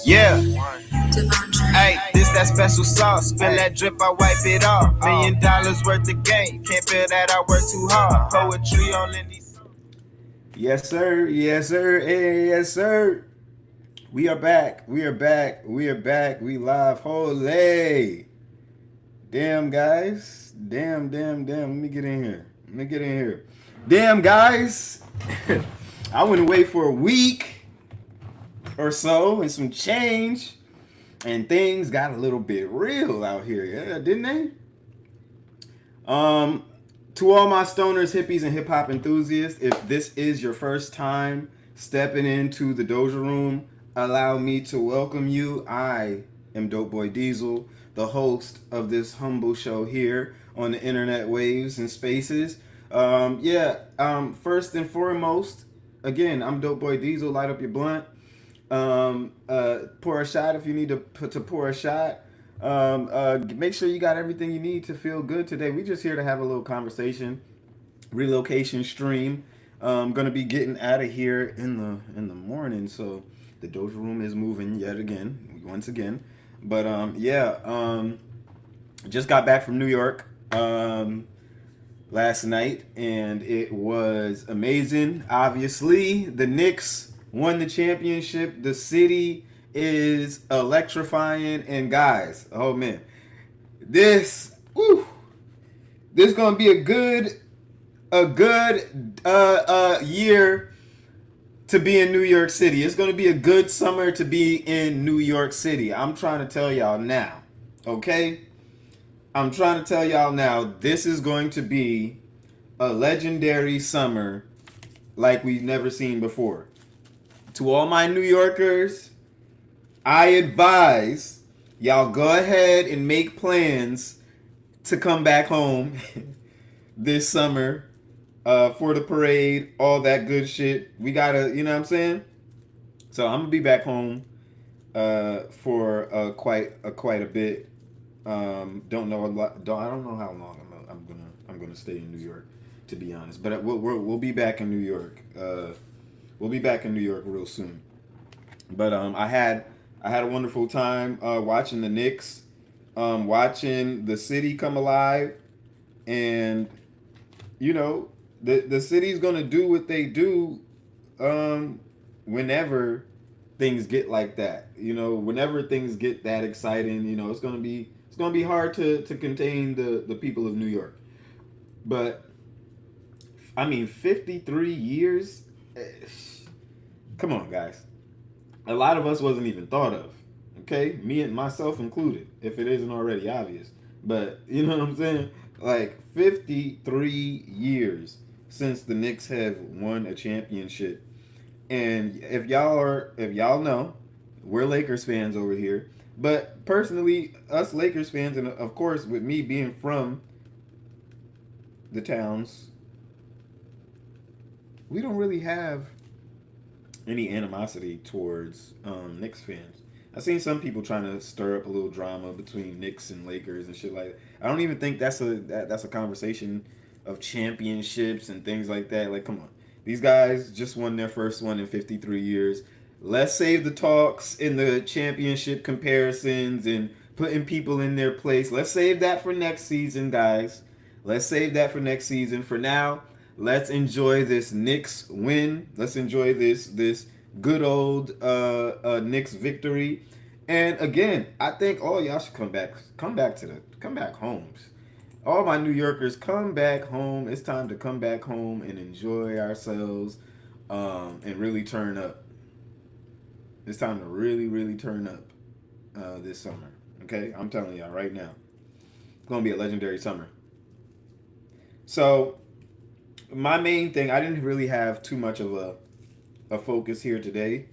Yeah. Hey, this that special sauce. Spill that drip, I wipe it off. $1 million worth of game. Can't feel that I work too hard. Poetry on these. Yes, sir. Yes, sir. Hey, yes, sir. We are back. We are back. We are back. We live. Holy. Damn, guys. Damn. Let me get in here. Damn, guys. I went away for a week or so and some change. And things got a little bit real out here, yeah, didn't they? To all my stoners, hippies, and hip hop enthusiasts, if this is your first time stepping into the Doja room, allow me to welcome you. I am Dope Boy Diesel, the host of this humble show here on the internet waves and spaces. First and foremost, again, I'm Dope Boy Diesel. Light up your blunt. Pour a shot if you need to pour a shot. Make sure you got everything you need to feel good today. We just here to have a little conversation, relocation stream. Gonna be getting out of here in the morning, so the Doja room is moving once again. But just got back from New York last night, and it was amazing. Obviously, the Knicks won the championship. The city is electrifying, and guys, oh man, this gonna be a good year to be in New York City. It's gonna be a good summer to be in New York City. I'm trying to tell y'all now, okay? I'm trying to tell y'all now, this is going to be a legendary summer like we've never seen before. To all my New Yorkers, I advise y'all go ahead and make plans to come back home this summer for the parade, all that good shit. We gotta, you know what I'm saying? So I'm gonna be back home for quite a bit. Don't know a lot. I don't know how long I'm gonna stay in New York, to be honest. But we'll be back in New York. We'll be back in New York real soon. But I had a wonderful time watching the Knicks, watching the city come alive, and you know the city's gonna do what they do whenever things get like that. You know, whenever things get that exciting, you know, it's gonna be hard to contain the people of New York. But I mean, 53 years. Come on, guys. A lot of us wasn't even thought of. Okay, me and myself included, if it isn't already obvious. But you know what I'm saying? Like 53 years since the Knicks have won a championship. And if y'all know, we're Lakers fans over here. But personally, us Lakers fans, and of course with me being from the towns, we don't really have any animosity towards Knicks fans. I've seen some people trying to stir up a little drama between Knicks and Lakers and shit like that. I don't even think that's a conversation of championships and things like that. Like, come on. These guys just won their first one in 53 years. Let's save the talks in the championship comparisons and putting people in their place. Let's save that for next season, guys. Let's save that for next season. For now, let's enjoy this Knicks win. Let's enjoy this good old Knicks victory. And again, I think all y'all should come back homes. All my New Yorkers, come back home. It's time to come back home and enjoy ourselves and really turn up. It's time to really turn up this summer. Okay? I'm telling y'all right now. It's going to be a legendary summer. So, my main thing, I didn't really have too much of a focus here today.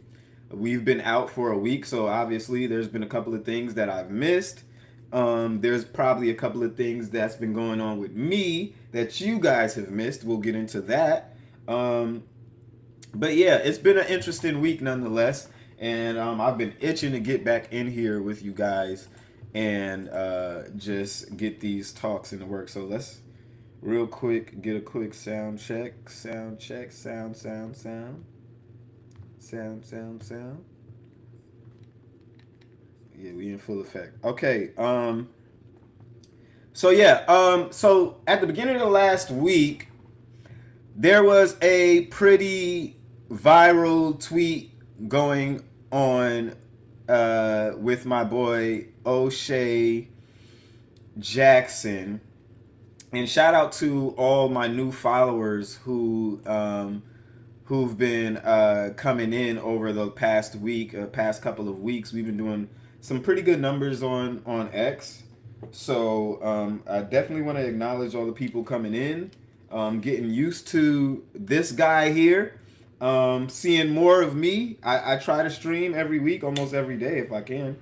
We've been out for a week, so obviously there's been a couple of things that I've missed. There's probably a couple of things that's been going on with me that you guys have missed. We'll get into that. But yeah, it's been an interesting week nonetheless. And I've been itching to get back in here with you guys and just get these talks into work. So let's real quick get a quick sound check. Sound. Sound. Yeah, we in full effect. Okay. So yeah. So at the beginning of the last week, there was a pretty viral tweet going on with my boy O'Shea Jackson, and shout out to all my new followers who've been coming in over the past week, past couple of weeks. We've been doing some pretty good numbers on X. So I definitely want to acknowledge all the people coming in, getting used to this guy here, seeing more of me. I try to stream every week, almost every day if I can.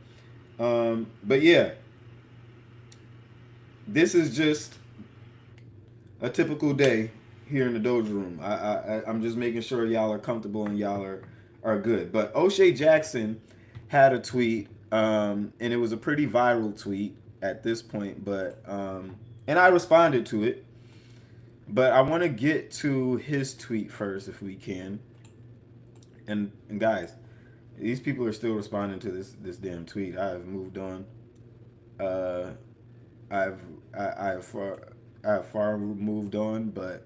But yeah, this is just a typical day here in the Doja room. I'm just making sure y'all are comfortable and y'all are good. But O'Shea Jackson had a tweet, and it was a pretty viral tweet at this point. But and I responded to it. But I want to get to his tweet first, if we can. And guys, these people are still responding to this damn tweet. I've moved on. Uh, I've I've far moved on, but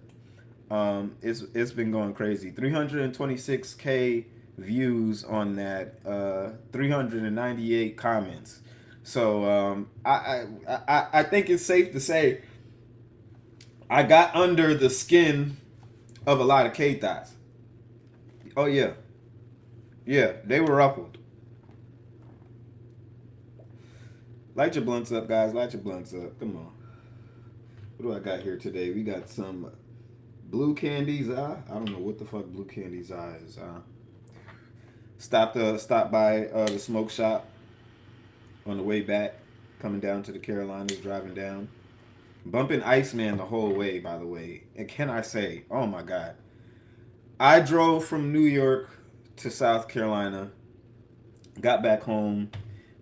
it's been going crazy. 326K views on that. 398 comments. So I think it's safe to say I got under the skin of a lot of K thoughts. Oh yeah, yeah, they were ruffled. Light your blunts up, guys. Light your blunts up. Come on. What do I got here today? We got some blue candies. I don't know what the fuck blue candies is. Stopped by the smoke shop on the way back, coming down to the Carolinas, driving down, bumping Iceman the whole way. By the way, and can I say, oh my god, I drove from New York to South Carolina, got back home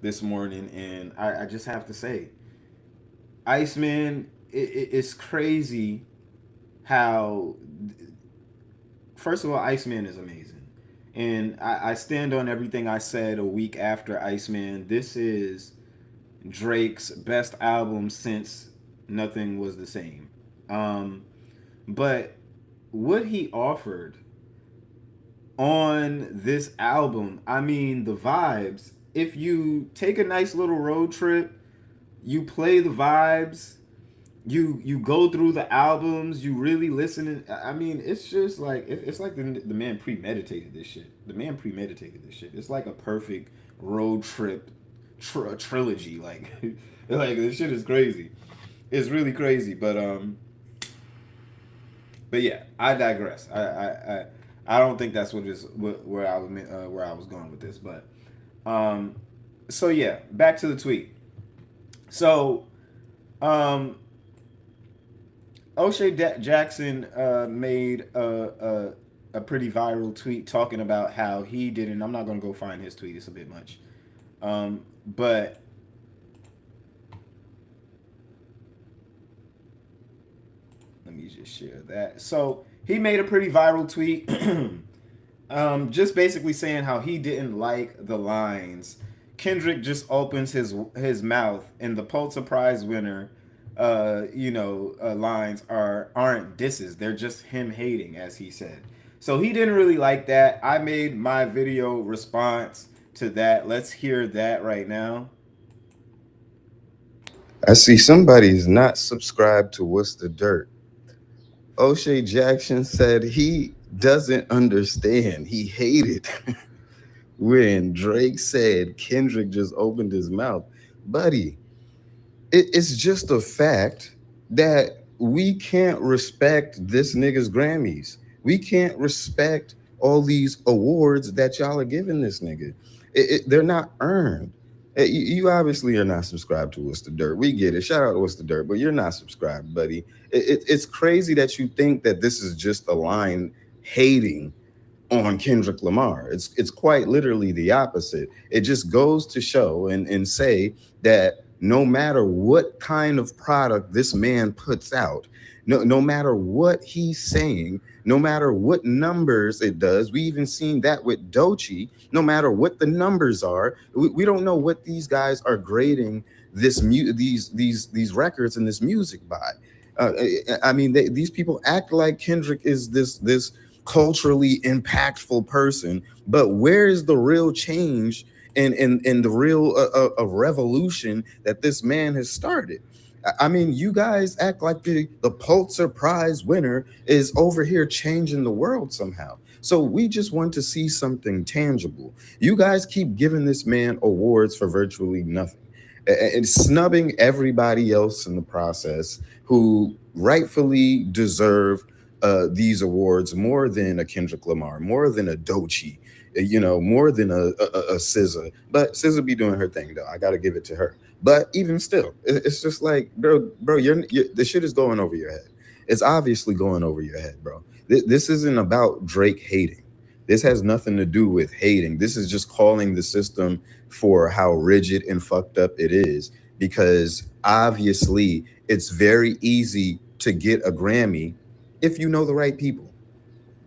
this morning, and I just have to say, Iceman, it's crazy how, first of all, Iceman is amazing. And I stand on everything I said a week after Iceman. This is Drake's best album since Nothing Was the Same. But what he offered on this album, I mean, the vibes. If you take a nice little road trip, you play the vibes, you go through the albums, you really listen. I mean, it's just like it's like the man premeditated this shit. The man premeditated this shit. It's like a perfect road trip trilogy. Like like this shit is crazy. It's really crazy. But yeah, I digress. I don't think that's where I was going with this. But so yeah, back to the tweet. So um O'Shea Jackson made a pretty viral tweet talking about how he didn't. I'm not gonna go find his tweet. It's a bit much. But let me just share that. So he made a pretty viral tweet, just basically saying how he didn't like the lines. Kendrick just opens his mouth, and the Pulitzer Prize winner, lines aren't disses. They're just him hating, as he said. So he didn't really like that. I made my video response to that. Let's hear that right now. I see somebody's not subscribed to What's the Dirt. O'Shea Jackson said he doesn't understand. He hated when Drake said Kendrick just opened his mouth. Buddy, it's just a fact that we can't respect this nigga's Grammys. We can't respect all these awards that y'all are giving this nigga. They're not earned. You obviously are not subscribed to What's the Dirt. We get it. Shout out to What's the Dirt, but you're not subscribed, buddy. It's crazy that you think that this is just a line hating on Kendrick Lamar. It's quite literally the opposite. It just goes to show and say that no matter what kind of product this man puts out, no matter what he's saying, no matter what numbers it does. We even seen that with Dochi. No matter what the numbers are, we don't know what these guys are grading these records and this music by. I mean, these people act like Kendrick is this culturally impactful person, but where is the real change and the real revolution that this man has started? I mean, you guys act like the Pulitzer Prize winner is over here changing the world somehow. So we just want to see something tangible. You guys keep giving this man awards for virtually nothing and snubbing everybody else in the process who rightfully deserve these awards more than a Kendrick Lamar, more than a Dochi, more than a SZA. But SZA be doing her thing though. I got to give it to her. But even still, it's just like, bro, the shit is going over your head. It's obviously going over your head, bro. This isn't about Drake hating. This has nothing to do with hating. This is just calling the system for how rigid and fucked up it is. Because obviously, it's very easy to get a Grammy if you know the right people.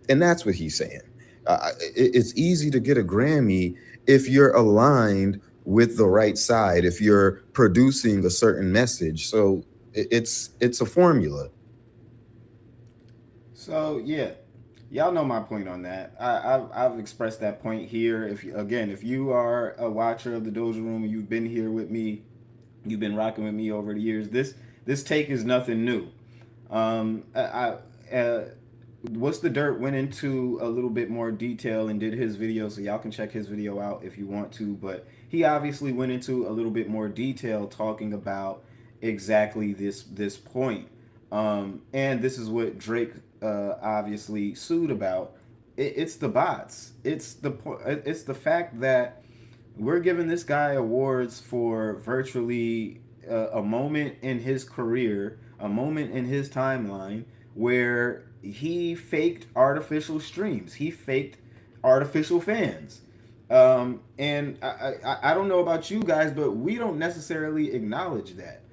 And that's what he's saying. It's easy to get a Grammy if you're aligned with the right side, if you're producing a certain message. So it's a formula. So yeah, y'all know my point on that. I've expressed that point here. If you are a watcher of the Doja Room and you've been here with me, you've been rocking with me over the years. This take is nothing new. I What's the Dirt went into a little bit more detail and did his video, so y'all can check his video out if you want to. But he obviously went into a little bit more detail talking about exactly this point. And this is what Drake obviously sued about. It's the bots. It's the fact that we're giving this guy awards for virtually a moment in his career, a moment in his timeline where he faked artificial streams. He faked artificial fans. And I don't know about you guys, but we don't necessarily acknowledge that.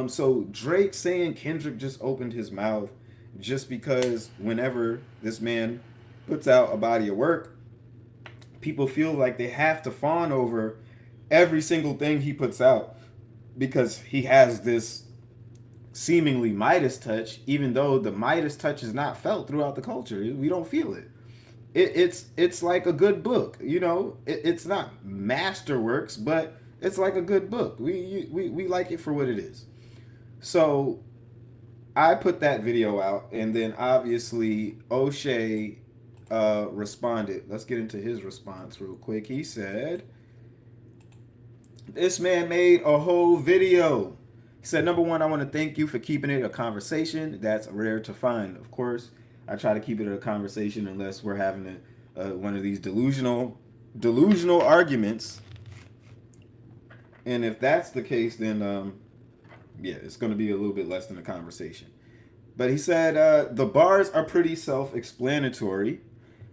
So Drake saying Kendrick just opened his mouth just because whenever this man puts out a body of work, people feel like they have to fawn over every single thing he puts out because he has this seemingly Midas touch, even though the Midas touch is not felt throughout the culture. We don't feel it. It's like a good book, it's not masterworks, but it's like a good book. We like it for what it is. So I put that video out, and then obviously O'Shea responded. Let's get into his response real quick. He said, "This man made a whole video." He said, "Number one, I want to thank you for keeping it a conversation. That's rare to find. Of course, I try to keep it a conversation unless we're having one of these delusional arguments. And if that's the case, then yeah, it's going to be a little bit less than a conversation." But he said, "The bars are pretty self-explanatory.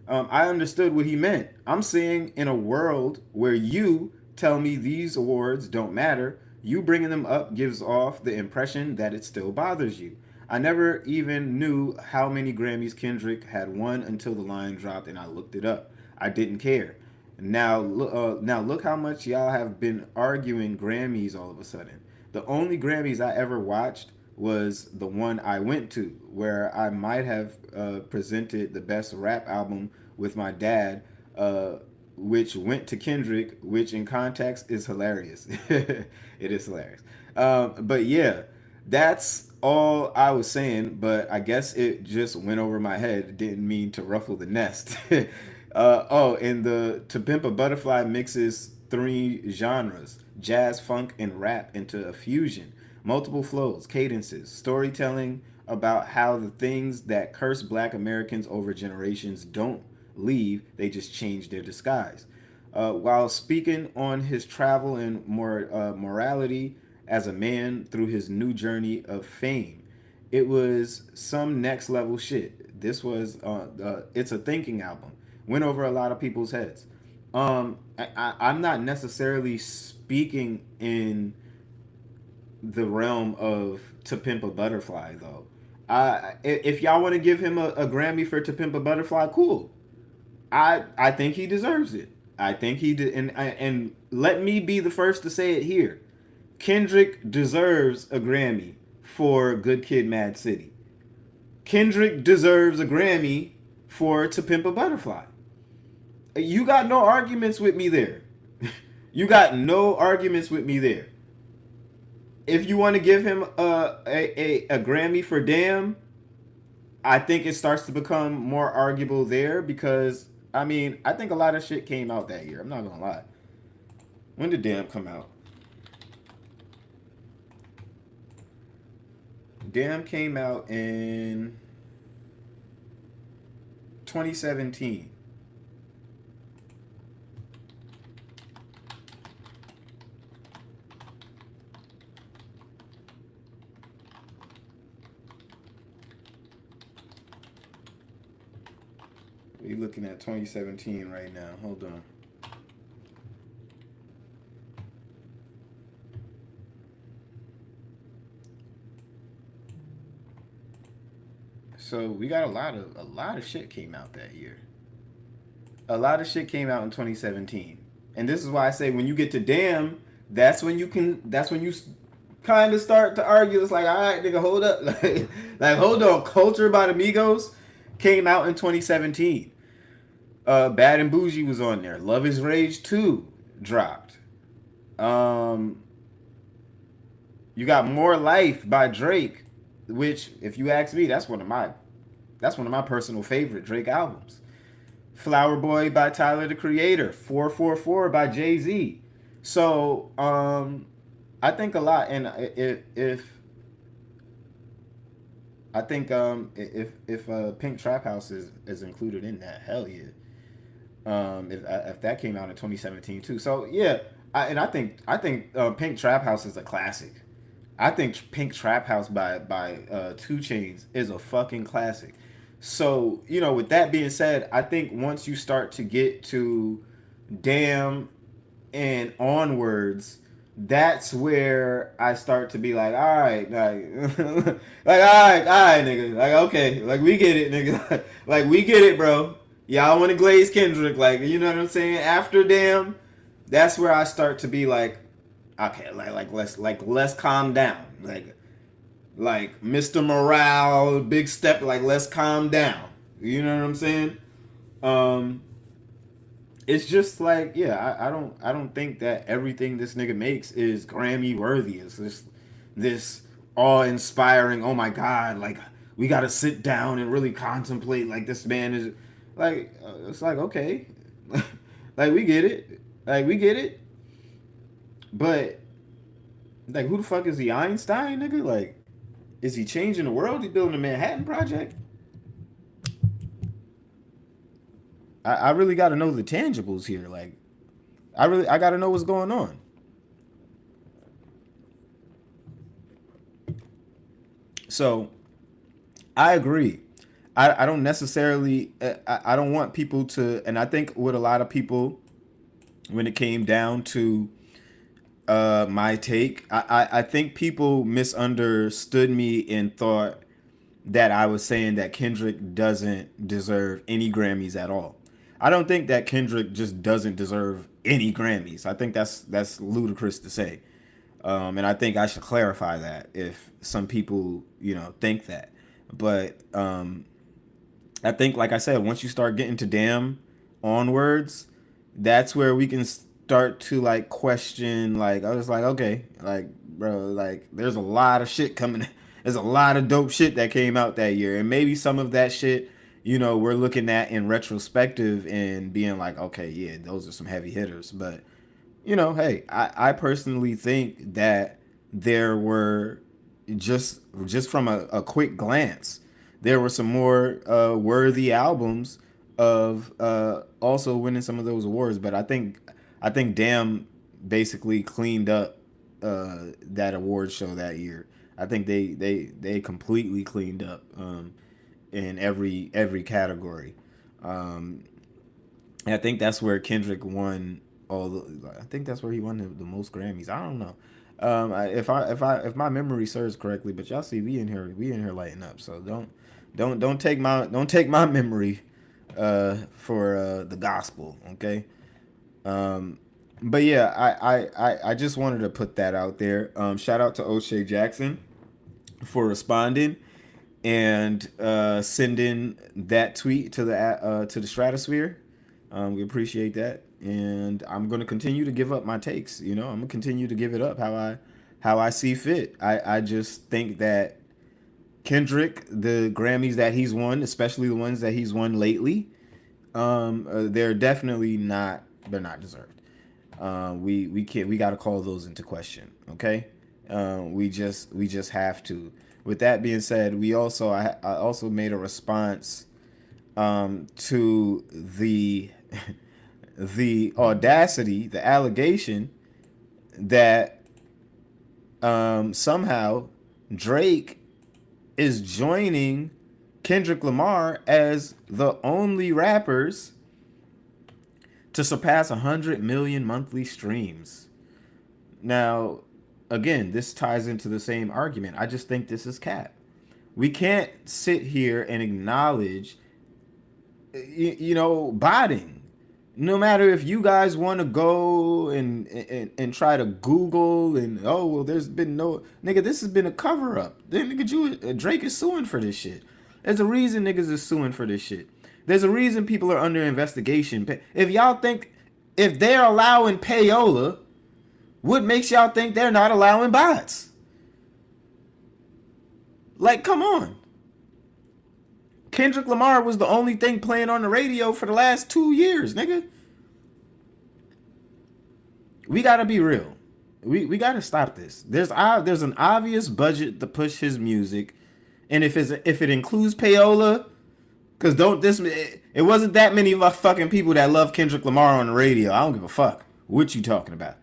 I understood what he meant. I'm saying in a world where you tell me these awards don't matter, you bringing them up gives off the impression that it still bothers you. I never even knew how many Grammys Kendrick had won until the line dropped and I looked it up. I didn't care. Now look how much y'all have been arguing Grammys all of a sudden. The only Grammys I ever watched was the one I went to, where I might have presented the best rap album with my dad, which went to Kendrick, which in context is hilarious. It is hilarious. But yeah, that's all I was saying, but I guess it just went over my head. Didn't mean to ruffle the nest. And the To Pimp a Butterfly mixes three genres: jazz, funk, and rap into a fusion. Multiple flows, cadences, storytelling about how the things that curse black Americans over generations don't leave, they just change their disguise. While speaking on his travel and morality as a man through his new journey of fame, it was some next level shit. It's a thinking album. Went over a lot of people's heads. I'm not necessarily speaking in the realm of To Pimp a Butterfly, though. If y'all want to give him a Grammy for To Pimp a Butterfly, cool. I think he deserves it. I think he did, and let me be the first to say it here. Kendrick deserves a Grammy for Good Kid, Mad City. Kendrick deserves a Grammy for To Pimp a Butterfly. You got no arguments with me there. You got no arguments with me there. If you want to give him a Grammy for Damn, I think it starts to become more arguable there because I mean I think a lot of shit came out that year. I'm not gonna lie. When did Damn come out? Damn came out in 2017. We looking at 2017 right now. Hold on. So we got a lot of shit came out that year. A lot of shit came out in 2017, and this is why I say when you get to Damn, that's when you kind of start to argue. It's like, all right, nigga, hold up, like hold on. Culture by the Migos came out in 2017. Bad and Bougie was on there. Love is Rage 2 dropped. Um, you got More Life by Drake, which, if you ask me, that's one of my personal favorite Drake albums. Flower Boy by Tyler the Creator, 444 by Jay Z. So I think a lot, and if I think if Pink Trap House is included in that, hell yeah. If that came out in 2017 too, so yeah, I think Pink Trap House is a classic. I think Pink Trap House by 2 Chainz is a fucking classic. So with that being said, I think once you start to get to Damn and onwards, that's where I start to be like, all right, like, all right, nigga, like, okay, like we get it, nigga, like we get it, bro. Y'all want to glaze Kendrick, like, you know what I'm saying? After Damn, that's where I start to be like, okay, let's calm down, like Mr. Morale, big step, like let's calm down. You know what I'm saying? Um, it's just like, yeah, I don't think that everything this nigga makes is Grammy worthy. It's this awe inspiring. Oh my god, like we got to sit down and really contemplate. Like this man is like, it's like okay, like we get it, but like who the fuck is he, Einstein, nigga? Like, is he changing the world? He building a Manhattan Project? I really got to know the tangibles here. Like, I got to know what's going on. So I agree. I don't necessarily. I don't want people to. And I think with a lot of people, when it came down to my take, I think people misunderstood me and thought that I was saying that Kendrick doesn't deserve any Grammys at all. I don't think that Kendrick just doesn't deserve any Grammys. I think that's ludicrous to say. And I think I should clarify that if some people, think that. But I think, like I said, once you start getting to Damn onwards, that's where we can start to like question. Like I was like, okay, like bro, like there's a lot of shit coming. There's a lot of dope shit that came out that year, and maybe some of that shit, we're looking at in retrospective and being like, okay, yeah, those are some heavy hitters. But hey, I personally think that there were just from a quick glance, there were some more worthy albums of also winning some of those awards. But I think Damn basically cleaned up that award show that year. I think they completely cleaned up in every category. Um, and I think that's where Kendrick won all the. I think that's where he won the most Grammys. I don't know. If my memory serves correctly, but y'all see we in here lighting up. So don't take my memory for the gospel, okay? Um, but yeah, I just wanted to put that out there. Shout out to O'Shea Jackson for responding and sending that tweet to the stratosphere. We appreciate that, and I'm gonna continue to give up my takes. You know, I'm gonna continue to give it up how I see fit. I just think that Kendrick, the Grammys that he's won, especially the ones that he's won lately, they're definitely not they're not deserved. We got to call those into question. Okay, we just have to. With that being said, I also made a response to the the audacity, the allegation that somehow Drake is joining Kendrick Lamar as the only rappers to surpass 100 million monthly streams. Now, again, this ties into the same argument. I just think this is cap. We can't sit here and acknowledge, botting. No matter if you guys want to go and try to Google and there's been no nigga. This has been a cover up. Then nigga, Drake is suing for this shit. There's a reason niggas is suing for this shit. There's a reason people are under investigation. If they're allowing payola, what makes y'all think they're not allowing bots? Like, come on. Kendrick Lamar was the only thing playing on the radio for the last 2 years, nigga. We gotta be real. We gotta stop this. There's an obvious budget to push his music, and if it includes payola, because it wasn't that many of us fucking people that love Kendrick Lamar on the radio. I don't give a fuck what you talking about.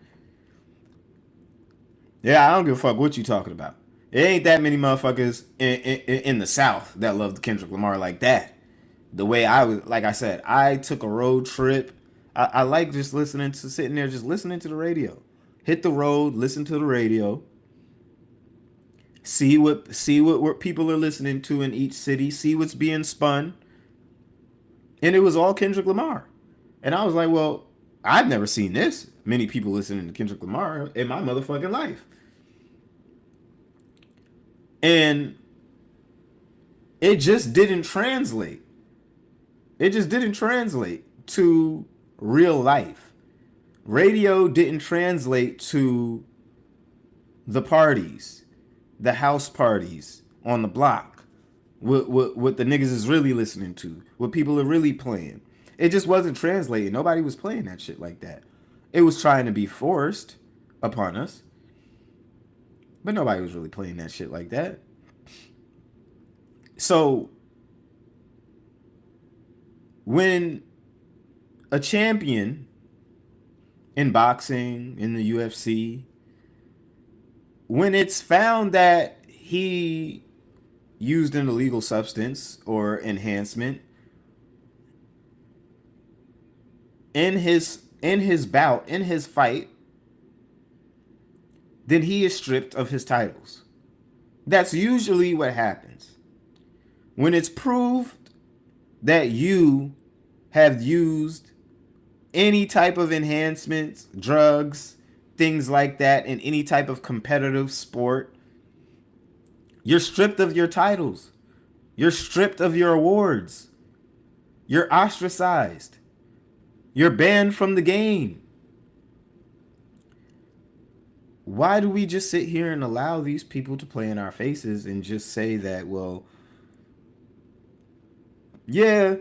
Yeah, I don't give a fuck what you talking about. It ain't that many motherfuckers in the South that love Kendrick Lamar like that. The way like I said, I took a road trip. I like just sitting there, just listening to the radio. Hit the road, listen to the radio. See what people are listening to in each city. See what's being spun. And it was all Kendrick Lamar. And I was like, well, I've never seen this many people listening to Kendrick Lamar in my motherfucking life. And it just didn't translate. It just didn't translate to real life. Radio didn't translate to the parties, the house parties on the block, what the niggas is really listening to, what people are really playing. It just wasn't translated. Nobody was playing that shit like that. It was trying to be forced upon us. But nobody was really playing that shit like that. So, when a champion in boxing, in the UFC, when it's found that he used an illegal substance or enhancement in his bout, in his fight, then he is stripped of his titles. That's usually what happens. When it's proved that you have used any type of enhancements, drugs, things like that in any type of competitive sport, you're stripped of your titles. You're stripped of your awards. You're ostracized. You're banned from the game. Why do we just sit here and allow these people to play in our faces and just say that, well, yeah,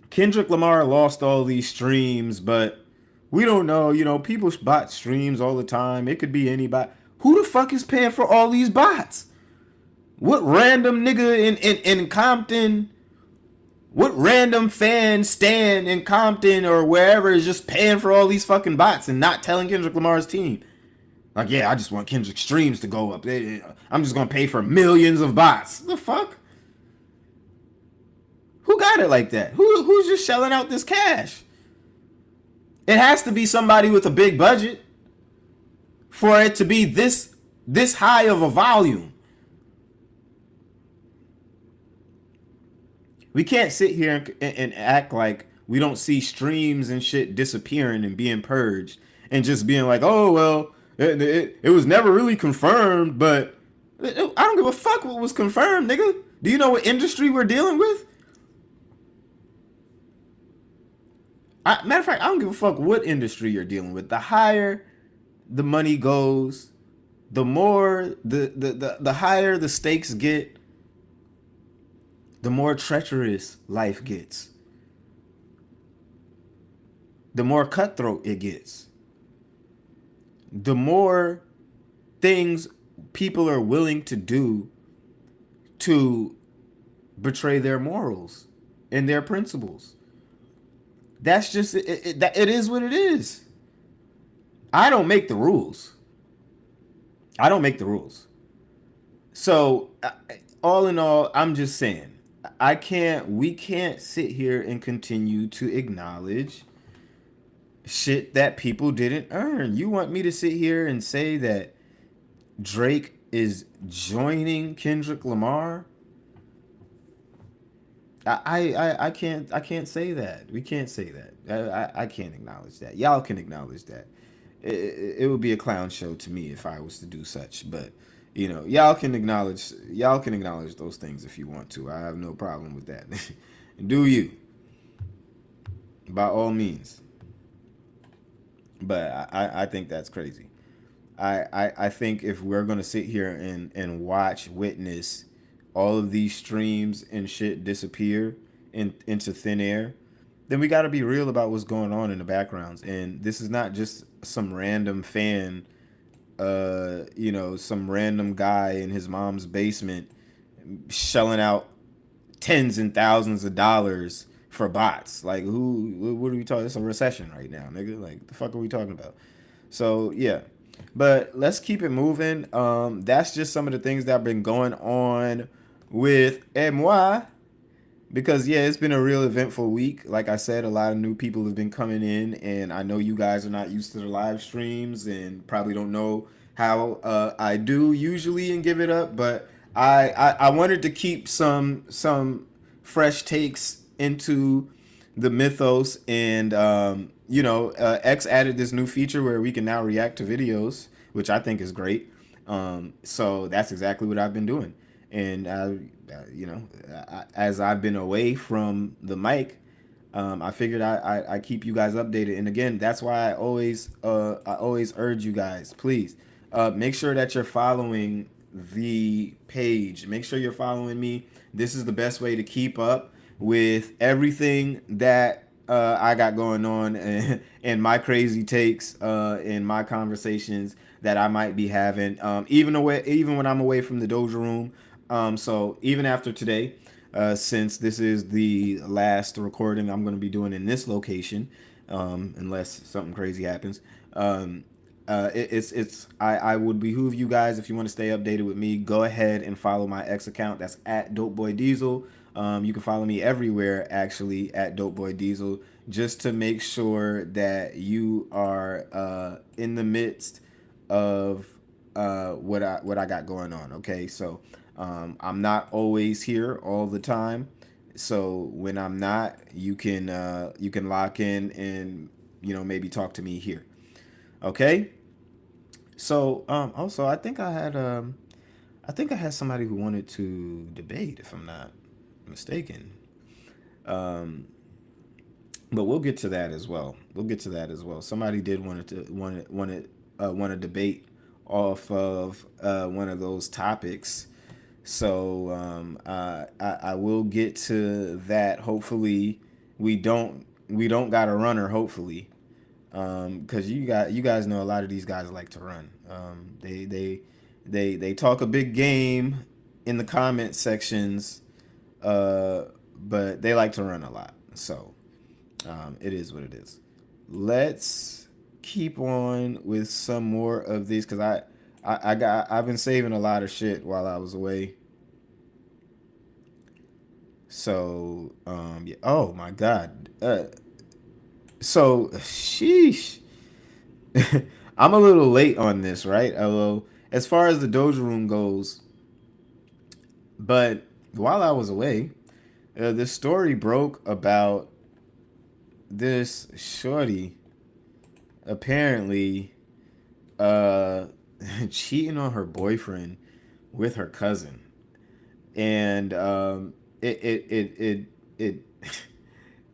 Kendrick Lamar lost all these streams, but we don't know, people bot streams all the time. It could be anybody. Who the fuck is paying for all these bots? What random nigga in Compton, what random fan stand in Compton or wherever is just paying for all these fucking bots and not telling Kendrick Lamar's team? Like, yeah, I just want Kendrick streams to go up. I'm just going to pay for millions of bots. The fuck? Who got it like that? Who's just shelling out this cash? It has to be somebody with a big budget for it to be this high of a volume. We can't sit here and act like we don't see streams and shit disappearing and being purged and just being like, oh well, it was never really confirmed, but I don't give a fuck what was confirmed, nigga. Do you know what industry we're dealing with? Matter of fact, I don't give a fuck what industry you're dealing with. The higher the money goes, the more the higher the stakes get, the more treacherous life gets. The more cutthroat it gets. The more things people are willing to do to betray their morals and their principles. That's just it is what it is. I don't make the rules. I don't make the rules. So, all in all, I'm just saying, we can't sit here and continue to acknowledge shit that people didn't earn. You want me to sit here and say that Drake is joining Kendrick Lamar? I can't say that. We can't say that. I can't acknowledge that. Y'all can acknowledge that. It would be a clown show to me if I was to do such, but y'all can acknowledge those things if you want to. I have no problem with that. Do you? By all means. But I think that's crazy. I think if we're gonna sit here and witness all of these streams and shit disappear into thin air, then we got to be real about what's going on in the backgrounds. And this is not just some random fan, some random guy in his mom's basement shelling out tens and thousands of dollars for bots. Like, what are we talking? It's a recession right now, nigga. Like, the fuck are we talking about? So yeah, but let's keep it moving. That's just some of the things that have been going on with moi, because yeah, it's been a real eventful week. Like I said, a lot of new people have been coming in, and I know you guys are not used to the live streams and probably don't know how I do usually and give it up, but I wanted to keep some fresh takes into the mythos, and X added this new feature where we can now react to videos, which I think is great. So that's exactly what I've been doing. And as I've been away from the mic, I figured I keep you guys updated. And again, that's why I always urge you guys, please make sure that you're following the page. Make sure you're following me. This is the best way to keep up with everything that I got going on, and my crazy takes and my conversations that I might be having, even when I'm away from the Doja room. So even after today, since this is the last recording I'm going to be doing in this location, unless something crazy happens. I would behoove you guys, if you want to stay updated with me, go ahead and follow my X account. That's at DopeBoyDiesel. You can follow me everywhere, actually, at DopeBoyDiesel, just to make sure that you are in the midst of what I got going on. Okay, so I'm not always here all the time. So when I'm not, you can lock in and maybe talk to me here. Okay. So also I think I had somebody who wanted to debate, if I'm not mistaken. Um, but we'll get to that as well. Somebody did want to debate off of one of those topics. So I will get to that. Hopefully we don't got a runner. Hopefully, because you guys know a lot of these guys like to run. They talk a big game in the comment sections, but they like to run a lot. So it is what it is. Let's keep on with some more of these, because I've been saving a lot of shit while I was away. So yeah. Oh my god. So sheesh. I'm a little late on this, right? Although, as far as the Doja Room goes, but while I was away, the story broke about this shorty apparently uh, cheating on her boyfriend with her cousin, and it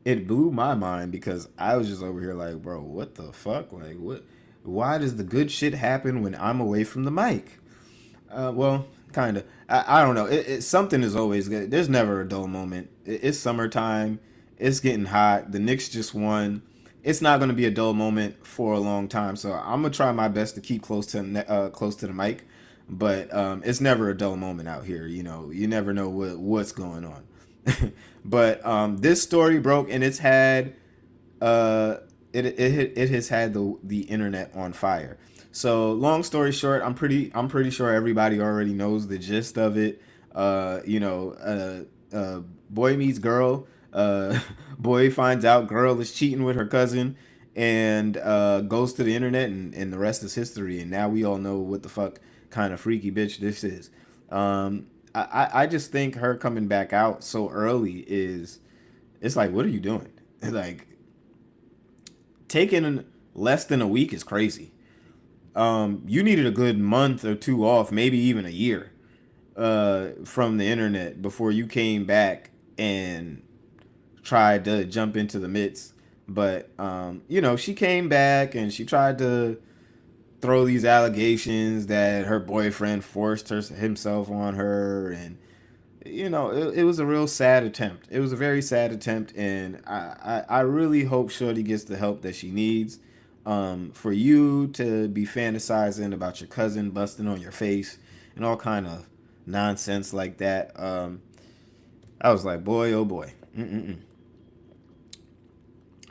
it blew my mind because I was just over here like, bro, what the fuck? Like, what? Why does the good shit happen when I'm away from the mic? Well, kind of. I don't know. Something is always good. There's never a dull moment. It's summertime. It's getting hot. The Knicks just won. It's not going to be a dull moment for a long time. So I'm gonna try my best to keep close to the mic. But it's never a dull moment out here. You know, you never know what's going on. But this story broke, and it's had uh, it has had the internet on fire. So long story short, I'm pretty sure everybody already knows the gist of it. You know, boy meets girl. Boy finds out girl is cheating with her cousin, and goes to the internet, and the rest is history. And now we all know what the fuck kind of freaky bitch this is. I just think her coming back out so early is, it's like, what are you doing? Like, taking less than a week is crazy. You needed a good month or two off, maybe even a year, from the internet before you came back and tried to jump into the midst. But you know, she came back and she tried to throw these allegations that her boyfriend forced himself on her, and you know, it was a real sad attempt. It was a very sad attempt, and I really hope Shorty gets the help that she needs. For you to be fantasizing about your cousin busting on your face and all kind of nonsense like that, I was like, boy, oh boy. Mm-mm-mm.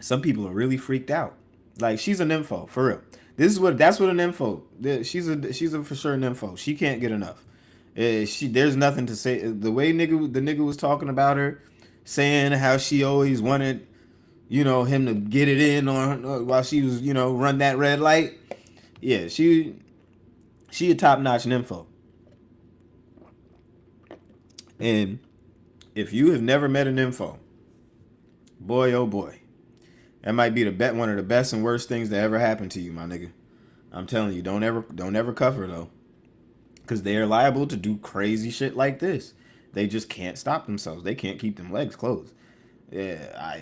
Some people are really freaked out. Like, she's an nympho for real. That's what an nympho. She's a for sure nympho. She can't get enough. There's nothing to say. The way the nigga was talking about her, saying how she always wanted, you know, him to get it in on her while she was, you know, run that red light. Yeah, she a top notch nympho. And if you have never met an nympho, boy oh boy, that might be one of the best and worst things that ever happened to you, my nigga. I'm telling you, don't ever cuff her though, because they are liable to do crazy shit like this. They just can't stop themselves. They can't keep them legs closed. Yeah,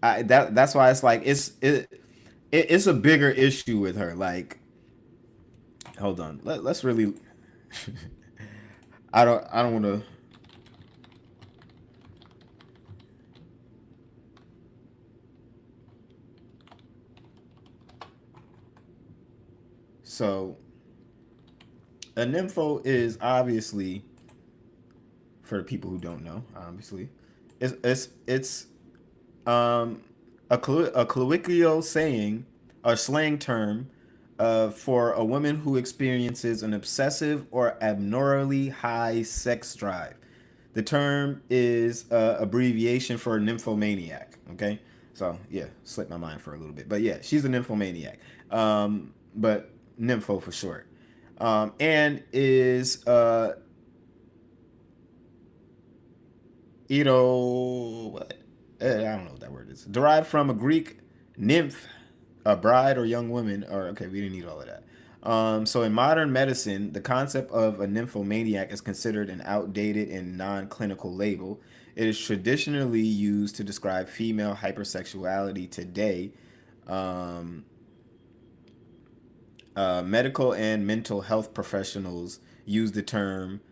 that's why it's like it's a bigger issue with her. Like, hold on, let's really. I don't want to. So a nympho is obviously, for the people who don't know, obviously, it's um, a colloquial saying, a slang term, for a woman who experiences an obsessive or abnormally high sex drive. The term is abbreviation for nymphomaniac. Okay, so yeah, slipped my mind for a little bit, but yeah, she's a nymphomaniac. But nympho for short, and is you know what? I don't know what that word is. Derived from a Greek nymph, a bride or young woman. Or okay, we didn't need all of that. So in modern medicine, the concept of a nymphomaniac is considered an outdated and non-clinical label. It is traditionally used to describe female hypersexuality today. Um, Medical and mental health professionals use the term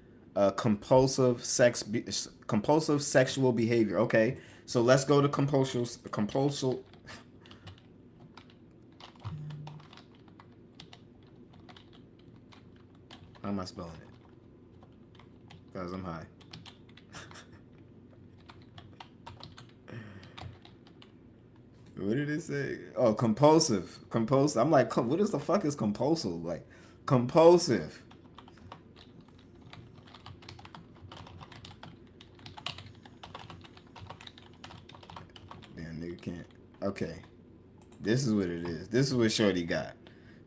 compulsive sexual behavior. Okay, so let's go to compulsive. How am I spelling it? Because I'm high. What did it say? Oh, compulsive. I'm like, what is the fuck is compulsive? Like, compulsive. Damn, nigga can't. Okay. This is what it is. This is what Shorty got.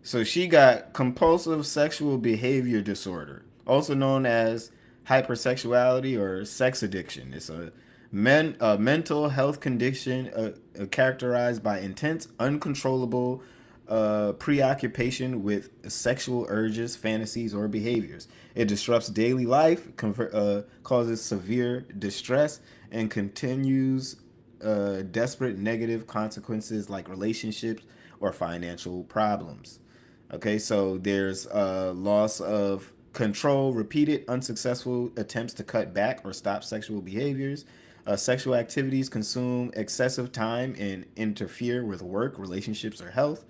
So she got compulsive sexual behavior disorder, also known as hypersexuality or sex addiction. It's a mental health condition characterized by intense, uncontrollable preoccupation with sexual urges, fantasies, or behaviors. It disrupts daily life, causes severe distress, and continues desperate negative consequences like relationships or financial problems. Okay, so there's loss of control, repeated unsuccessful attempts to cut back or stop sexual behaviors. Sexual activities consume excessive time and interfere with work, relationships, or health.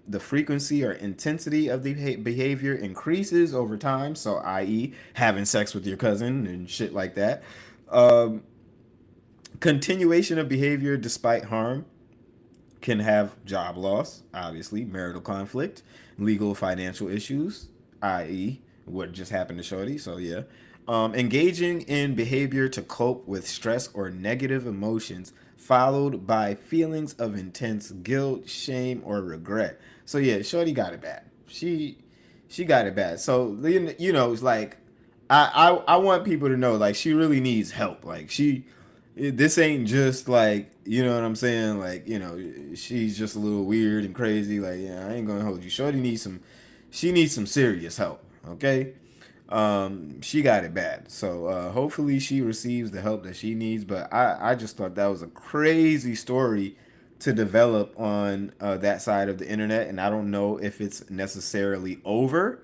The frequency or intensity of the behavior increases over time. So, i.e., having sex with your cousin and shit like that. Um, Continuation of behavior despite harm can have job loss, obviously, marital conflict, legal financial issues, i.e., what just happened to Shorty. So, yeah. Engaging in behavior to cope with stress or negative emotions, followed by feelings of intense guilt, shame, or regret. So, yeah, Shorty got it bad. She got it bad. So, it's like, I want people to know, like, she really needs help. Like, this ain't just like, you know what I'm saying, like, she's just a little weird and crazy. Like, yeah, I ain't gonna hold you. Shorty needs she needs some serious help. Okay. She got it bad, so hopefully she receives the help that she needs. But I just thought that was a crazy story to develop on that side of the internet, and I don't know if it's necessarily over.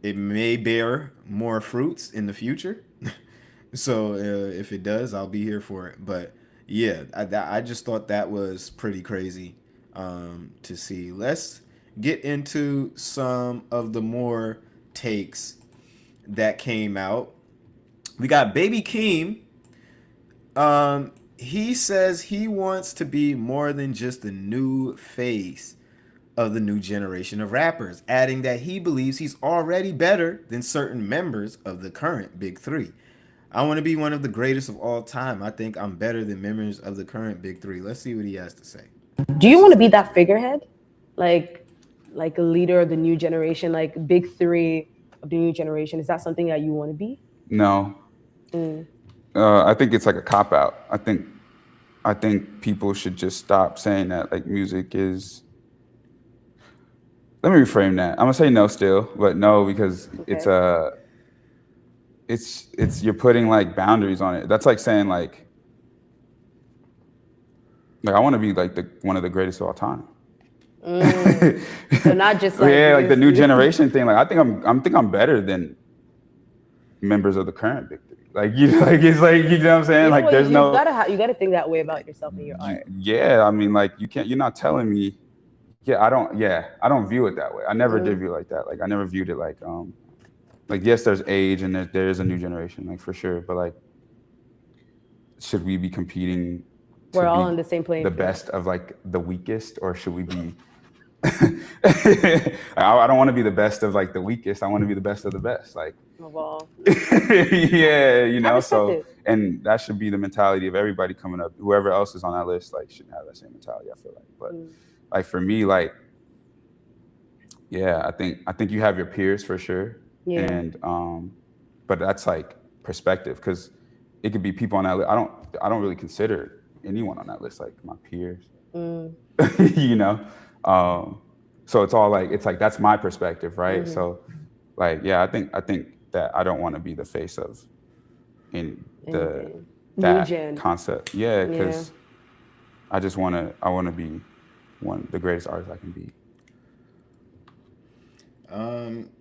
It may bear more fruits in the future. So if it does, I'll be here for it. But yeah, I just thought that was pretty crazy to see. Let's get into some of the more takes that came out. We got Baby Keem. He says he wants to be more than just the new face of the new generation of rappers, adding that he believes he's already better than certain members of the current Big Three. I want to be one of the greatest of all time. I think I'm better than members of the current Big Three. Let's see what he has to say. Do you want to be that figurehead, like like a leader of the new generation, like big three of the new generation? Is that something that you want to be? No, Mm. I think it's like a cop out. I think people should just stop saying that like music is. Let me reframe that. I'm gonna say no still, but no because it's Okay. a it's you're putting like boundaries on it. That's like saying like I want to be like the one of the greatest of all time. Mm. So not just like Yeah, like the new you. generation thing. Like I think I'm better than members of the current big three. Like you like it's like you know what I'm saying? You know Like what? there's You no gotta you gotta think that way about yourself and your art. yeah, I mean like you can't you're not telling me I don't view it that way. I never did Mm. view it like that. Like I never viewed it like yes, there's age and there is a new generation, like for sure. But like should we be competing We're to all be on the same playing the field. best of like the weakest, or should we be I don't want to be the best of like the weakest. I want to be the best of the best. Like Of all. yeah, I respect so it. and that should be the mentality of everybody coming up. Whoever else is on that list, like should have that same mentality, I feel like. But Mm. like for me, like yeah, I think you have your peers for sure. Yeah. And but that's like perspective because it could be people on that list. I don't really consider anyone on that list like my peers. Mm. you know? So it's like that's my perspective, right? Mm-hmm. So like yeah, I think that I don't want to be the face of in the Anything. New that gen. concept. Yeah, Yeah. because I wanna be the greatest artist I can be.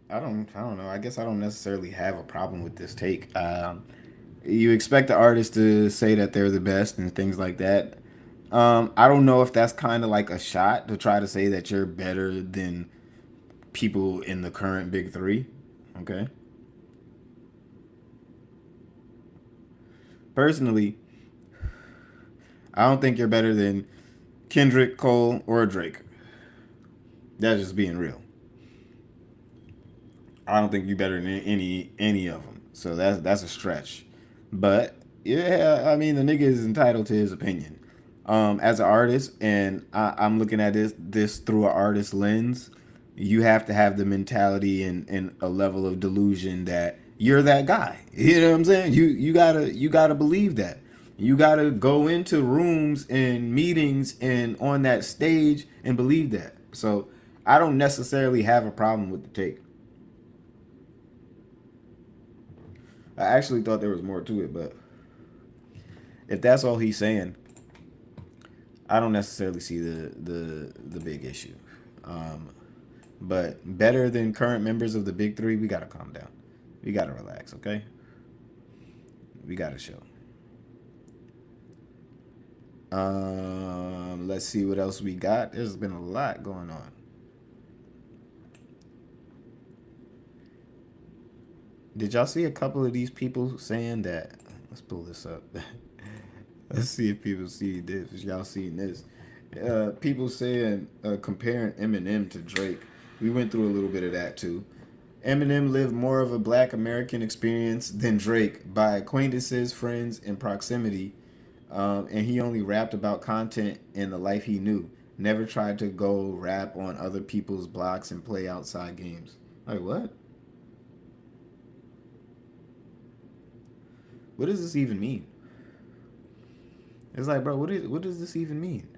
I don't know. I guess I don't necessarily have a problem with this take. You expect the artist to say that they're the best and things like that. I don't know if that's kind of like a shot to try to say that you're better than people in the current Big Three. Okay. Personally, I don't think you're better than Kendrick, Cole, or Drake. That's just being real. I don't think you're better than any of them. So that's a stretch. But yeah, I mean the nigga is entitled to his opinion. As an artist, and I'm looking at this through an artist lens, you have to have the mentality and a level of delusion that you're that guy. You know what I'm saying? You gotta believe that. You gotta go into rooms and meetings and on that stage and believe that. So I don't necessarily have a problem with the take. I actually thought there was more to it, but if that's all he's saying, I don't necessarily see the big issue. Um, but better than current members of the big three, we gotta calm down. We gotta relax, okay? We gotta chill. Let's see what else we got. There's been a lot going on. Did y'all see a couple of these people saying that? Let's pull this up. Let's see if people see this. If y'all seen this? People saying comparing Eminem to Drake. We went through a little bit of that too. Eminem lived more of a Black American experience than Drake by acquaintances, friends, and proximity. And he only rapped about content and the life he knew. Never tried to go rap on other people's blocks and play outside games. Like what? What does this even mean? It's like, bro, what does this even mean?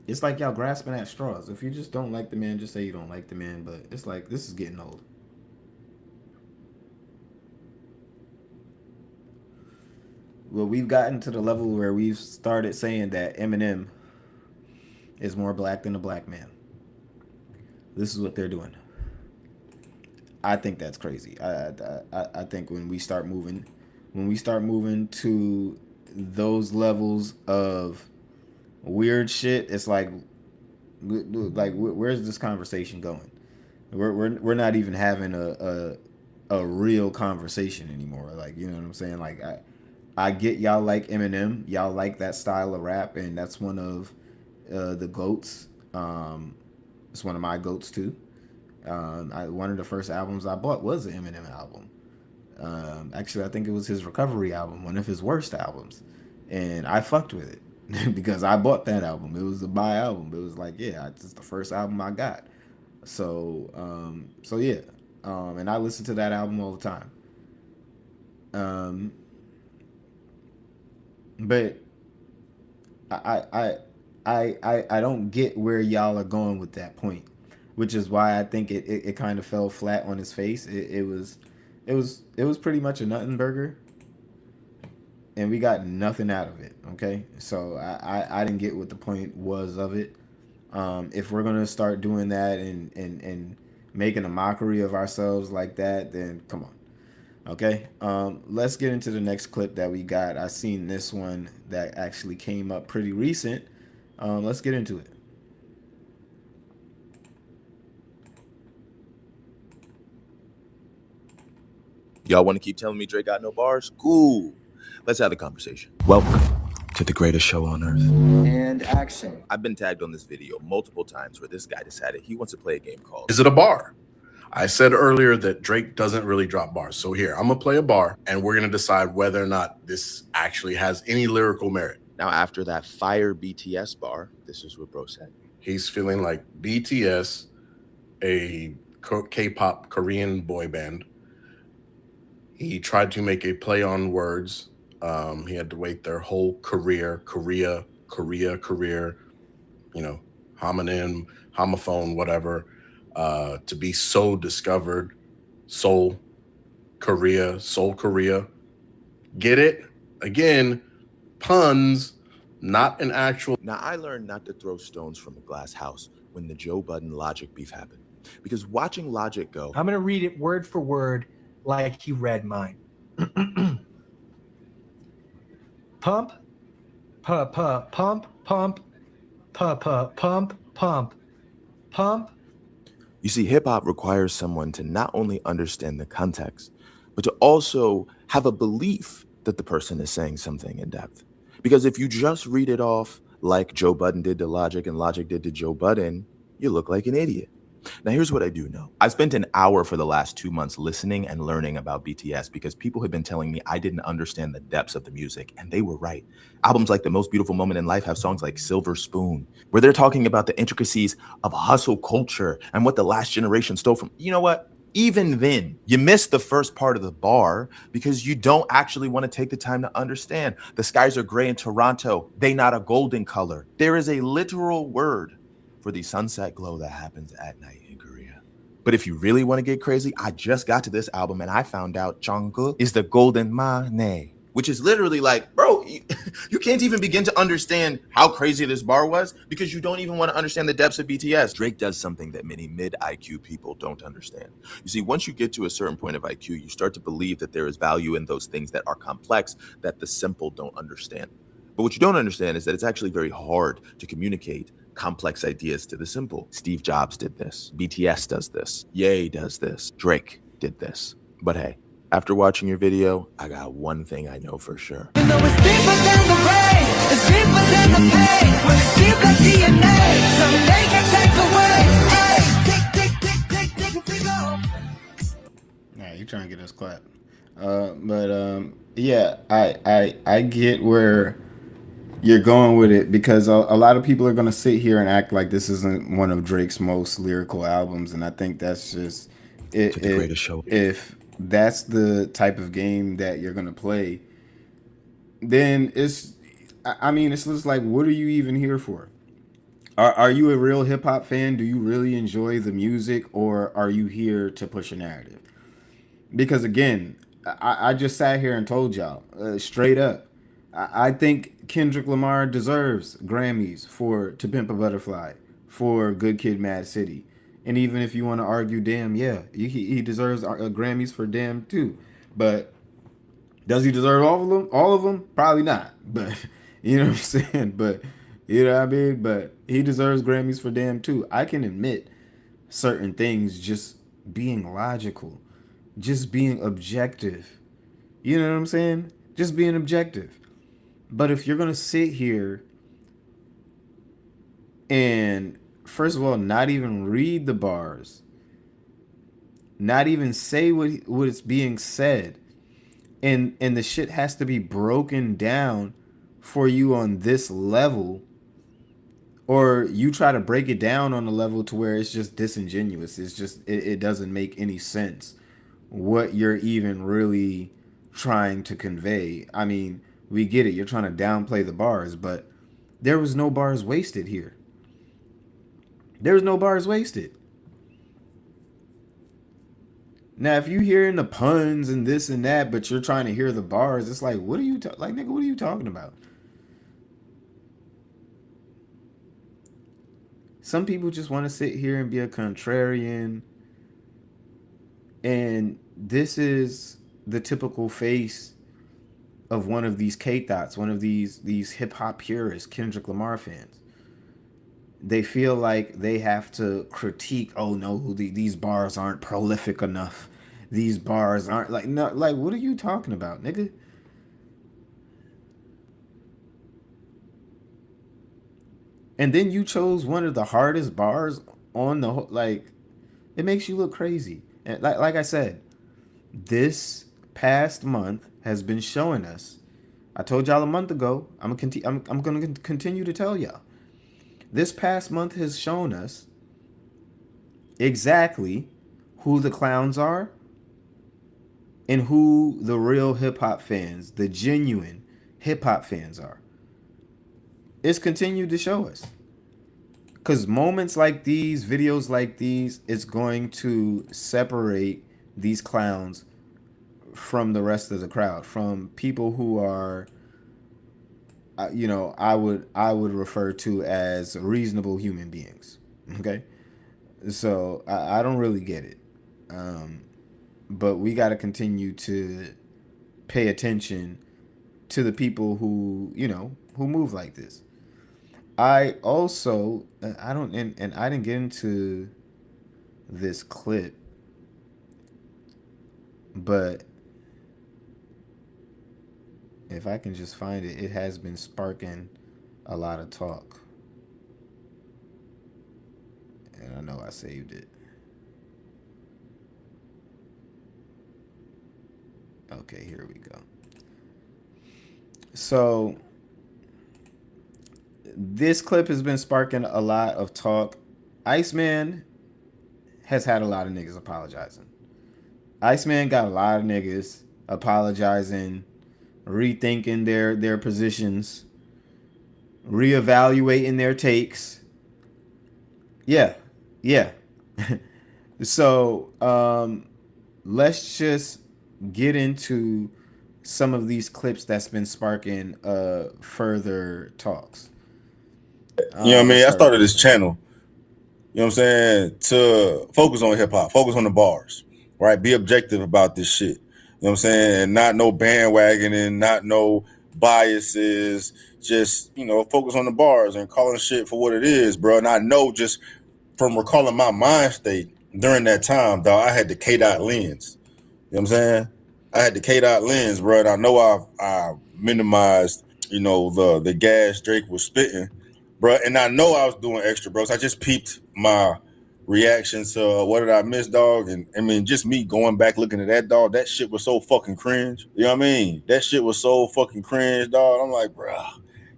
It's like y'all grasping at straws. If you just don't like the man, just say you don't like the man. But it's like, this is getting old. Well, we've gotten to the level where we've started saying that Eminem is more black than a black man. This is what they're doing. I think that's crazy. I think when we start moving to those levels of weird shit, it's like where's this conversation going? We're not even having a real conversation anymore. Like, you know what I'm saying? Like I get y'all like Eminem, y'all like that style of rap, and that's one of the goats. It's one of my goats too. One of the first albums I bought was an Eminem album. Actually, I think it was his Recovery album, one of his worst albums, and I fucked with it because I bought that album. It was a buy album. It was like, yeah, it's the first album I got. So yeah, and I listen to that album all the time. But I don't get where y'all are going with that point, which is why I think it kind of fell flat on his face. It was pretty much a nothing burger, and we got nothing out of it. Okay, so I didn't get what the point was of it. If we're gonna start doing that and making a mockery of ourselves like that, then come on. Okay, let's get into the next clip that we got. I seen this one that actually came up pretty recent. Let's get into it. Y'all want to keep telling me Drake got no bars? Cool. Let's have the conversation. Welcome to the greatest show on earth. And action. I've been tagged on this video multiple times where this guy decided he wants to play a game called Is it a bar? I said earlier that Drake doesn't really drop bars. So here, I'm going to play a bar, and we're going to decide whether or not this actually has any lyrical merit. Now, after that fire BTS bar, this is what bro said. He's feeling like BTS, a K-pop Korean boy band. He tried to make a play on words. He had to wait their whole career, you know, homonym, homophone, whatever, to be so discovered. Seoul Korea. Get it? Again, puns, not an actual. Now, I learned not to throw stones from a glass house when the Joe Budden Logic beef happened. Because watching Logic go... I'm going to read it word for word like he read mine. Pump, pump, pump, pump, pump. You see, hip-hop requires someone to not only understand the context, but to also have a belief that the person is saying something in depth. Because if you just read it off like Joe Budden did to Logic and Logic did to Joe Budden, you look like an idiot. Now, here's what I do know. I spent an hour for the last 2 months listening and learning about BTS because people had been telling me I didn't understand the depths of the music, and they were right. Albums like The Most Beautiful Moment in Life have songs like Silver Spoon, where they're talking about the intricacies of hustle culture and what the last generation stole from. You know what? Even then, you miss the first part of the bar because you don't actually want to take the time to understand. The skies are gray in Toronto. They not a golden color. There is a literal word for the sunset glow that happens at night in Korea. But if you really want to get crazy, I just got to this album and I found out Jungkook is the golden mane, which is literally like, bro, you can't even begin to understand how crazy this bar was because you don't even want to understand the depths of BTS. Drake does something that many mid-IQ people don't understand. You see, once you get to a certain point of IQ, you start to believe that there is value in those things that are complex that the simple don't understand. But what you don't understand is that it's actually very hard to communicate complex ideas to the simple. Steve Jobs did this. BTS does this. Ye does this. Drake did this. But hey, after watching your video, I got one thing I know for sure. You know it's deeper than the rain, it's deeper than the pain. When it's deep like DNA, something they can take away. Hey, take a figure. Nah, you trying to get us clapped. Yeah, I get where you're going with it because a lot of people are going to sit here and act like this isn't one of Drake's most lyrical albums, and I think that's just the greatest show. If that's the type of game that you're going to play, then I mean, it's just like, what are you even here for? Are you a real hip hop fan? Do you really enjoy the music, or are you here to push a narrative? Because again, I just sat here and told y'all straight up, I think Kendrick Lamar deserves Grammys for To Pimp a Butterfly, for Good Kid, Mad City, and even if you want to argue, damn, yeah, he deserves Grammys for Damn too. But does he deserve all of them? All of them? Probably not. But you know what I'm saying. But you know what I mean. But he deserves Grammys for Damn too. I can admit certain things just being logical, just being objective. You know what I'm saying? Just being objective. But if you're going to sit here and, first of all, not even read the bars, not even say what is being said, and the shit has to be broken down for you on this level, or you try to break it down on a level to where it's just disingenuous. It's just, it doesn't make any sense what you're even really trying to convey. I mean, we get it. You're trying to downplay the bars, but there was no bars wasted here. There was no bars wasted. Now, if you hearing the puns and this and that, but you're trying to hear the bars, it's like, what are you like, nigga? What are you talking about? Some people just want to sit here and be a contrarian, and this is the typical face of one of these K-Thots, one of these hip-hop purists, Kendrick Lamar fans. They feel like they have to critique, oh no, these bars aren't prolific enough. These bars aren't like, no, like, what are you talking about, nigga? And then you chose one of the hardest bars on the like, it makes you look crazy. And like I said, this past month has been showing us. I told y'all a month ago. I'm gonna continue to tell y'all. This past month has shown us exactly who the clowns are and who the real hip hop fans, the genuine hip hop fans are. It's continued to show us. Because moments like these, videos like these, it's going to separate these clowns from the rest of the crowd, from people who are, you know, I would refer to as reasonable human beings. Okay, so I don't really get it, but we got to continue to pay attention to the people who, you know, who move like this. I also I don't and I didn't get into this clip, but if I can just find it, it has been sparking a lot of talk. And I know I saved it. Okay, here we go. So this clip has been sparking a lot of talk. Iceman has had a lot of niggas apologizing. Iceman got a lot of niggas apologizing, rethinking their positions, reevaluating their takes. Yeah, yeah. So let's just get into some of these clips that's been sparking further talks. You know what I mean? I started with this channel, you know what I'm saying, to focus on hip hop, focus on the bars, right? Be objective about this shit. You know what I'm saying? And not no bandwagoning, not no biases, just, you know, focus on the bars and calling shit for what it is, bro. And I know just from recalling my mind state during that time, dog, I had the K dot lens. You know what I'm saying? I had the K dot lens, bro. And I know I minimized, you know, the gas Drake was spitting, bro. And I know I was doing extra, bro. So I just peeped my reaction to what did I miss, dog? And I mean, just me going back looking at that, dog. That shit was so fucking cringe. You know what I mean? That shit was so fucking cringe, dog. I'm like, bro.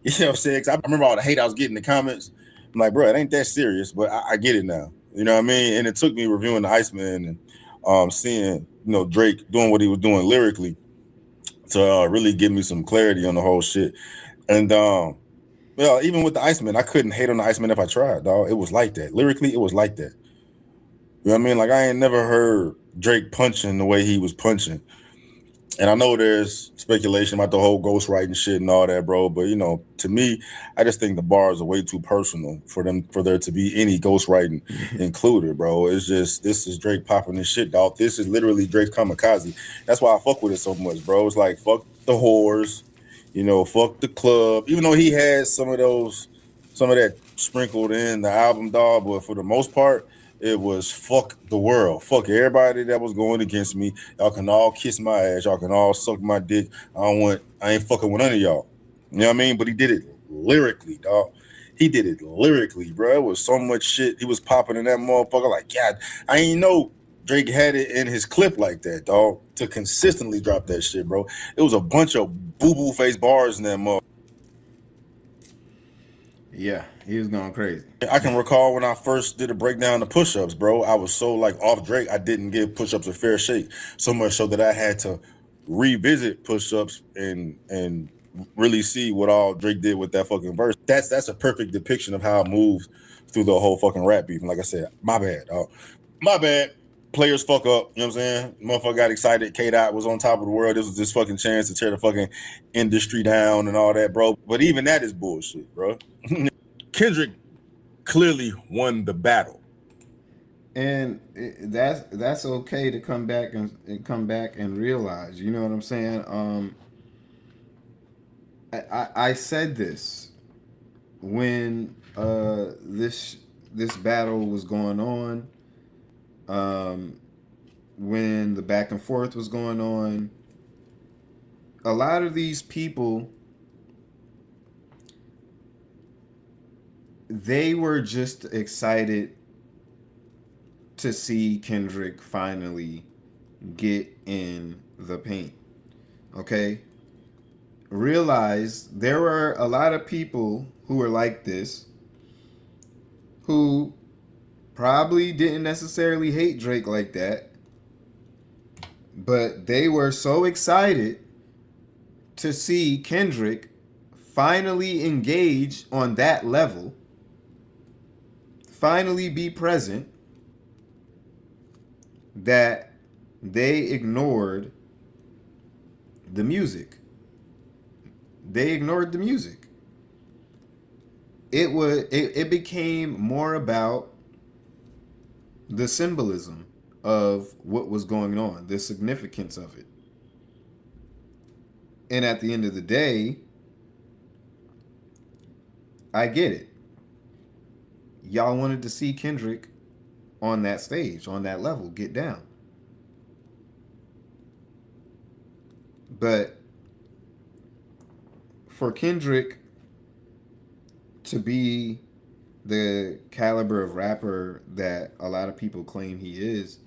You know what I'm saying? 'Cause I remember all the hate I was getting in the comments. I'm like, bro, it ain't that serious, but I get it now. You know what I mean? And it took me reviewing the Iceman and seeing, you know, Drake doing what he was doing lyrically to really give me some clarity on the whole shit. And well, even with the Iceman, I couldn't hate on the Iceman if I tried, dog. It was like that. Lyrically, it was like that. You know what I mean? Like, I ain't never heard Drake punching the way he was punching. And I know there's speculation about the whole ghostwriting shit and all that, bro. But, you know, to me, I just think the bars are way too personal for there to be any ghostwriting included, bro. It's just, this is Drake popping this shit, dog. This is literally Drake's kamikaze. That's why I fuck with it so much, bro. It's like, fuck the whores, you know, fuck the club. Even though he had some of that sprinkled in the album, dog. But for the most part, it was fuck the world. Fuck everybody that was going against me. Y'all can all kiss my ass. Y'all can all suck my dick. I ain't fucking with none of y'all. You know what I mean? But he did it lyrically, dog. He did it lyrically, bro. It was so much shit he was popping in that motherfucker. Like, God, I ain't know Drake had it in his clip like that, dog, to consistently drop that shit, bro. It was a bunch of boo-boo face bars in that motherfucker. Yeah, he was going crazy. I can recall when I first did a breakdown of push-ups, bro. I was so like off Drake, I didn't give push-ups a fair shake. So much so that I had to revisit push-ups and really see what all Drake did with that fucking verse. That's a perfect depiction of how I moved through the whole fucking rap beef. And like I said, my bad, dog. My bad. Players fuck up, you know what I'm saying? Motherfucker got excited. K-Dot was on top of the world. This was this fucking chance to tear the fucking industry down and all that, bro. But even that is bullshit, bro. Kendrick clearly won the battle. And that's okay to come back and realize, you know what I'm saying? I said this when this battle was going on, when the back and forth was going on. A lot of these people, they were just excited to see Kendrick finally get in the paint. Okay? Realize there were a lot of people who were like this, who probably didn't necessarily hate Drake like that, but they were so excited to see Kendrick finally engage on that level, finally be present, that they ignored the music. They ignored the music. It became more about the symbolism of what was going on, the significance of it. And at the end of the day, I get it. Y'all wanted to see Kendrick on that stage, on that level, get down. But for Kendrick to be the caliber of rapper that a lot of people claim he is,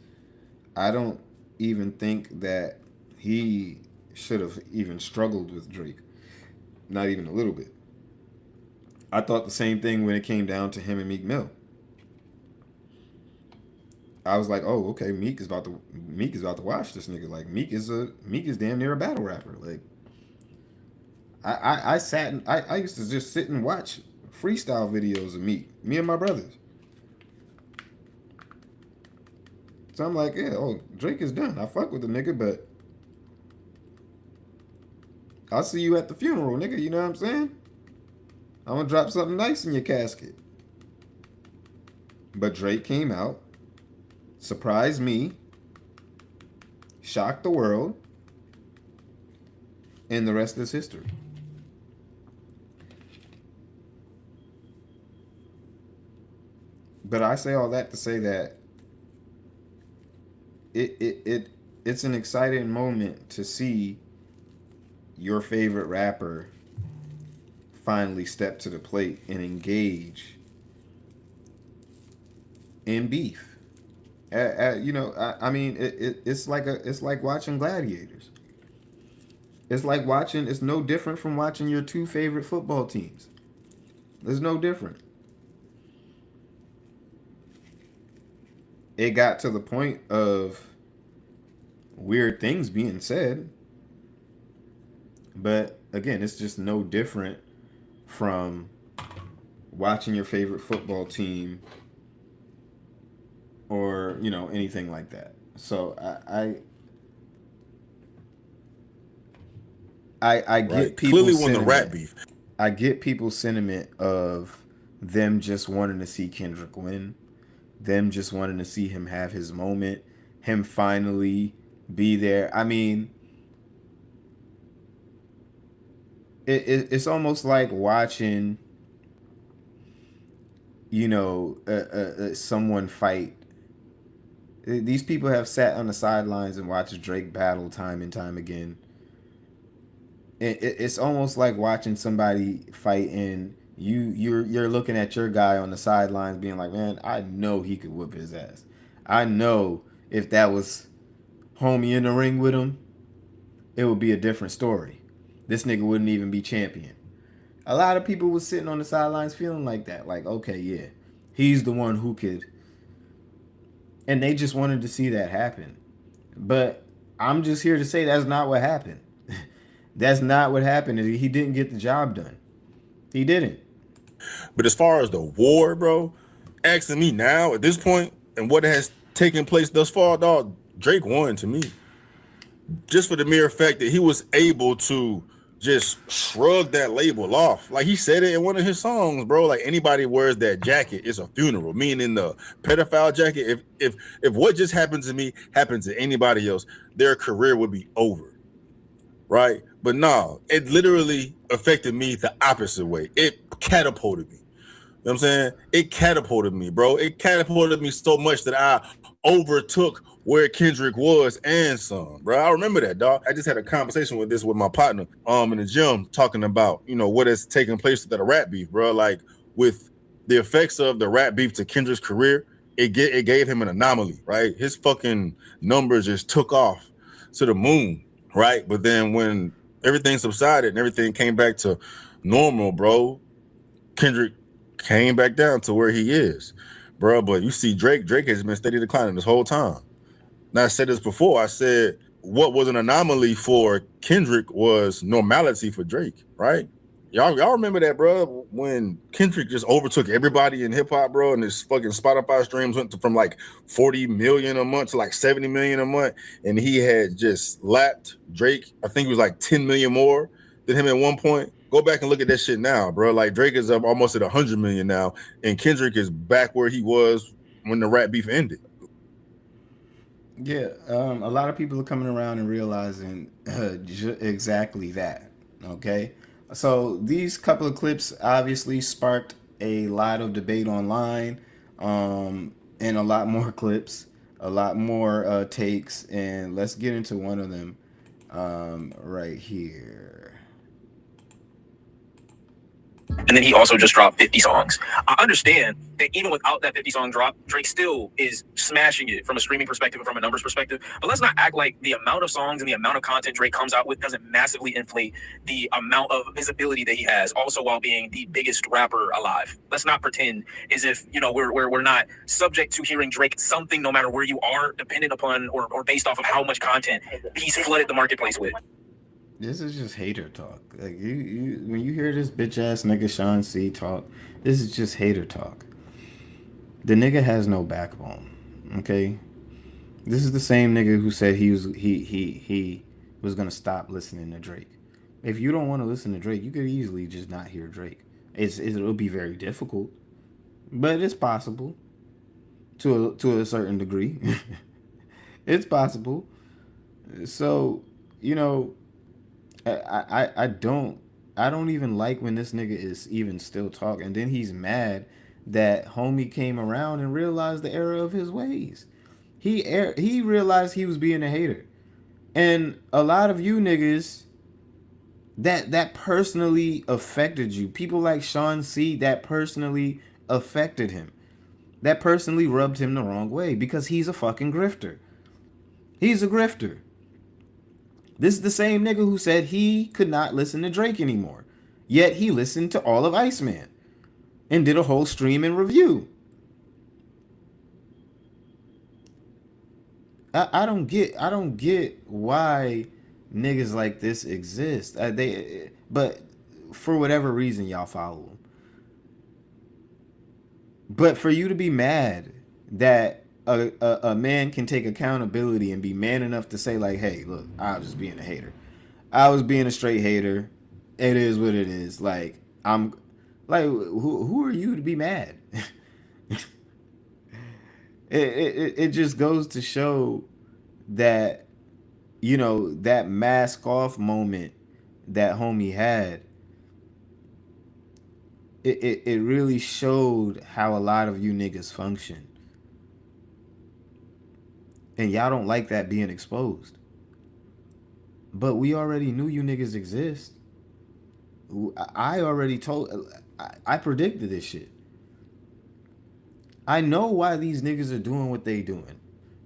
I don't even think that he should have even struggled with Drake. Not even a little bit. I thought the same thing when it came down to him and Meek Mill. I was like, oh, okay, Meek is about to watch this nigga. Like Meek is damn near a battle rapper. Like I used to just sit and watch freestyle videos of Meek, me and my brothers. So I'm like, yeah, oh, Drake is done. I fuck with the nigga, but I'll see you at the funeral, nigga. You know what I'm saying? I'm gonna drop something nice in your casket. But Drake came out, surprised me, shocked the world, and the rest is history. But I say all that to say that it's an exciting moment to see your favorite rapper finally step to the plate and engage in beef. I mean, it's like watching gladiators. It's no different from watching your two favorite football teams. It's no different. It got to the point of weird things being said, but again, it's just no different from watching your favorite football team or anything like that. So I get Right. people's Clearly won the sentiment. rap beef. I get people's sentiment of them just wanting to see Kendrick win, them just wanting to see him have his moment, him finally be there. I mean, it's almost like watching, someone fight. These people have sat on the sidelines and watched Drake battle time and time again. It's almost like watching somebody fight, and you're looking at your guy on the sidelines being like, man, I know he could whoop his ass. I know if that was homie in the ring with him, it would be a different story. This nigga wouldn't even be champion. A lot of people was sitting on the sidelines feeling like that. Like, okay, yeah, he's the one who could. And they just wanted to see that happen. But I'm just here to say that's not what happened. That's not what happened. He didn't get the job done. He didn't. But as far as the war, bro, asking me now at this point and what has taken place thus far, dog, Drake won to me. Just for the mere fact that he was able to just shrug that label off. Like he said it in one of his songs, bro. Like anybody wears that jacket, it's a funeral. Meaning the pedophile jacket. If what just happened to me happened to anybody else, their career would be over. Right? But no, it literally affected me the opposite way. It catapulted me. You know what I'm saying? It catapulted me, bro. It catapulted me so much that I overtook where Kendrick was and some, bro. I remember that, dog. I just had a conversation with my partner in the gym talking about, what has taken place with the rap beef, bro. Like with the effects of the rap beef to Kendrick's career, it gave him an anomaly, right? His fucking numbers just took off to the moon, right? But then when everything subsided and everything came back to normal, bro, Kendrick came back down to where he is, bro. But you see, Drake has been steady declining this whole time. Now, I said this before. I said what was an anomaly for Kendrick was normality for Drake, right? Y'all remember that, bro? When Kendrick just overtook everybody in hip hop, bro, and his fucking Spotify streams went from like 40 million a month to like 70 million a month, and he had just lapped Drake. I think it was like 10 million more than him at one point. Go back and look at that shit now, bro. Like Drake is up almost at 100 million now, and Kendrick is back where he was when the rap beef ended. Yeah, a lot of people are coming around and realizing exactly that. Okay, so these couple of clips obviously sparked a lot of debate online, and a lot more clips, a lot more takes, and let's get into one of them right here. And then he also just dropped 50 songs. I understand that even without that 50 song drop, Drake still is smashing it from a streaming perspective and from a numbers perspective. But let's not act like the amount of songs and the amount of content Drake comes out with doesn't massively inflate the amount of visibility that he has, also while being the biggest rapper alive. Let's not pretend as if, you know, we're not subject to hearing Drake something no matter where you are, dependent upon or based off of how much content he's flooded the marketplace with. This is just hater talk. Like you when you hear this bitch ass nigga Sean C talk, this is just hater talk. The nigga has no backbone. Okay? This is the same nigga who said he was gonna stop listening to Drake. If you don't want to listen to Drake, you could easily just not hear Drake. It'll be very difficult, but it's possible to a certain degree. It's possible. So, you know, I don't even like when this nigga is even still talking. And then he's mad that homie came around and realized the error of his ways. He realized he was being a hater. And a lot of you niggas that personally affected you. People like Sean C, that personally affected him. That personally rubbed him the wrong way because he's a fucking grifter. He's a grifter. This is the same nigga who said he could not listen to Drake anymore. Yet he listened to all of ICEMAN and did a whole stream and review. I don't get why niggas like this exist. But for whatever reason y'all follow them. But for you to be mad that a man can take accountability and be man enough to say like, hey, look, I was just being a hater. I was being a straight hater. It is what it is. Like, I'm like, who are you to be mad? it just goes to show that, you know, that mask off moment that homie had, it really showed how a lot of you niggas function. And y'all don't like that being exposed. But we already knew you niggas exist. I already told, I predicted this shit. I know why these niggas are doing what they doing.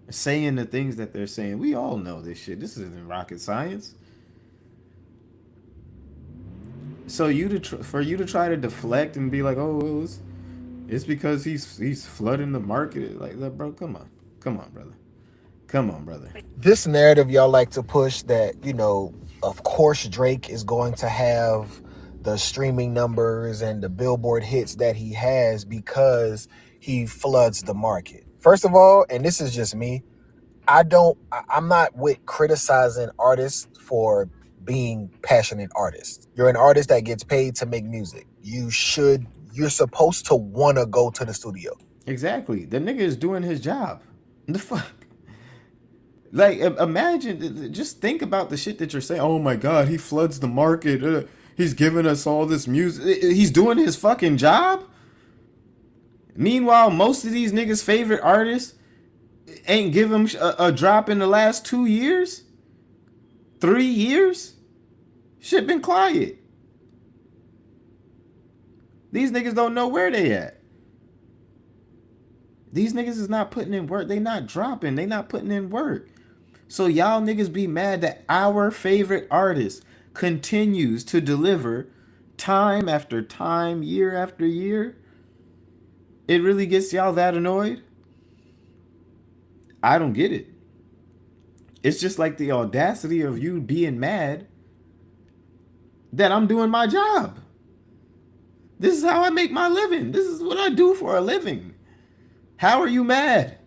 Saying the things that they're saying. We all know this shit. This isn't rocket science. So for you to try to deflect and be like, oh, it's because he's flooding the market. Like, bro, come on, brother. Come on, brother. This narrative y'all like to push that, you know, of course Drake is going to have the streaming numbers and the Billboard hits that he has because he floods the market. First of all, and this is just me, I'm not with criticizing artists for being passionate artists. You're an artist that gets paid to make music. You're supposed to want to go to the studio. Exactly. The nigga is doing his job. The fuck? Like, imagine, just think about the shit that you're saying. Oh my God, he floods the market. He's giving us all this music. He's doing his fucking job. Meanwhile, most of these niggas' favorite artists ain't give him a drop in the last 2 years, 3 years. Shit been quiet. These niggas don't know where they at. These niggas is not putting in work. They not dropping. They not putting in work. So y'all niggas be mad that our favorite artist continues to deliver time after time, year after year. It really gets y'all that annoyed? I don't get it. It's just like the audacity of you being mad that I'm doing my job. This is how I make my living. This is what I do for a living. How are you mad?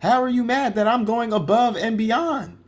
How are you mad that I'm going above and beyond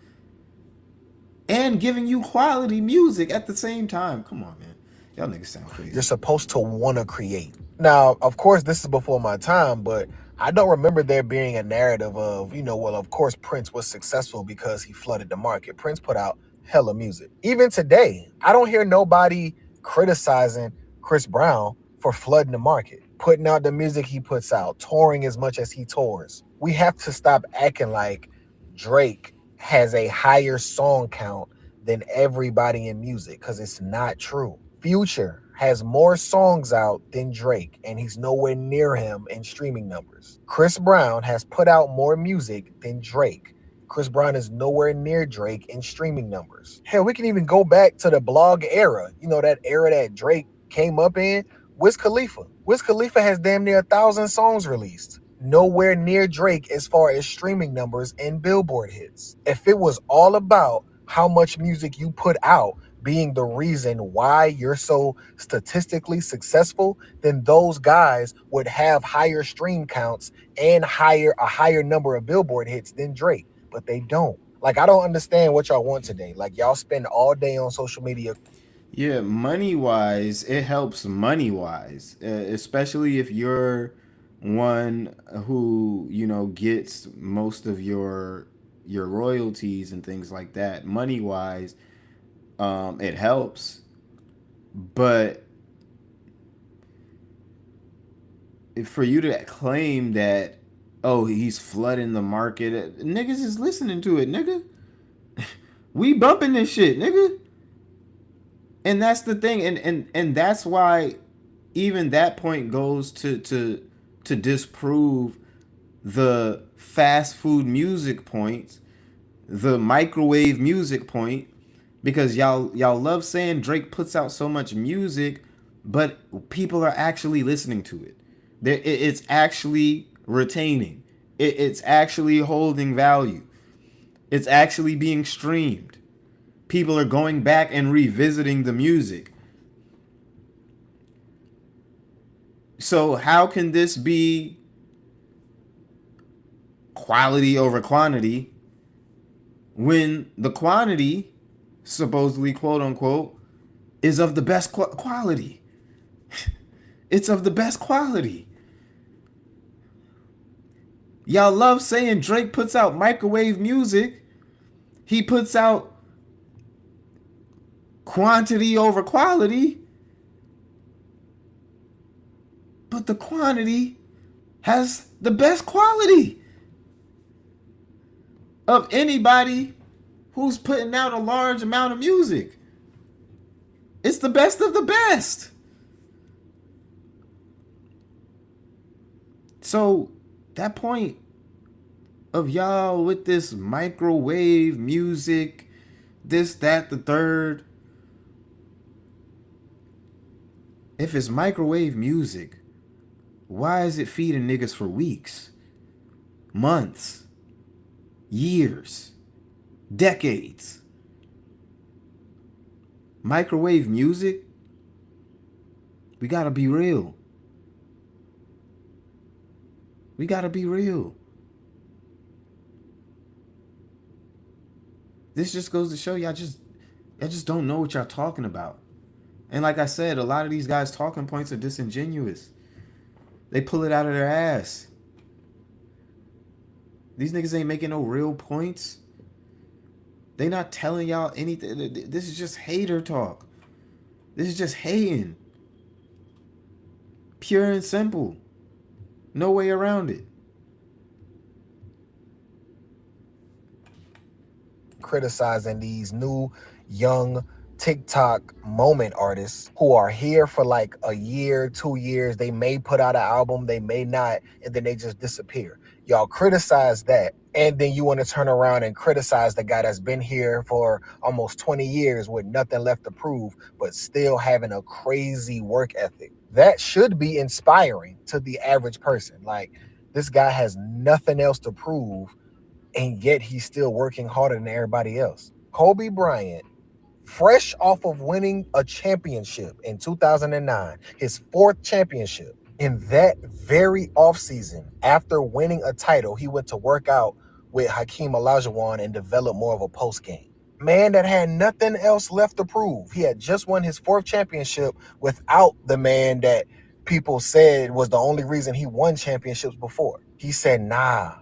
and giving you quality music at the same time? Come on, man. Y'all niggas sound crazy. You're supposed to want to create. Now, of course, this is before my time, but I don't remember there being a narrative of, you know, well, of course, Prince was successful because he flooded the market. Prince put out hella music. Even today, I don't hear nobody criticizing Chris Brown for flooding the market, putting out the music he puts out, touring as much as he tours. We have to stop acting like Drake has a higher song count than everybody in music, because it's not true. Future has more songs out than Drake, and he's nowhere near him in streaming numbers. Chris Brown has put out more music than Drake. Chris Brown is nowhere near Drake in streaming numbers. Hell, we can even go back to the blog era. You know, that era that Drake came up in. Wiz Khalifa. Wiz Khalifa has damn near 1,000 songs released. Nowhere near Drake as far as streaming numbers and Billboard hits. If it was all about how much music you put out being the reason why you're so statistically successful, then those guys would have higher stream counts and a higher number of Billboard hits than Drake. But they don't. Like, I don't understand what y'all want today. Like, y'all spend all day on social media. Yeah, money wise, it helps money wise, especially if you're one who gets most of your royalties and things like that. Money wise, it helps, but for you to claim that, oh, he's flooding the market, niggas is listening to it, nigga. We bumping this shit, nigga. And that's the thing, and that's why even that point goes to disprove the fast food music point, the microwave music point, because y'all love saying Drake puts out so much music, but people are actually listening to it. It's actually retaining. It's actually holding value. It's actually being streamed. People are going back and revisiting the music. So how can this be quality over quantity when the quantity, supposedly, quote unquote, is of the best quality? It's of the best quality. Y'all love saying Drake puts out microwave music. He puts out quantity over quality. But the quantity has the best quality of anybody who's putting out a large amount of music. It's the best of the best. So that point of y'all with this microwave music, this, that, the third. If it's microwave music, why is it feeding niggas for weeks, months, years, decades? Microwave music? We gotta be real. We gotta be real. This just goes to show y'all just don't know what y'all talking about. And like I said, a lot of these guys' talking points are disingenuous. They pull it out of their ass. These niggas ain't making no real points. They not telling y'all anything. This is just hater talk. This is just hating. Pure and simple. No way around it. Criticizing these new young TikTok moment artists who are here for like a year, 2 years. They may put out an album, they may not, and then they just disappear. Y'all criticize that, and then you want to turn around and criticize the guy that's been here for almost 20 years with nothing left to prove, but still having a crazy work ethic. That should be inspiring to the average person. Like, this guy has nothing else to prove, and yet he's still working harder than everybody else. Kobe Bryant, fresh off of winning a championship in 2009, his 4th championship, in that very offseason, after winning a title, he went to work out with Hakeem Olajuwon and develop more of a post game. Man that had nothing else left to prove. He had just won his 4th championship without the man that people said was the only reason he won championships before. He said, nah,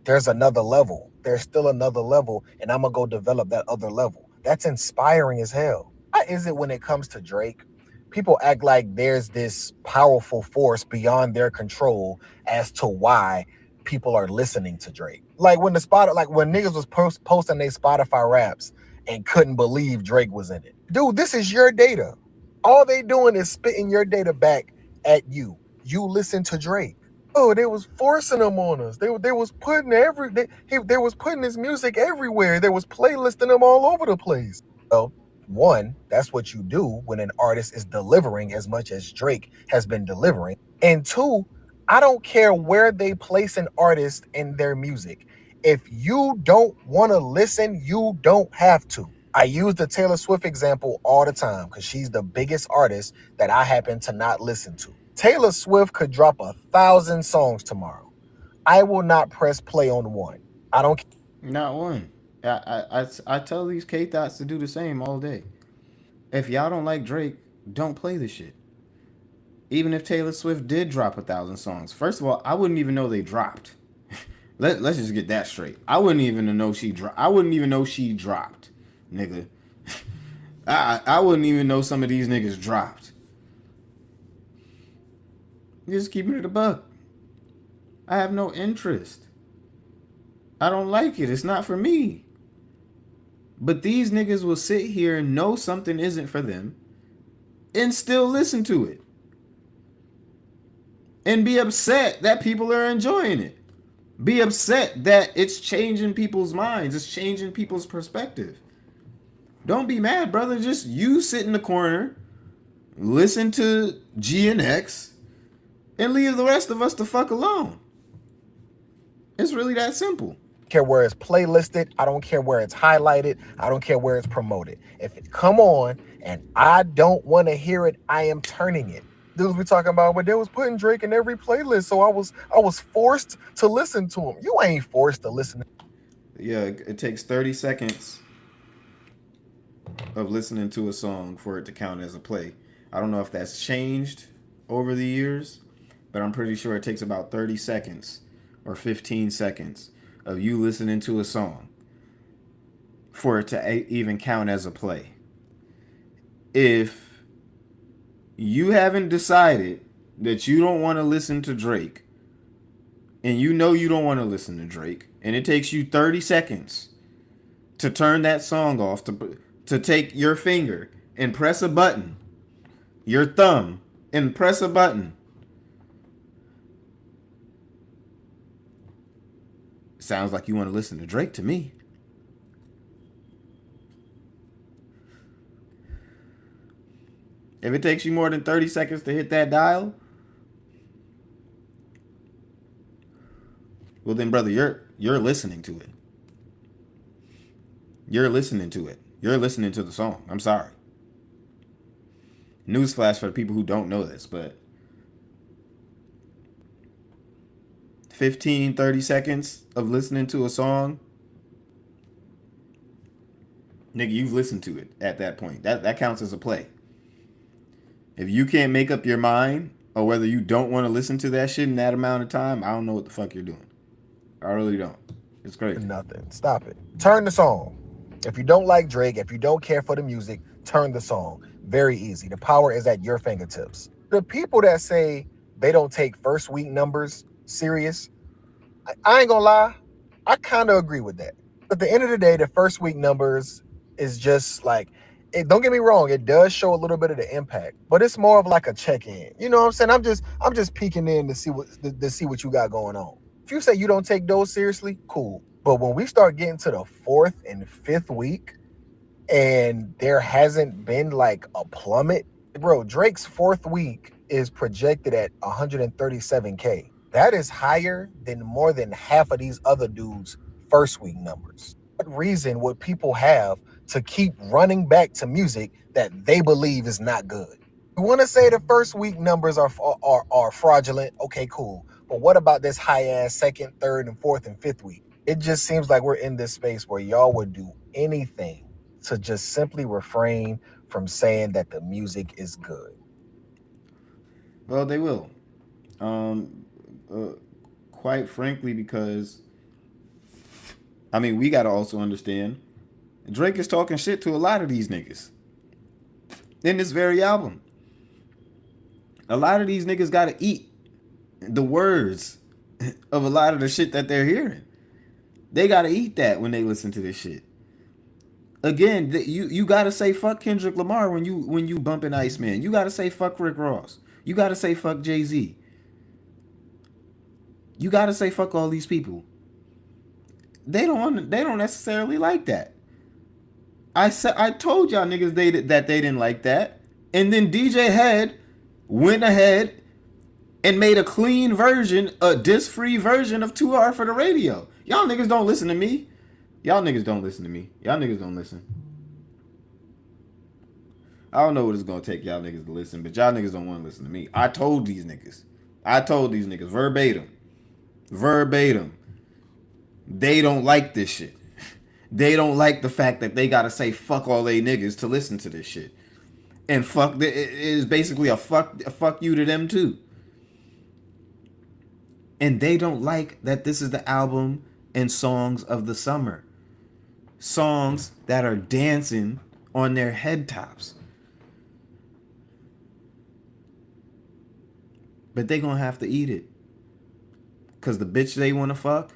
there's another level. There's still another level, and I'm going to go develop that other level. That's inspiring as hell. Why is it when it comes to Drake, people act like there's this powerful force beyond their control as to why people are listening to Drake? Like when when niggas was posting their Spotify raps and couldn't believe Drake was in it. Dude, this is your data. All they doing is spitting your data back at you. You listen to Drake. Oh, they was forcing them on us. They was putting they was putting his music everywhere. They was playlisting him all over the place. Well, one, that's what you do when an artist is delivering as much as Drake has been delivering. And two, I don't care where they place an artist in their music. If you don't want to listen, you don't have to. I use the Taylor Swift example all the time because she's the biggest artist that I happen to not listen to. Taylor Swift could drop 1,000 songs tomorrow. I will not press play on one. I don't care. Not one. I tell these K Thots to do the same all day. If y'all don't like Drake, don't play the shit. Even if Taylor Swift did drop 1,000 songs, first of all, I wouldn't even know they dropped. Let's just get that straight. I wouldn't even know she dropped. I wouldn't even know she dropped, nigga. I wouldn't even know some of these niggas dropped. Just keeping it a buck. I have no interest. I don't like it. It's not for me. But these niggas will sit here and know something isn't for them and still listen to it. And be upset that people are enjoying it. Be upset that it's changing people's minds. It's changing people's perspective. Don't be mad, brother. Just you sit in the corner, listen to G and X, and leave the rest of us the fuck alone. It's really that simple. Care where it's playlisted. I don't care where it's highlighted. I don't care where it's promoted. If it come on and I don't want to hear it, I am turning it. Dudes we talking about, but they was putting Drake in every playlist, so I was forced to listen to him. You ain't forced to listen. Yeah, it takes 30 seconds of listening to a song for it to count as a play. I don't know if that's changed over the years, but I'm pretty sure it takes about 30 seconds or 15 seconds of you listening to a song for it to even count as a play. If you haven't decided that you don't want to listen to Drake, and you know you don't want to listen to Drake, and it takes you 30 seconds to turn that song off, to take your finger and press a button, your thumb, and press a button, sounds like you want to listen to Drake to me. If it takes you more than 30 seconds to hit that dial, well then, brother, you're listening to it. You're listening to it. You're listening to the song. I'm sorry. Newsflash for the people who don't know this, but 15, 30 seconds of listening to a song, nigga, you've listened to it at that point. That counts as a play. If you can't make up your mind or whether you don't want to listen to that shit in that amount of time, I don't know what the fuck you're doing. I really don't. It's crazy. Nothing. Stop it. Turn the song. If you don't like Drake, if you don't care for the music, turn the song. Very easy. The power is at your fingertips. The people that say they don't take first week numbers serious, I ain't gonna lie, I kind of agree with that. At the end of the day, the first week numbers is just like, don't get me wrong, it does show a little bit of the impact, but it's more of like a check-in. You know what I'm saying? I'm just peeking in to see what you got going on. If you say you don't take those seriously, cool. But when we start getting to the fourth and fifth week, and there hasn't been like a plummet, bro, Drake's fourth week is projected at 137K. That is higher than more than half of these other dudes' first week numbers. What reason would people have to keep running back to music that they believe is not good? You want to say the first week numbers are fraudulent? Okay, cool. But what about this high ass second, third, and fourth and fifth week? It just seems like we're in this space where y'all would do anything to just simply refrain from saying that the music is good. Well, they will. Quite frankly, because I mean, we gotta also understand Drake is talking shit to a lot of these niggas in this very album. A lot of these niggas gotta eat the words of a lot of the shit that they're hearing. They gotta eat that when they listen to this shit. Again, you gotta say fuck Kendrick Lamar when you bumping Iceman. You gotta say fuck Rick Ross. You gotta say fuck Jay-Z. You gotta say fuck all these people. They don't necessarily like that. I told y'all niggas that they didn't like that. And then DJ Head went ahead and made a clean version, a diss-free version of Too Hard for the Radio. Y'all niggas don't listen to me. Y'all niggas don't listen to me. Y'all niggas don't listen. I don't know what it's gonna take y'all niggas to listen, but y'all niggas don't want to listen to me. I told these niggas verbatim. They don't like this shit. They don't like the fact that they gotta say fuck all they niggas to listen to this shit. And fuck, it is basically a fuck you to them too. And they don't like that this is the album and songs of the summer. Songs that are dancing on their head tops. But they gonna have to eat it. Cause the bitch they wanna fuck,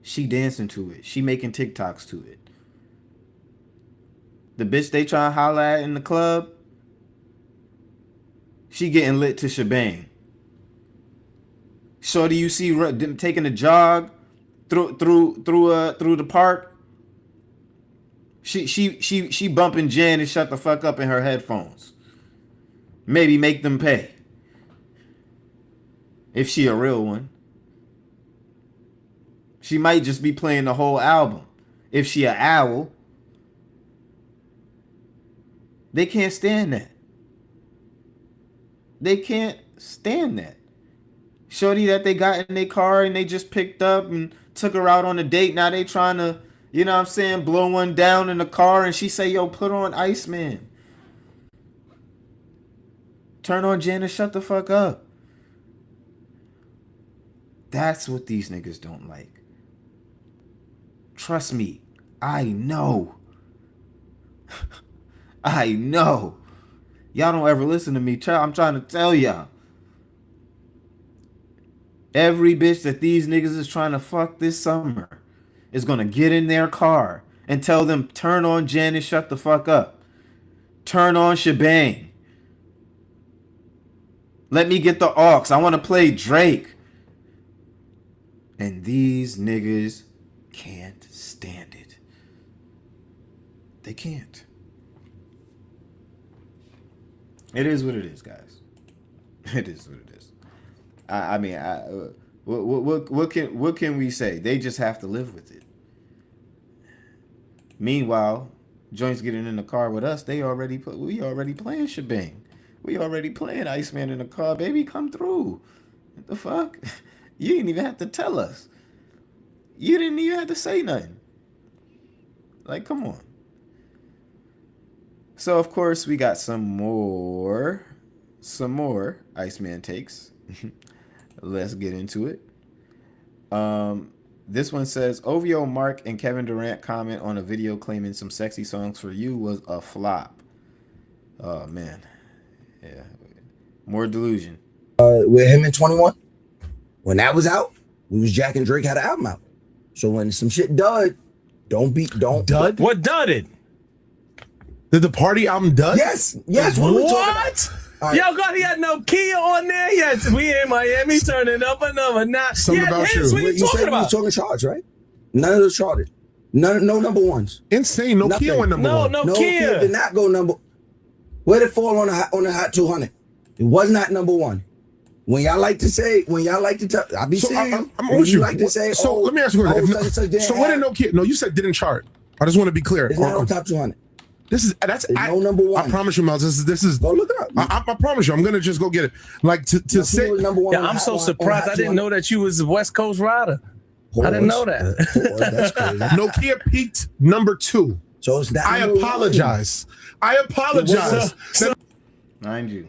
she dancing to it. She making TikToks to it. The bitch they try to holler at in the club, she getting lit to shebang. Shorty you see taking a jog through the park, she bumping Jan and shut the fuck up in her headphones. Maybe make them pay. If she a real one. She might just be playing the whole album. If she an owl. They can't stand that. They can't stand that. Shorty that they got in their car and they just picked up and took her out on a date. Now they trying to, you know what I'm saying, blow one down in the car and she say, yo, put on Iceman. Turn on Jen and shut the fuck up. That's what these niggas don't like. Trust me, I know. I know. Y'all don't ever listen to me. I'm trying to tell y'all. Every bitch that these niggas is trying to fuck this summer is going to get in their car and tell them, turn on Jen and shut the fuck up. Turn on Shebang. Let me get the aux. I want to play Drake. And these niggas can't stand it. They can't. It is what it is, guys. It is what it is. I mean, what can we say? They just have to live with it. Meanwhile, joints getting in the car with us. We already playing Shebang. We already playing Iceman in the car. Baby, come through. What the fuck? You didn't even have to tell us. You didn't even have to say nothing. Like, come on. So, of course, we got some more Iceman takes. Let's get into it. This one says, OVO, Mark, and Kevin Durant comment on a video claiming some sexy songs for you was a flop. Oh, man. Yeah. More delusion. With him in 21, when that was out, we was Jack and Drake had an album out. So when some shit dud, don't. Dud? What dudded? Did the party album dud? Yes. What? Right. Yo, God, he had no Kia on there. Yes, we in Miami turning up another notch. Something about hits. What you talking about? You talking charts, right? None of those charted. No number ones. Insane. No Kia went number one. No Kia did not go number. Where did it fall on the hot 200? It was not number one. When y'all like to tell, I'll be serious. I'm with you. Like to say, so let me ask you a question. So what did no Kia? No, you said didn't chart. I just want to be clear. It's not on top 200. No number one. I promise you, Miles. This is. Go look it up. I promise you, I'm gonna just go get it. Like to say. Number one. Yeah, I'm so surprised. I didn't know that you was a West Coast rider. I didn't know that. That's crazy. Nokia peaked number 2. So it's not. I apologize. Mind you,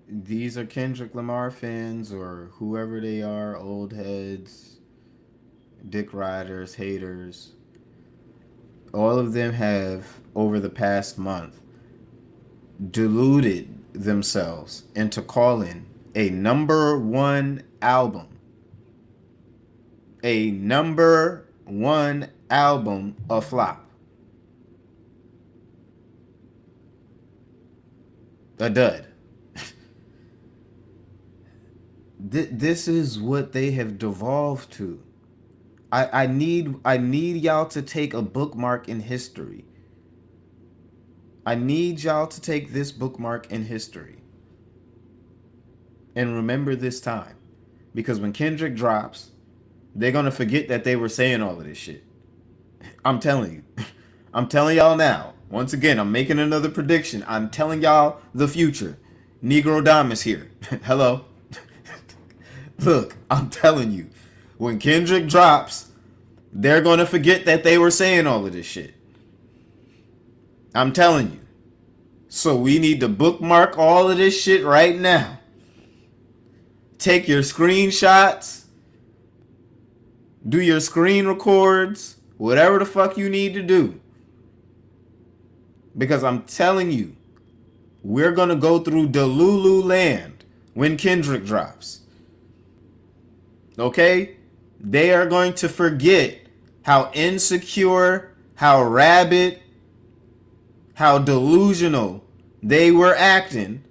these are Kendrick Lamar fans or whoever they are, old heads, dick riders, haters. All of them have, over the past month, deluded themselves into calling a number one album album a flop. A dud. This is what they have devolved to. I need y'all to take a bookmark in history. I need y'all to take this bookmark in history. And remember this time. Because when Kendrick drops, they're gonna forget that they were saying all of this shit. I'm telling you. I'm telling y'all now. Once again, I'm making another prediction. I'm telling y'all the future. Negro Dom is here. Hello. Look, I'm telling you. When Kendrick drops, they're going to forget that they were saying all of this shit. I'm telling you. So we need to bookmark all of this shit right now. Take your screenshots. Do your screen records. Whatever the fuck you need to do. Because I'm telling you, we're going to go through Delulu land when Kendrick drops. Okay? They are going to forget how insecure, how rabid, how delusional they were acting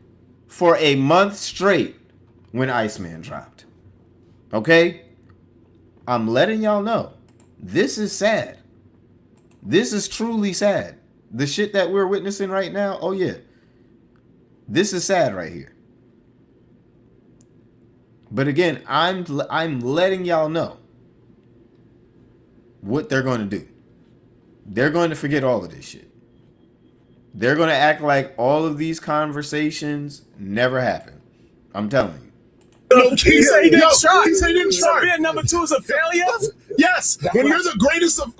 for a month straight when ICEMAN dropped. Okay? I'm letting y'all know. This is sad. This is truly sad. The shit that we're witnessing right now, oh yeah. This is sad right here. But again, I'm letting y'all know what they're going to do. They're going to forget all of this shit. They're going to act like all of these conversations never happened. I'm telling you. He said he didn't try. He said he didn't try. Being number 2 is a failure. Yes, when you're the greatest of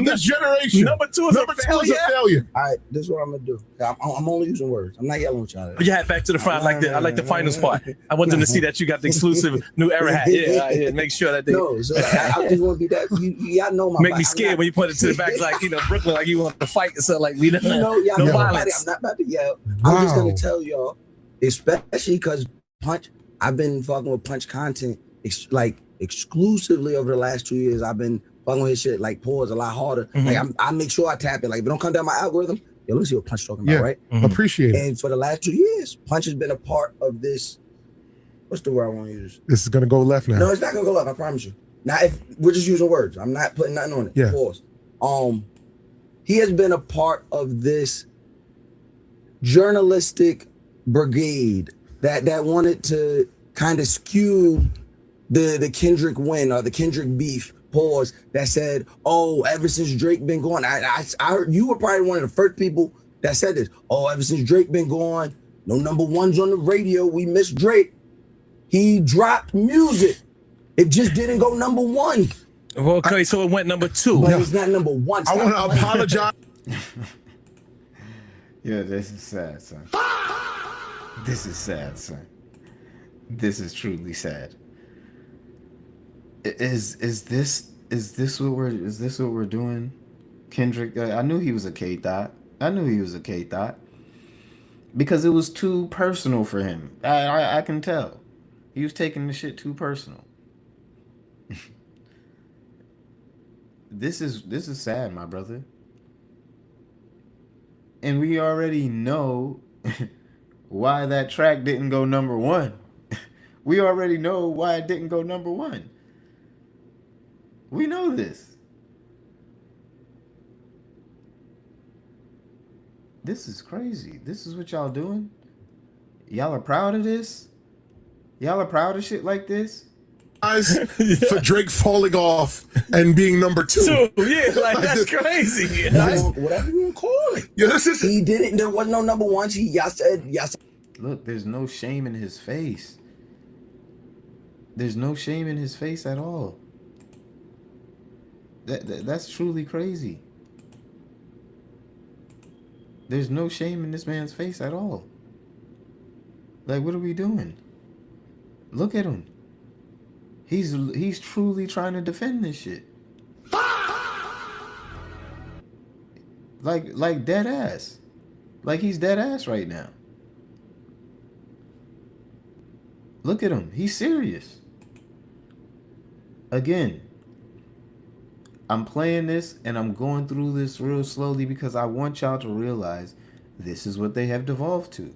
this generation, Number 2 is a failure. All right, this is what I'm gonna do. I'm only using words. I'm not yelling at y'all. Yeah, back to the front. I like the finals part. I want them to see that you got the exclusive new era hat. Yeah. Make sure that they No, so I just want to be that. Y'all know my. make me scared when you put it to the back, like Brooklyn, like you want to fight and stuff. Like we don't. Y'all No know violence. I'm not about to yell. I'm just gonna tell y'all, especially because Punch. I've been fucking with Punch content exclusively over the last 2 years. I've been fucking with his shit like pause a lot harder. Mm-hmm. Like I make sure I tap it. Like if it don't come down my algorithm, yo, let me see what Punch talking about, right? Appreciate it. And for the last 2 years, Punch has been a part of this. What's the word I want to use? This is gonna go left now. No, it's not gonna go left. I promise you. Now, if we're just using words, I'm not putting nothing on it. Yeah. Pause. He has been a part of this journalistic brigade that wanted to kind of skew the Kendrick win or the Kendrick beef. Pause. That said, oh, ever since Drake been gone, I heard you were probably one of the first people that said this. Oh, ever since Drake been gone, no number ones on the radio. We miss Drake. He dropped music. It just didn't go number 1. Well, okay, so it went number 2. But it's not number 1. I want to apologize. Yeah, this is sad, son. This is sad, son. This is truly sad. Is this what we're doing? Kendrick, I knew he was a K thought. Because it was too personal for him. I can tell. He was taking the shit too personal. This is sad, my brother. And we already know why that track didn't go number 1. We already know why it didn't go number 1. We know this. This is crazy. This is what y'all doing? Y'all are proud of this? Y'all are proud of shit like this? For Drake falling off and being number 2. Yeah, like that's crazy. Whatever you want to call it. Yeah, he didn't. There was no number 1s. Y'all said. Look, there's no shame in his face. There's no shame in his face at all. That's truly crazy. There's no shame in this man's face at all. Like, what are we doing? Look at him. He's truly trying to defend this shit. Like dead ass. Like he's dead ass right now. Look at him. He's serious. Again, I'm playing this and I'm going through this real slowly because I want y'all to realize this is what they have devolved to.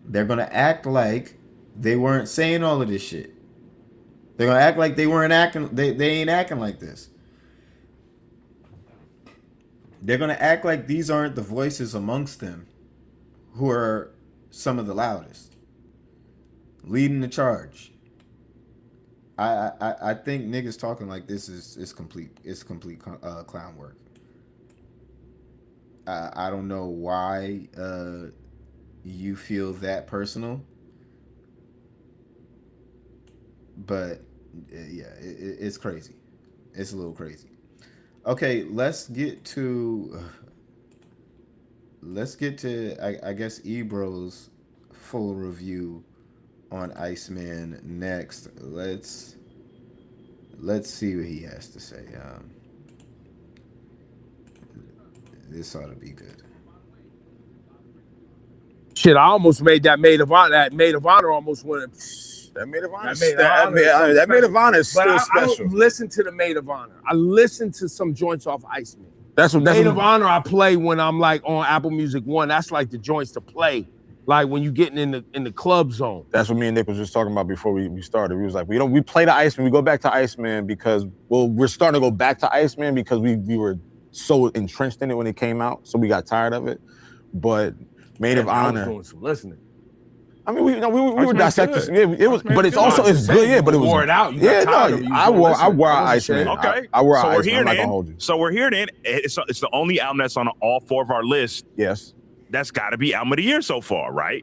They're gonna act like they weren't saying all of this shit. They're gonna act like they weren't acting. They ain't acting like this. They're gonna act like these aren't the voices amongst them who are some of the loudest, leading the charge. I think niggas talking like this is complete. It's complete clown work. I don't know why you feel that personal, but yeah, it's crazy. It's a little crazy. Okay, let's get to I guess Ebro's full review on Iceman next. Let's see what he has to say. This ought to be good. Shit, I almost made that maid of honor. That maid of honor almost went. That maid of honor. That That maid of honor is But still I special. don't listen to the maid of honor. I listen to some joints off Iceman. That's what Maid of honor I play when I'm like on Apple Music One. That's like the joints to play, like when you getting in the club zone. That's what me and Nick was just talking about before we started. We was like, we play the Iceman. We go back to Iceman because we're starting to go back to Iceman because we were so entrenched in it when it came out, so we got tired of it. But Maid of I was Honor. doing some listening. I mean, we were dissecting. good. Yeah, it was, but it's also it's good. Yeah, but it was. Wore it out. You Yeah, got tired of it. You I was wore listening. Iceman. Okay. I wore so we're Iceman. here I'm not then. gonna hold you. So we're here then. It's the only album that's on all four of our lists. Yes. That's got to be album of the year so far, right?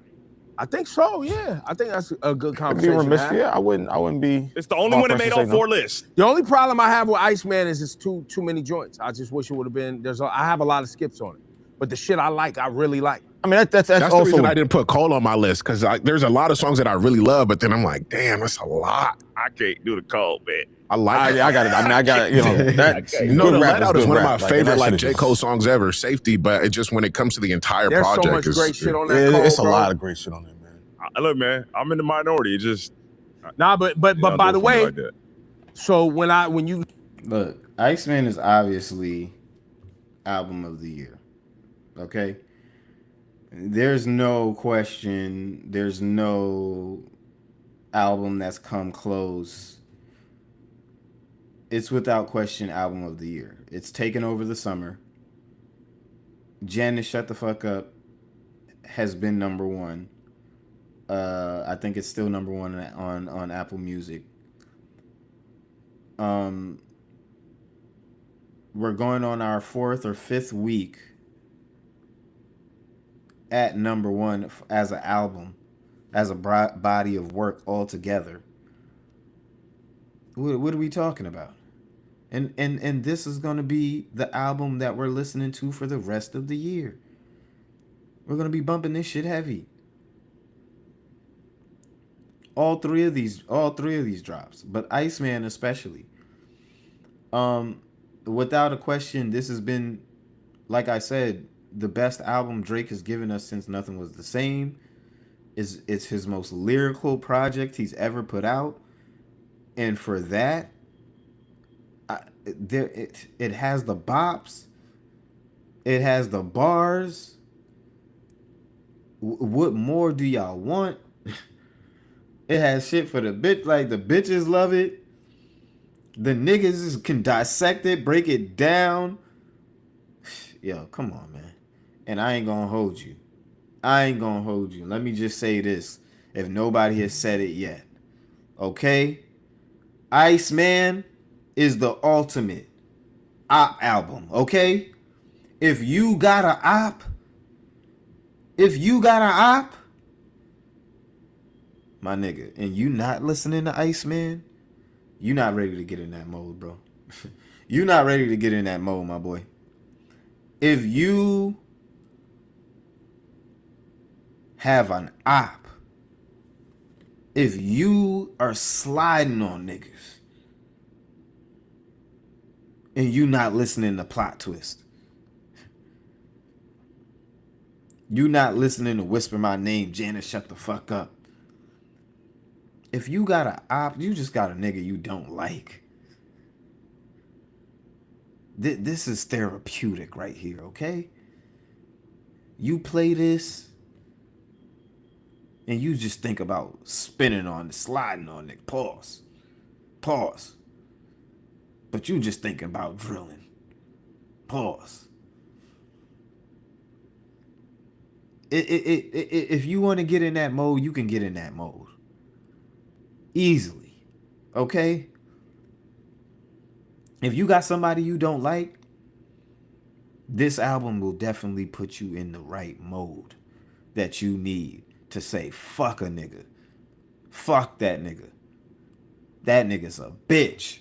I think so. Yeah, I think that's a good I'd be conversation. remiss. to have. Yeah, I wouldn't be. It's the only one that made all four lists. The only problem I have with Iceman is it's too many joints. I just wish it would have been. I have a lot of skips on it, but the shit I really like. I mean, that's the also reason I didn't put Cole on my list because there's a lot of songs that I really love, but then I'm like, damn, that's a lot. I can't do the Cole, man. I like. I got it. I mean, I got it. You know, that. No, the Let Out is one of my Like, favorite that shit J. is Cole songs ever. Safety, but it just when it comes to the entire There's project, so much it's, great shit on that. Cole, it's a bro. lot of great shit on there, man. Look, man, I'm in the minority. It just Nah, but by the way, so when you look, Iceman is obviously album of the year. Okay? There's no question, there's no album that's come close. It's without question album of the year. It's taken over the summer. Janice Shut the Fuck Up has been number one. I think it's still number one on Apple Music. We're going on our 4th or 5th week at number one as an album, as a body of work altogether. What are we talking about? And this is going to be the album that we're listening to for the rest of the year. We're going to be bumping this shit heavy. All three of these drops, but Iceman especially. Without a question, this has been, like I said, the best album Drake has given us since Nothing Was the Same. It's his most lyrical project he's ever put out, and for that, it has the bops, it has the bars. What more do y'all want? It has shit for the bitch, like the bitches love it. The niggas can dissect it, break it down. Yo, come on, man. And I ain't gonna hold you. Let me just say this, if nobody has said it yet. Okay? Iceman is the ultimate op album, okay? If you got an op, my nigga, and you not listening to Iceman, you not ready to get in that mode, bro. You not ready to get in that mode, my boy. If you have an op, if you are sliding on niggas, and you not listening to Plot Twist, you not listening to Whisper My Name, Janice Shut the Fuck Up. If you got a op, you just got a nigga you don't like. This is therapeutic right here, okay? You play this and you just think about spinning on it, sliding on it. Pause. But you just thinking about drilling. Pause. If you want to get in that mode, you can get in that mode. Easily. Okay? If you got somebody you don't like, this album will definitely put you in the right mode that you need to say, fuck a nigga. Fuck that nigga. That nigga's a bitch.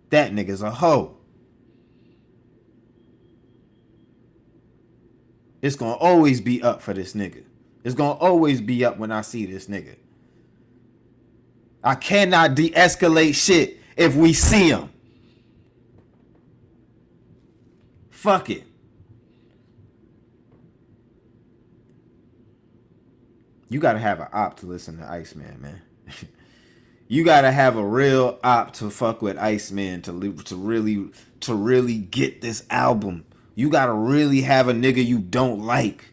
That nigga's a hoe. It's gonna always be up for this nigga. It's gonna always be up when I see this nigga. I cannot de-escalate shit if we see him. Fuck it. You gotta have an op to listen to ICEMAN, man. You gotta have a real op to fuck with ICEMAN to really get this album. You gotta really have a nigga you don't like.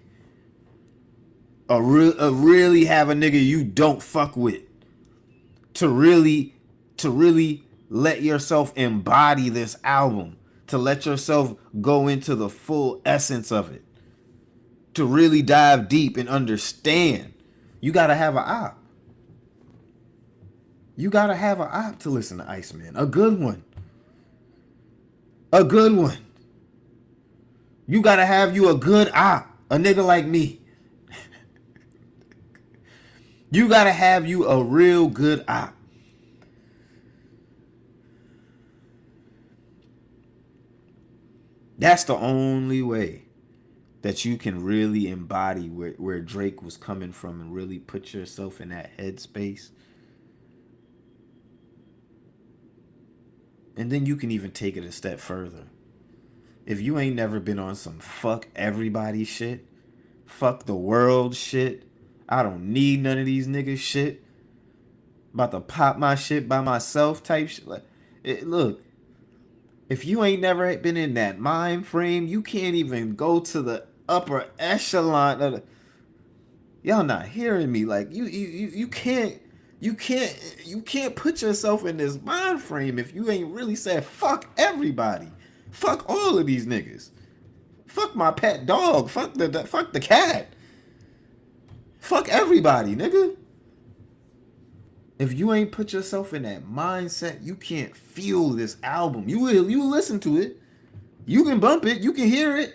Really have a nigga you don't fuck with. To really let yourself embody this album. To let yourself go into the full essence of it. To really dive deep and understand. You gotta have an op. You gotta have an op to listen to ICEMAN. A good one. A good one. You gotta have you a good op. A nigga like me. You gotta have you a real good op. That's the only way that you can really embody where Drake was coming from and really put yourself in that headspace. And then you can even take it a step further. If you ain't never been on some fuck everybody shit, fuck the world shit, I don't need none of these niggas shit, about to pop my shit by myself type shit. Look, if you ain't never been in that mind frame, you can't even go to the upper echelon of the... Y'all not hearing me. Like you can't put yourself in this mind frame if you ain't really said fuck everybody. Fuck all of these niggas. Fuck my pet dog. Fuck the cat. Fuck everybody, nigga. If you ain't put yourself in that mindset, you can't feel this album. You listen to it. You can bump it. You can hear it.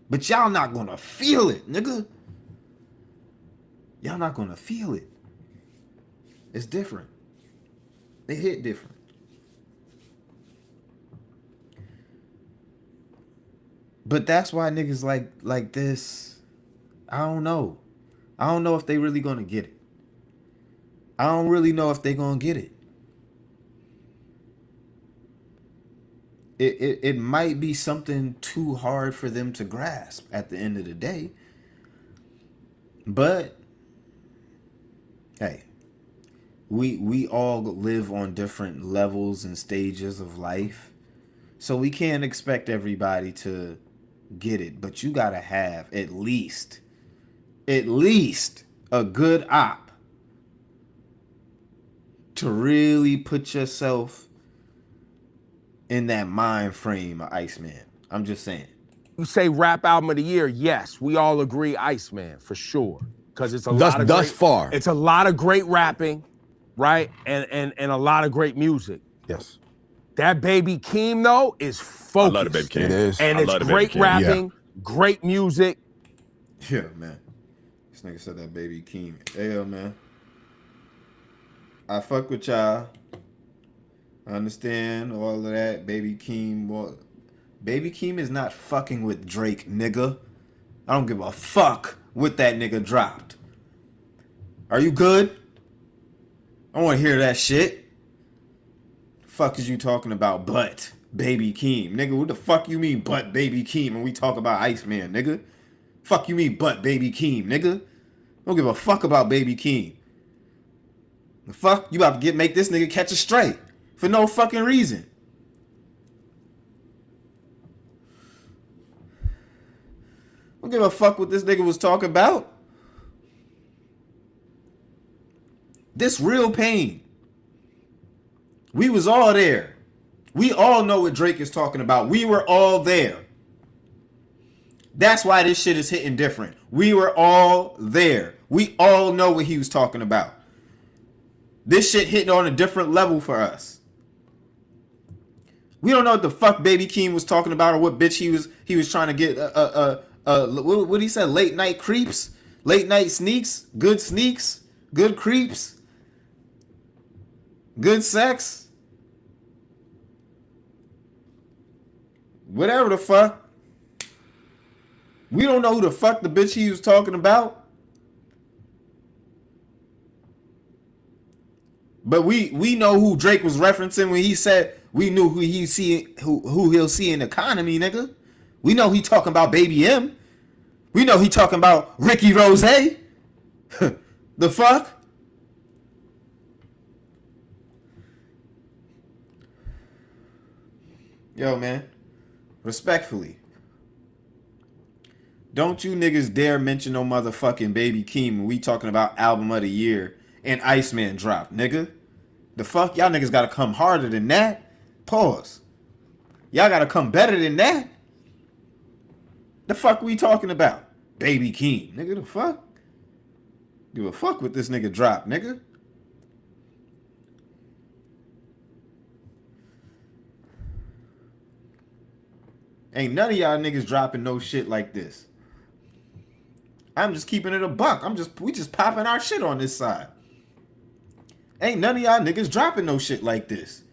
But y'all not gonna feel it, nigga. Y'all not gonna feel it. It's different. It hit different. But that's why niggas like this, I don't know. I don't know if they really gonna get it. I don't really know if they gonna get it. It might be something too hard for them to grasp at the end of the day. But hey, we all live on different levels and stages of life. So we can't expect everybody to get it, but you gotta have at least a good op to really put yourself in that mind frame of ICEMAN. I'm just saying. You say rap album of the year, yes, we all agree ICEMAN for sure. Because it's a lot of thus far. It's a lot of great rapping, right? And a lot of great music. Yes. That Baby Keem though is focused. I love the Baby Keem. It is. And I it's love the Baby great Keem. rapping, great music. Yeah, man. This nigga said that Baby Keem. Yeah, man. I fuck with y'all. I understand all of that. Baby Keem. Well, Baby Keem is not fucking with Drake, nigga. I don't give a fuck what that nigga dropped. Are you good? I want to hear that shit. Fuck is you talking about but Baby Keem? Nigga, what the fuck you mean but Baby Keem when we talk about ICEMAN, nigga? Fuck you mean but Baby Keem, nigga? Don't give a fuck about Baby Keem. The fuck? You about to make this nigga catch a straight for no fucking reason. Don't give a fuck what this nigga was talking about. This real pain. We was all there. We all know what Drake is talking about. We were all there. That's why this shit is hitting different. We were all there. We all know what he was talking about. This shit hitting on a different level for us. We don't know what the fuck Baby Keem was talking about or what bitch he was trying to get what he said, late night creeps, late night sneaks, good creeps, good sex. Whatever the fuck. We don't know who the fuck the bitch he was talking about. But we know who Drake was referencing when he said we knew who he'll see in the economy, nigga. We know he talking about Baby M. We know he talking about Ricky Rose. The fuck? Yo, man. Respectfully. Don't you niggas dare mention no motherfucking Baby Keem when we talking about album of the year and ICEMAN drop, nigga. The fuck? Y'all niggas gotta come harder than that. Pause. Y'all gotta come better than that. The fuck we talking about? Baby Keem. Nigga, the fuck? Give a fuck with this nigga drop, nigga. Ain't none of y'all niggas dropping no shit like this. I'm just keeping it a buck. We just popping our shit on this side. Ain't none of y'all niggas dropping no shit like this.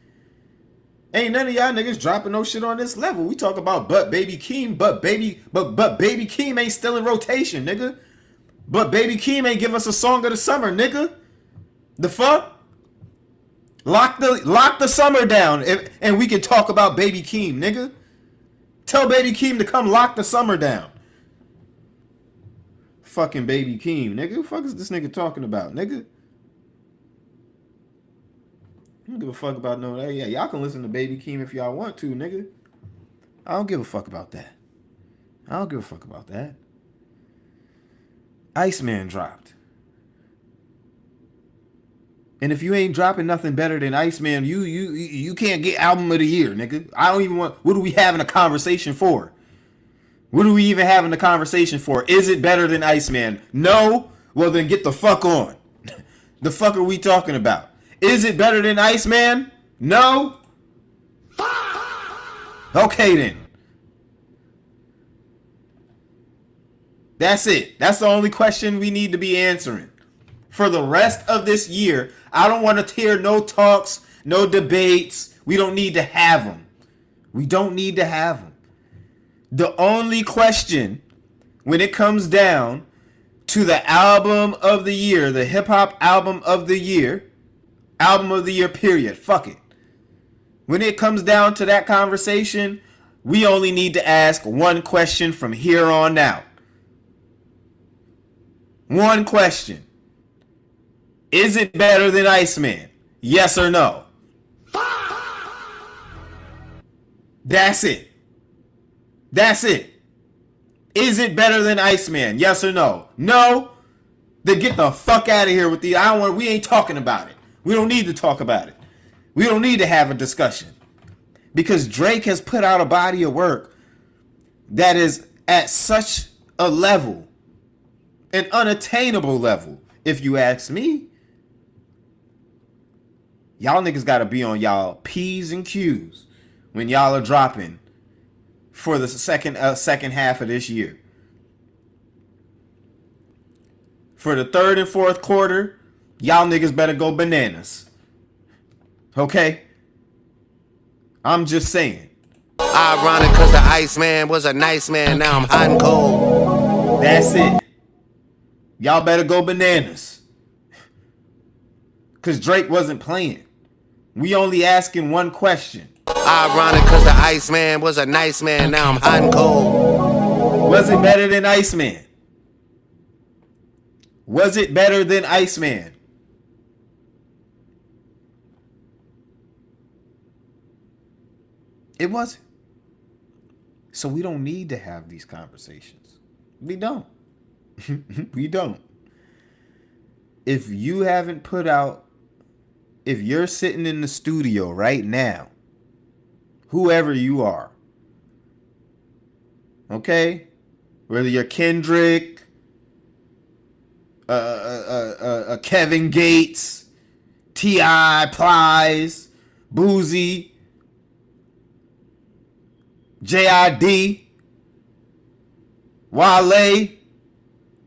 Ain't none of y'all niggas dropping no shit on this level. We talk about Baby Keem, but Baby Keem ain't still in rotation, nigga. But Baby Keem ain't give us a song of the summer, nigga. The fuck? Lock the summer down and we can talk about Baby Keem, nigga. Tell Baby Keem to come lock the summer down. Fucking Baby Keem, nigga. Who the fuck is this nigga talking about, nigga? I don't give a fuck about no that. Yeah, y'all can listen to Baby Keem if y'all want to, nigga. I don't give a fuck about that. I don't give a fuck about that. ICEMAN dropped. And if you ain't dropping nothing better than ICEMAN, you can't get album of the year, nigga. I don't even want. What are we having a conversation for? What are we even having a conversation for? Is it better than ICEMAN? No? Well, then get the fuck on. The fuck are we talking about? Is it better than ICEMAN? No? Okay, then. That's it. That's the only question we need to be answering. For the rest of this year, I don't want to hear no talks, no debates. We don't need to have them. We don't need to have them. The only question when it comes down to the album of the year, the hip hop album of the year period, fuck it. When it comes down to that conversation, we only need to ask one question from here on out. One question. Is it better than ICEMAN? Yes or no? That's it. That's it. Is it better than ICEMAN? Yes or no? No? Then get the fuck out of here with the we ain't talking about it. We don't need to talk about it. We don't need to have a discussion. Because Drake has put out a body of work that is at such a level, an unattainable level, if you ask me. Y'all niggas gotta be on y'all P's and Q's when y'all are dropping for the second half of this year. For the third and fourth quarter, y'all niggas better go bananas. Okay? I'm just saying. Ironic cause the ICEMAN was a nice man, now I'm hot and cold. That's it. Y'all better go bananas. Cause Drake wasn't playing. We only asking one question. Ironic cause the ICEMAN was a nice man, now I'm hot and cold. Was it better than ICEMAN? Was it better than ICEMAN? It wasn't. So we don't need to have these conversations. We don't. We don't. If you haven't put out, if you're sitting in the studio right now, whoever you are, okay, whether you're Kendrick, Kevin Gates, T.I., Plies, Boozy, J.I.D., Wale,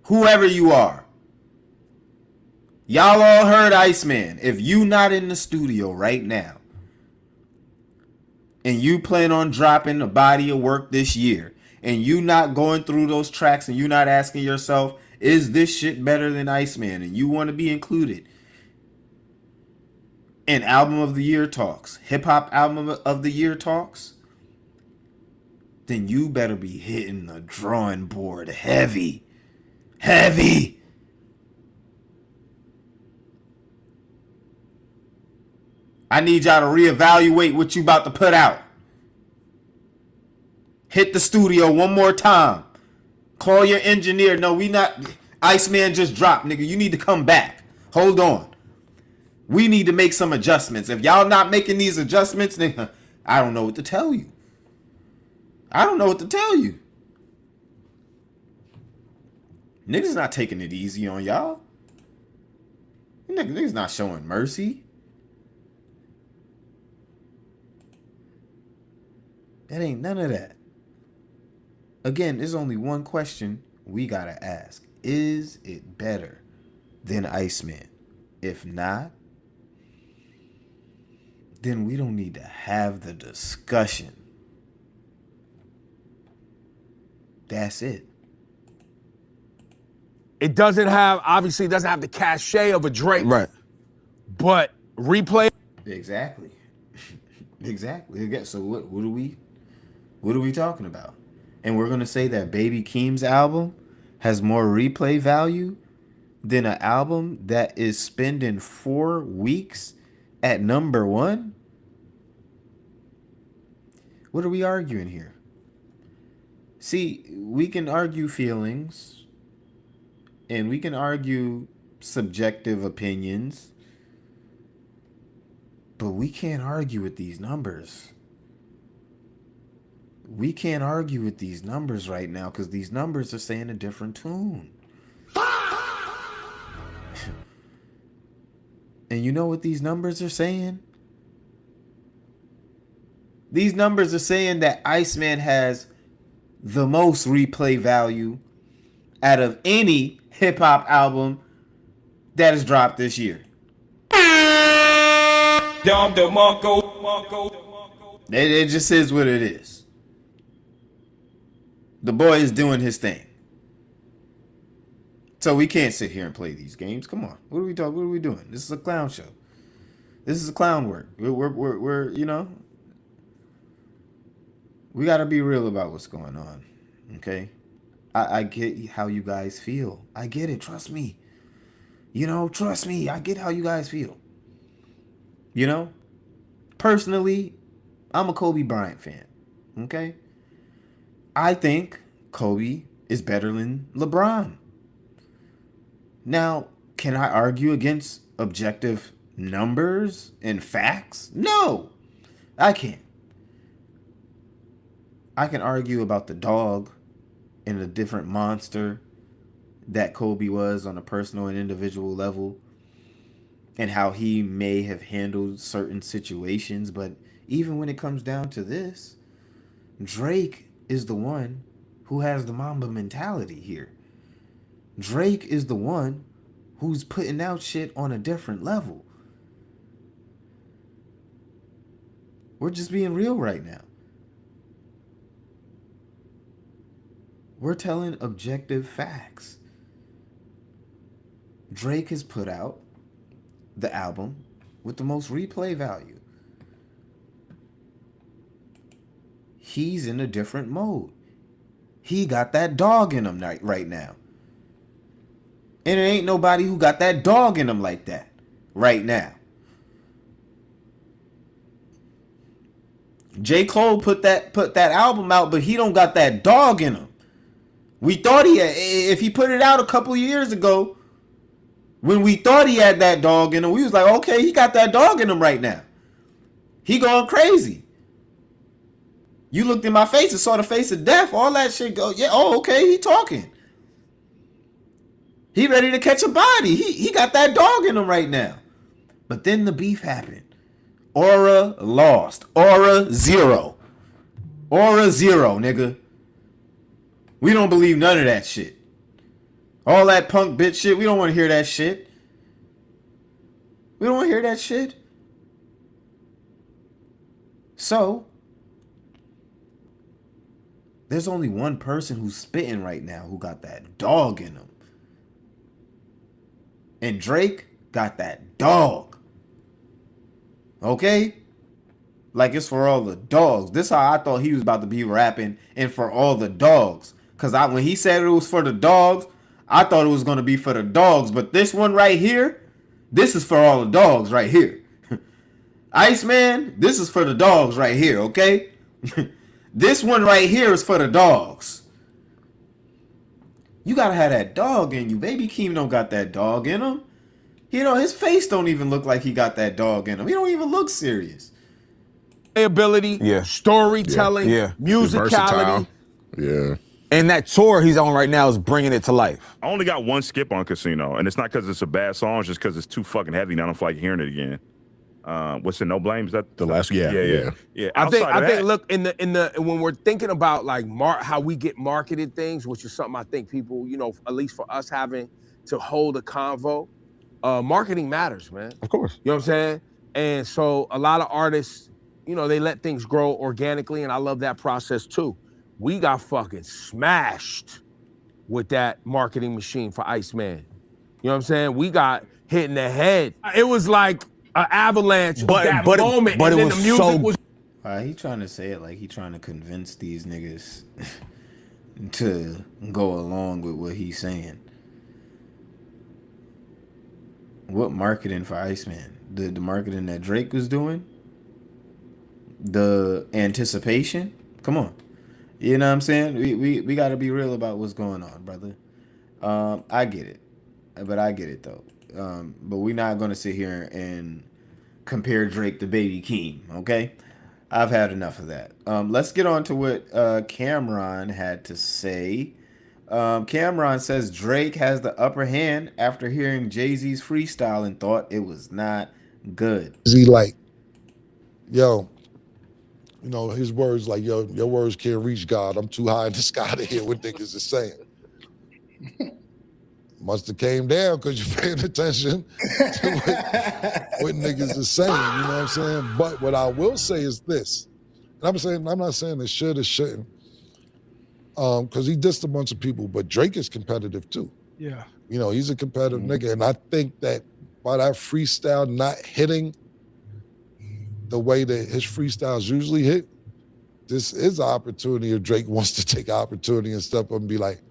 whoever you are. Y'all all heard Iceman. If you not in the studio right now and you plan on dropping a body of work this year and you not going through those tracks and you not asking yourself, is this shit better than Iceman? And you want to be included in Album of the Year talks, Hip Hop Album of the Year talks, then you better be hitting the drawing board heavy. Heavy. I need y'all to reevaluate what you about to put out. Hit the studio one more time. Call your engineer. No, we not. Iceman just dropped, nigga. You need to come back. Hold on. We need to make some adjustments. If y'all not making these adjustments, then I don't know what to tell you. I don't know what to tell you. Niggas not taking it easy on y'all. Niggas not showing mercy. That ain't none of that. Again, there's only one question we gotta ask. Is it better than Iceman? If not, then we don't need to have the discussion. That's it. It doesn't have, obviously, it doesn't have the cachet of a Drake. Right. But replay. Exactly. Exactly. So what are we talking about? And we're gonna say that Baby Keem's album has more replay value than an album that is spending 4 weeks at number 1? What are we arguing here? See, we can argue feelings and we can argue subjective opinions, but we can't argue with these numbers. We can't argue with these numbers right now because these numbers are saying a different tune. And you know what these numbers are saying? These numbers are saying that Iceman has the most replay value out of any hip-hop album that has dropped this year. It just is what it is. The boy is doing his thing. So we can't sit here and play these games. Come on. What are we talking? What are we doing? This is a clown show. This is a clown work. We're you know, we got to be real about what's going on. Okay? I get how you guys feel. I get it. Trust me. You know, trust me. I get how you guys feel. You know? Personally, I'm a Kobe Bryant fan. Okay? I think Kobe is better than LeBron. Now, can I argue against objective numbers and facts? No, I can't. I can argue about the dog and the different monster that Kobe was on a personal and individual level and how he may have handled certain situations. But even when it comes down to this, Drake is the one who has the Mamba mentality here. Drake is the one who's putting out shit on a different level. We're just being real right now. We're telling objective facts. Drake has put out the album with the most replay value. He's in a different mode. He got that dog in him right now. And there ain't nobody who got that dog in him like that right now. J. Cole put that album out, but he don't got that dog in him We thought if he put it out a couple years ago, when we thought he had that dog in him, we was like, okay, he got that dog in him right now. He going crazy. You looked in my face and saw the face of death. All that shit go, yeah, oh, okay, he talking. He ready to catch a body. He got that dog in him right now. But then the beef happened. Aura lost. Aura 0. Aura 0, nigga. We don't believe none of that shit. All that punk bitch shit, we don't want to hear that shit. We don't want to hear that shit. So, there's only one person who's spitting right now who got that dog in him. And Drake got that dog. Okay? Like it's for all the dogs. This is how I thought he was about to be rapping, and for all the dogs. Because when he said it was for the dogs, I thought it was going to be for the dogs. But this one right here, this is for all the dogs right here. Iceman, this is for the dogs right here, okay? This one right here is for the dogs. You gotta have that dog in you. Baby Keem don't got that dog in him. You know, his face don't even look like he got that dog in him. He don't even look serious. Ability, storytelling, musicality. Yeah. And that tour he's on right now is bringing it to life. I only got one skip on Casino, and it's not because it's a bad song, it's just because it's too fucking heavy and I don't feel like hearing it again. What's it? No Blame? Is that the last? Yeah. I think. Look, in the when we're thinking about like how we get marketed things, which is something I think people, you know, at least for us having to hold a convo, marketing matters, man. Of course. You know what I'm saying? And so a lot of artists, you know, they let things grow organically, and I love that process too. We got fucking smashed with that marketing machine for Iceman. You know what I'm saying? We got hit in the head. It was like an avalanche of that moment, but and it then was the music was. He trying to say it like he trying to convince these niggas to go along with what he's saying. What marketing for Iceman? The marketing that Drake was doing? The anticipation? Come on. You know what I'm saying? We got to be real about what's going on, brother. I get it. But I get it, though. But we're not going to sit here and compare Drake to Baby Keem, okay? I've had enough of that. Let's get on to what Cameron had to say. Cameron says Drake has the upper hand after hearing Jay-Z's freestyle and thought it was not good. Is he like, yo, you know, his words like, yo, your words can't reach God. I'm too high in the sky to hear what niggas is saying. Must have came down because you're paying attention to what niggas is saying, you know what I'm saying? But what I will say is this, and I'm not saying it should or shouldn't, because he dissed a bunch of people, but Drake is competitive too. Yeah. You know, he's a competitive nigga, and I think that by that freestyle not hitting the way that his freestyles usually hit, this is an opportunity if Drake wants to take opportunity and step up and be like,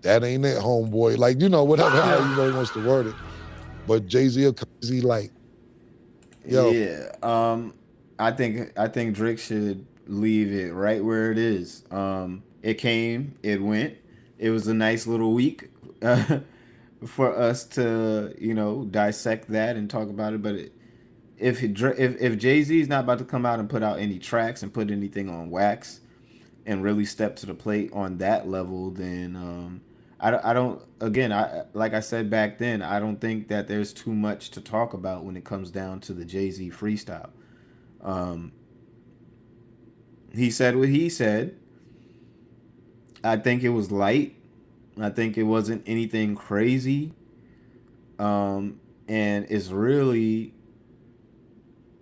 that ain't it, homeboy. Like, you know, whatever, how you really wants to word it. But Jay-Z will crazy like, yo. Yeah. I think Drake should leave it right where it is. It came, it went. It was a nice little week for us to, you know, dissect that and talk about it. But if Jay-Z is not about to come out and put out any tracks and put anything on wax and really step to the plate on that level, then I don't, again, like I said back then, I don't think that there's too much to talk about when it comes down to the Jay-Z freestyle. He said what he said. I think it was light. I think it wasn't anything crazy. And it's really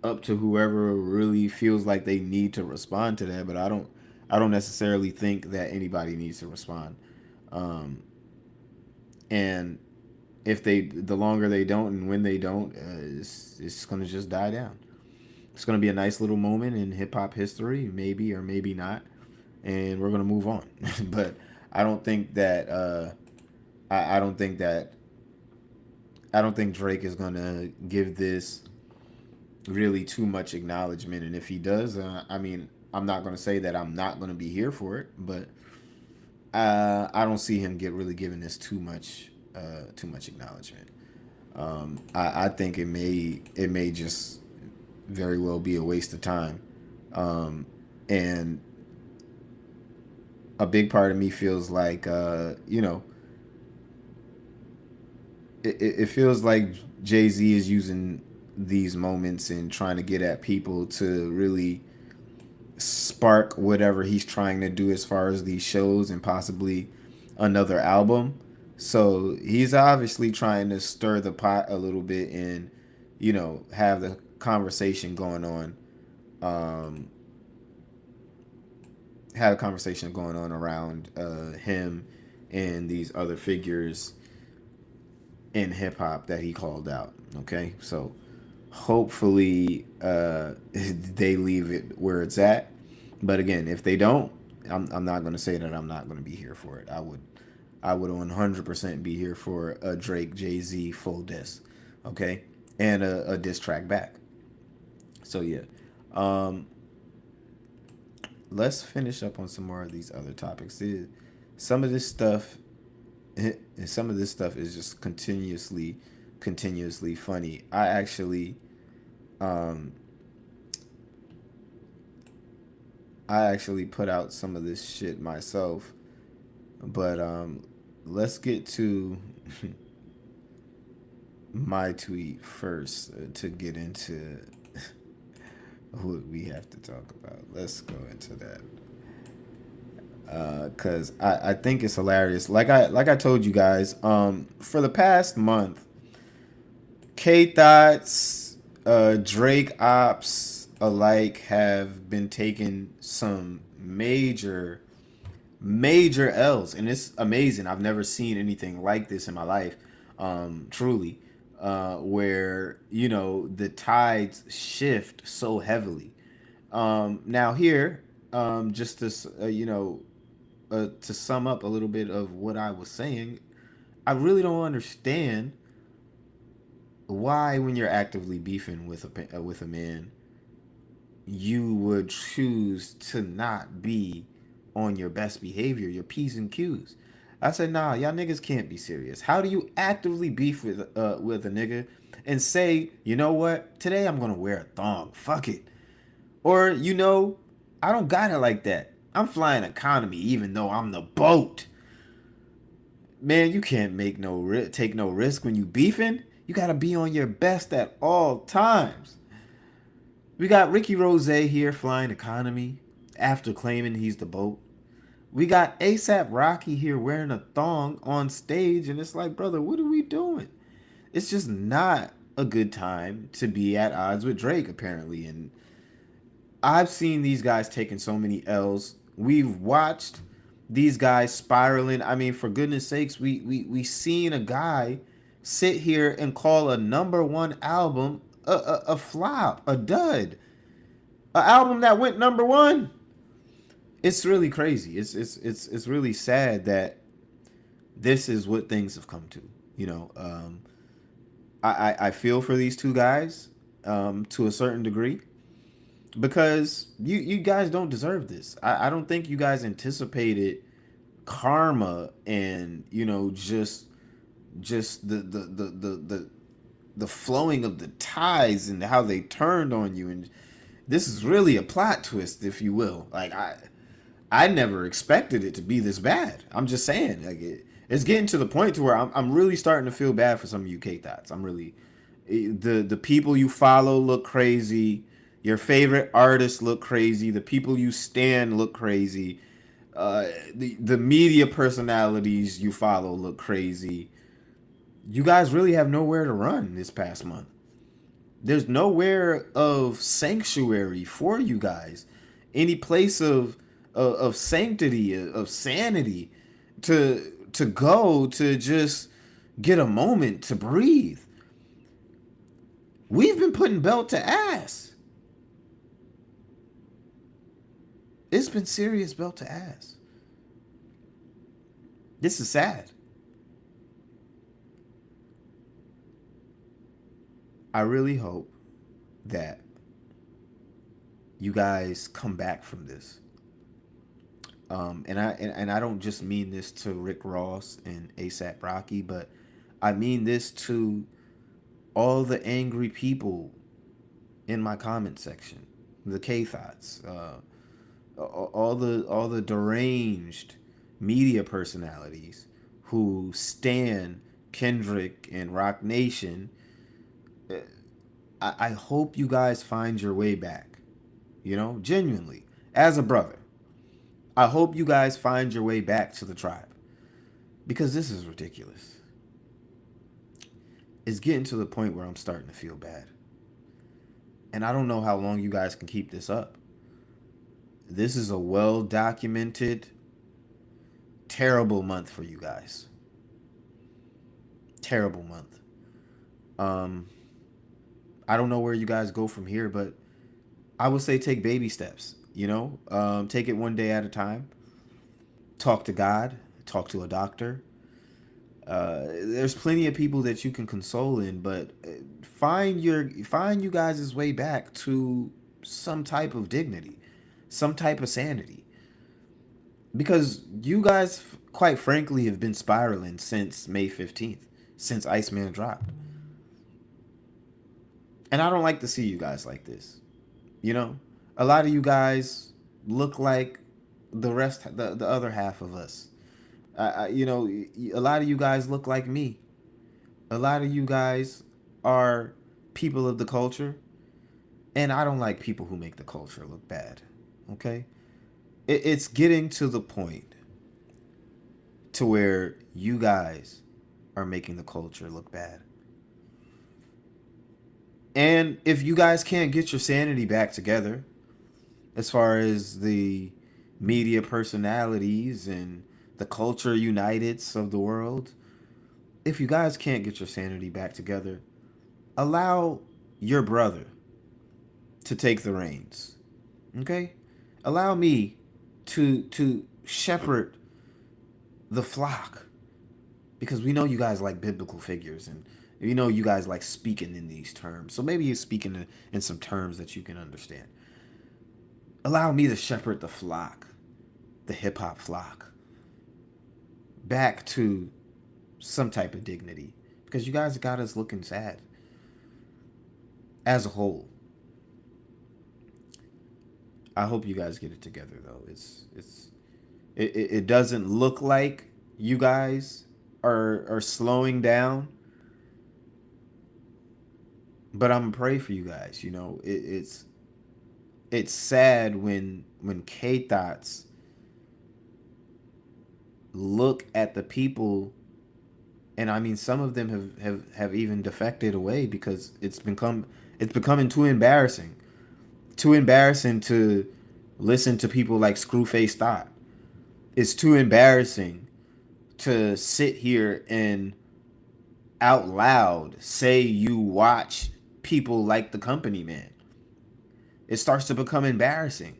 up to whoever really feels like they need to respond to that, but I don't necessarily think that anybody needs to respond. And if the longer they don't and when they don't, it's going to just die down. It's going to be a nice little moment in hip hop history, maybe or maybe not, and we're going to move on. But I don't think that I don't think Drake is going to give this really too much acknowledgement, and if he does, I mean, I'm not going to say that I'm not going to be here for it, but I don't see him really giving this too much acknowledgement. I think it may just very well be a waste of time, and a big part of me feels like it feels like Jay-Z is using these moments and trying to get at people to really spark whatever he's trying to do as far as these shows and possibly another album. So he's obviously trying to stir the pot a little bit and, have the conversation going on. Have a conversation going on around him and these other figures in hip hop that he called out. Okay, so hopefully they leave it where it's at. But again, if they don't, I'm not going to say that I'm not going to be here for it. I would 100% be here for a Drake Jay-Z full diss, okay, and a diss track back. So yeah, let's finish up on some more of these other topics. Some of this stuff is just continuously funny. I actually put out some of this shit myself, but let's get to my tweet first to get into what we have to talk about. Let's go into that. Cause I think it's hilarious. Like I told you guys, for the past month, K Thoughts, Drake Ops alike have been taking some major L's, and it's amazing. I've never seen anything like this in my life. Truly, where the tides shift so heavily. Now here, just to to sum up a little bit of what I was saying, I really don't understand why, when you're actively beefing with a man, you would choose to not be on your best behavior, your P's and Q's. I said, nah, y'all niggas can't be serious. How do you actively beef with a nigga and say, you know what, today I'm gonna wear a thong, fuck it, or I don't got it like that. I'm flying economy, even though I'm the boat. Man, you can't take no risk when you beefing. You gotta be on your best at all times. We got Ricky Rose here flying economy after claiming he's the boat. We got ASAP Rocky here wearing a thong on stage, and it's like, brother, what are we doing? It's just not a good time to be at odds with Drake, apparently. And I've seen these guys taking so many L's. We've watched these guys spiraling. I mean, for goodness sakes, we seen a guy sit here and call a #1 album a flop, a dud, an album that went #1. It's really crazy. It's really sad that this is what things have come to. I feel for these two guys to a certain degree, because you guys don't deserve this. I don't think you guys anticipated karma and just the flowing of the tides and how they turned on you. And this is really a plot twist, if you will. Like I never expected it to be this bad. I'm just saying, like it's getting to the point to where I'm really starting to feel bad for some of you K Thoughts. I'm really, the people you follow look crazy. Your favorite artists look crazy. The people you stan look crazy. The media personalities you follow look crazy. You guys really have nowhere to run this past month. There's nowhere of sanctuary for you guys. Any place of sanctity, of sanity to go to just get a moment to breathe. We've been putting belt to ass. It's been serious belt to ass. This is sad. I really hope that you guys come back from this. And I don't just mean this to Rick Ross and ASAP Rocky, but I mean this to all the angry people in my comment section, the K thoughts, all the deranged media personalities who stan Kendrick and Rock Nation. I hope you guys find your way back. You know, genuinely, as a brother, I hope you guys find your way back to the tribe, because this is ridiculous. It's getting to the point where I'm starting to feel bad. And I don't know how long you guys can keep this up. This is a well documented, terrible month for you guys. Terrible month. I don't know where you guys go from here, but I would say take baby steps. You know, take it one day at a time. Talk to God. Talk to a doctor. There's plenty of people that you can console in, but find you guys' way back to some type of dignity, some type of sanity. Because you guys, quite frankly, have been spiraling since May 15th, since ICEMAN dropped. And I don't like to see you guys like this. You know, a lot of you guys look like the other half of us. You know, a lot of you guys look like me. A lot of you guys are people of the culture, and I don't like people who make the culture look bad. Okay, it's getting to the point to where you guys are making the culture look bad. And if you guys can't get your sanity back together, as far as the media personalities and the culture uniteds of the world, if you guys can't get your sanity back together, allow your brother to take the reins. Okay? Allow me to shepherd the flock, because we know you guys like biblical figures, and we know you guys like speaking in these terms. So maybe you're speaking in some terms that you can understand. Allow me to shepherd the flock, the hip hop flock, back to some type of dignity, because you guys got us looking sad as a whole. I hope you guys get it together, though. It doesn't look like you guys are slowing down, but I'm gonna pray for you guys. You know, it's sad when K thoughts look at the people, and I mean some of them have even defected away, because it's becoming too embarrassing to listen to people like Screwface Thought. It's too embarrassing to sit here and out loud say you watch people like the Company Man. It starts to become embarrassing.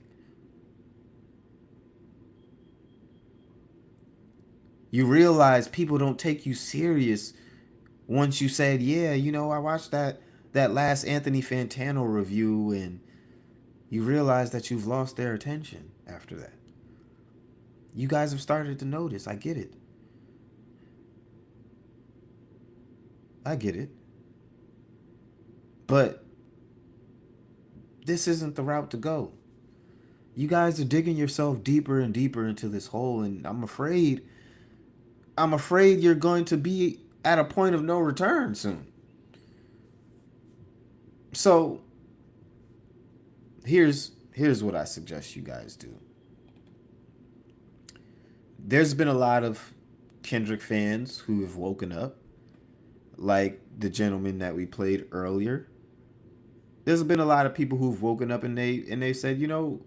You realize people don't take you serious once you said, yeah, you know, I watched that last Anthony Fantano review, and you realize that you've lost their attention after that. You guys have started to notice. I get it. I get it. But this isn't the route to go. You guys are digging yourself deeper and deeper into this hole, and I'm afraid you're going to be at a point of no return soon. So here's what I suggest you guys do. There's been a lot of Kendrick fans who have woken up, like the gentleman that we played earlier. There's been a lot of people who've woken up and they said, you know,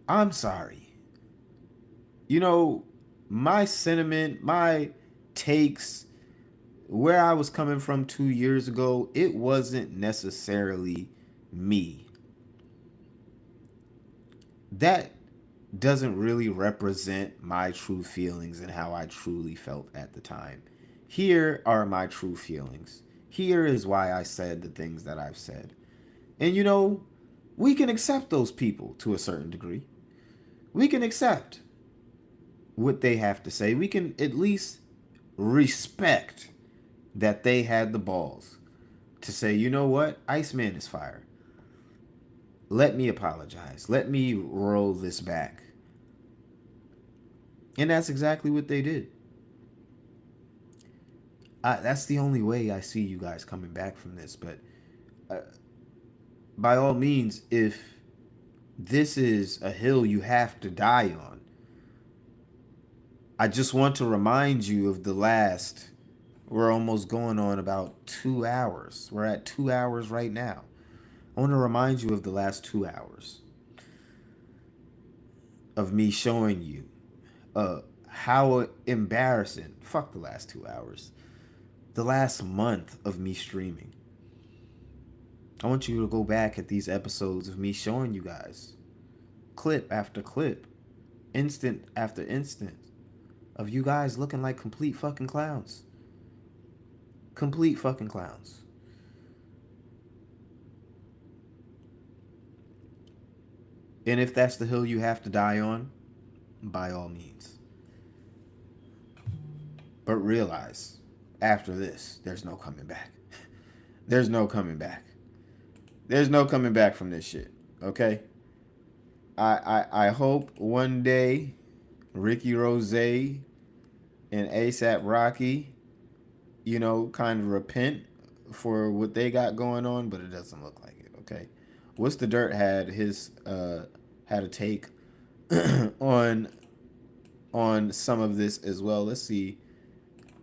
I'm sorry. You know, my sentiment, my takes, where I was coming from 2 years ago, it wasn't necessarily me. That doesn't really represent my true feelings and how I truly felt at the time. Here are my true feelings. Here is why I said the things that I've said. And you know, we can accept those people to a certain degree. we can accept what they have to say. We can at least respect that they had the balls to say, you know what, Iceman is fire. Let me apologize. Let me roll this back. And that's exactly what they did. That's the only way I see you guys coming back from this. But by all means, if this is a hill you have to die on, I just want to remind you of the last, we're almost going on about 2 hours. We're at 2 hours right now. I want to remind you of the last 2 hours of me showing you how embarrassing, fuck the last 2 hours, the last month of me streaming. I want you to go back at these episodes of me showing you guys clip after clip, instant after instant, of you guys looking like complete fucking clowns. Complete fucking clowns. And if that's the hill you have to die on, by all means. But realize, after this, there's no coming back. There's no coming back. There's no coming back from this shit, okay? I hope one day Ricky Rose and ASAP Rocky, you know, kind of repent for what they got going on, but it doesn't look like it, okay? What's the Dirt had a take on some of this as well. Let's see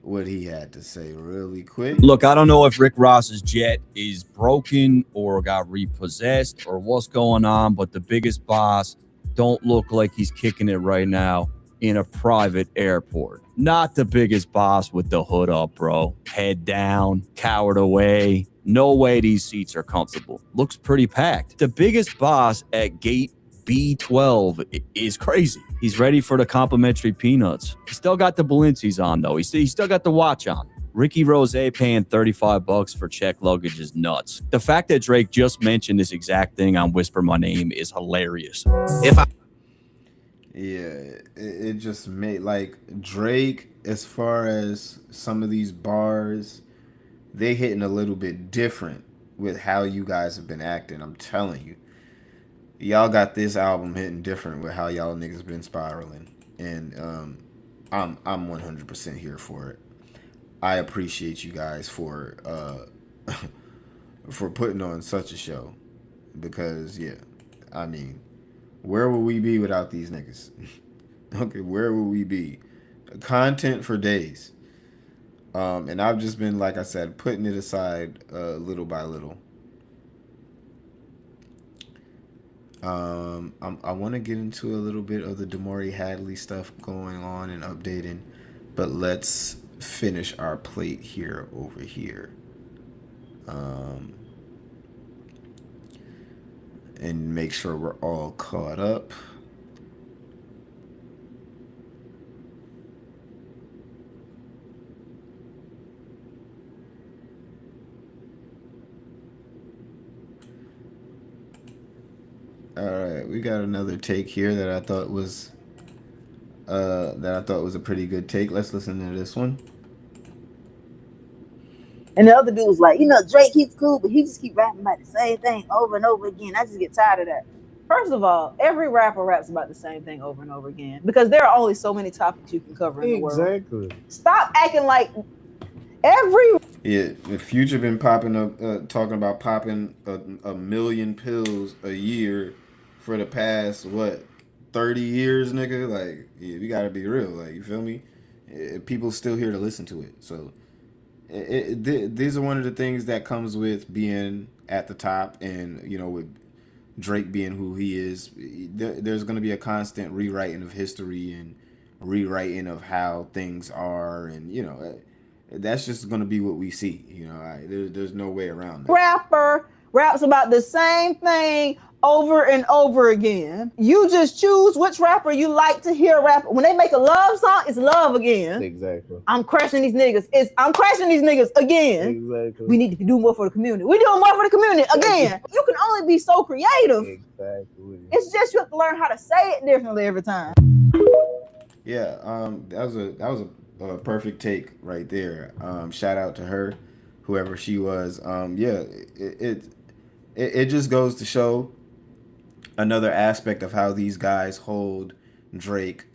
what he had to say really quick. Look, I don't know if Rick Ross's jet is broken or got repossessed or what's going on, but the biggest boss don't look like he's kicking it right now in a private airport. Not the biggest boss with the hood up, bro. Head down, cowered away. No way these seats are comfortable. Looks pretty packed. The biggest boss at gate B12 is crazy. He's ready for the complimentary peanuts. He still got the Balenci's on, though. He still got the watch on. Ricky Rose paying $35 for check luggage is nuts. The fact that Drake just mentioned this exact thing on Whisper My Name is hilarious. It just made, like, Drake, as far as some of these bars, they hitting a little bit different with how you guys have been acting. I'm telling you. Y'all got this album hitting different with how y'all niggas been spiraling. And I'm 100% here for it. I appreciate you guys for putting on such a show. Because, yeah, I mean, where would we be without these niggas? Okay, where would we be? Content for days. And I've just been, like I said, putting it aside little by little. I want to get into a little bit of the Damari Hadley stuff going on and updating, but let's finish our plate here over here. And make sure we're all caught up. All right, we got another take here that I thought was a pretty good take. Let's listen to this one. And the other dude was like, you know, Drake, he's cool, but he just keep rapping about the same thing over and over again. I just get tired of that. First of all, every rapper raps about the same thing over and over again because there are only so many topics you can cover in the world. Exactly. Stop acting like every... Yeah, the Future been popping up, talking about popping a million pills a year for the past, 30 years, nigga? Like, yeah, we gotta be real. Like, you feel me? People still here to listen to it. So, these are one of the things that comes with being at the top and, you know, with Drake being who he is. There's going to be a constant rewriting of history and rewriting of how things are. And, you know, that's just going to be what we see. You know, there's no way around that. Rapper raps about the same thing over and over again. You just choose which rapper you like to hear rap. When they make a love song, it's love again. Exactly. I'm crushing these niggas. I'm crashing these niggas again. Exactly. We need to do more for the community. We're doing more for the community again. You can only be so creative. Exactly. It's just you have to learn how to say it differently every time. Yeah, that was a perfect take right there. Shout out to her, whoever she was. Yeah, it just goes to show another aspect of how these guys hold Drake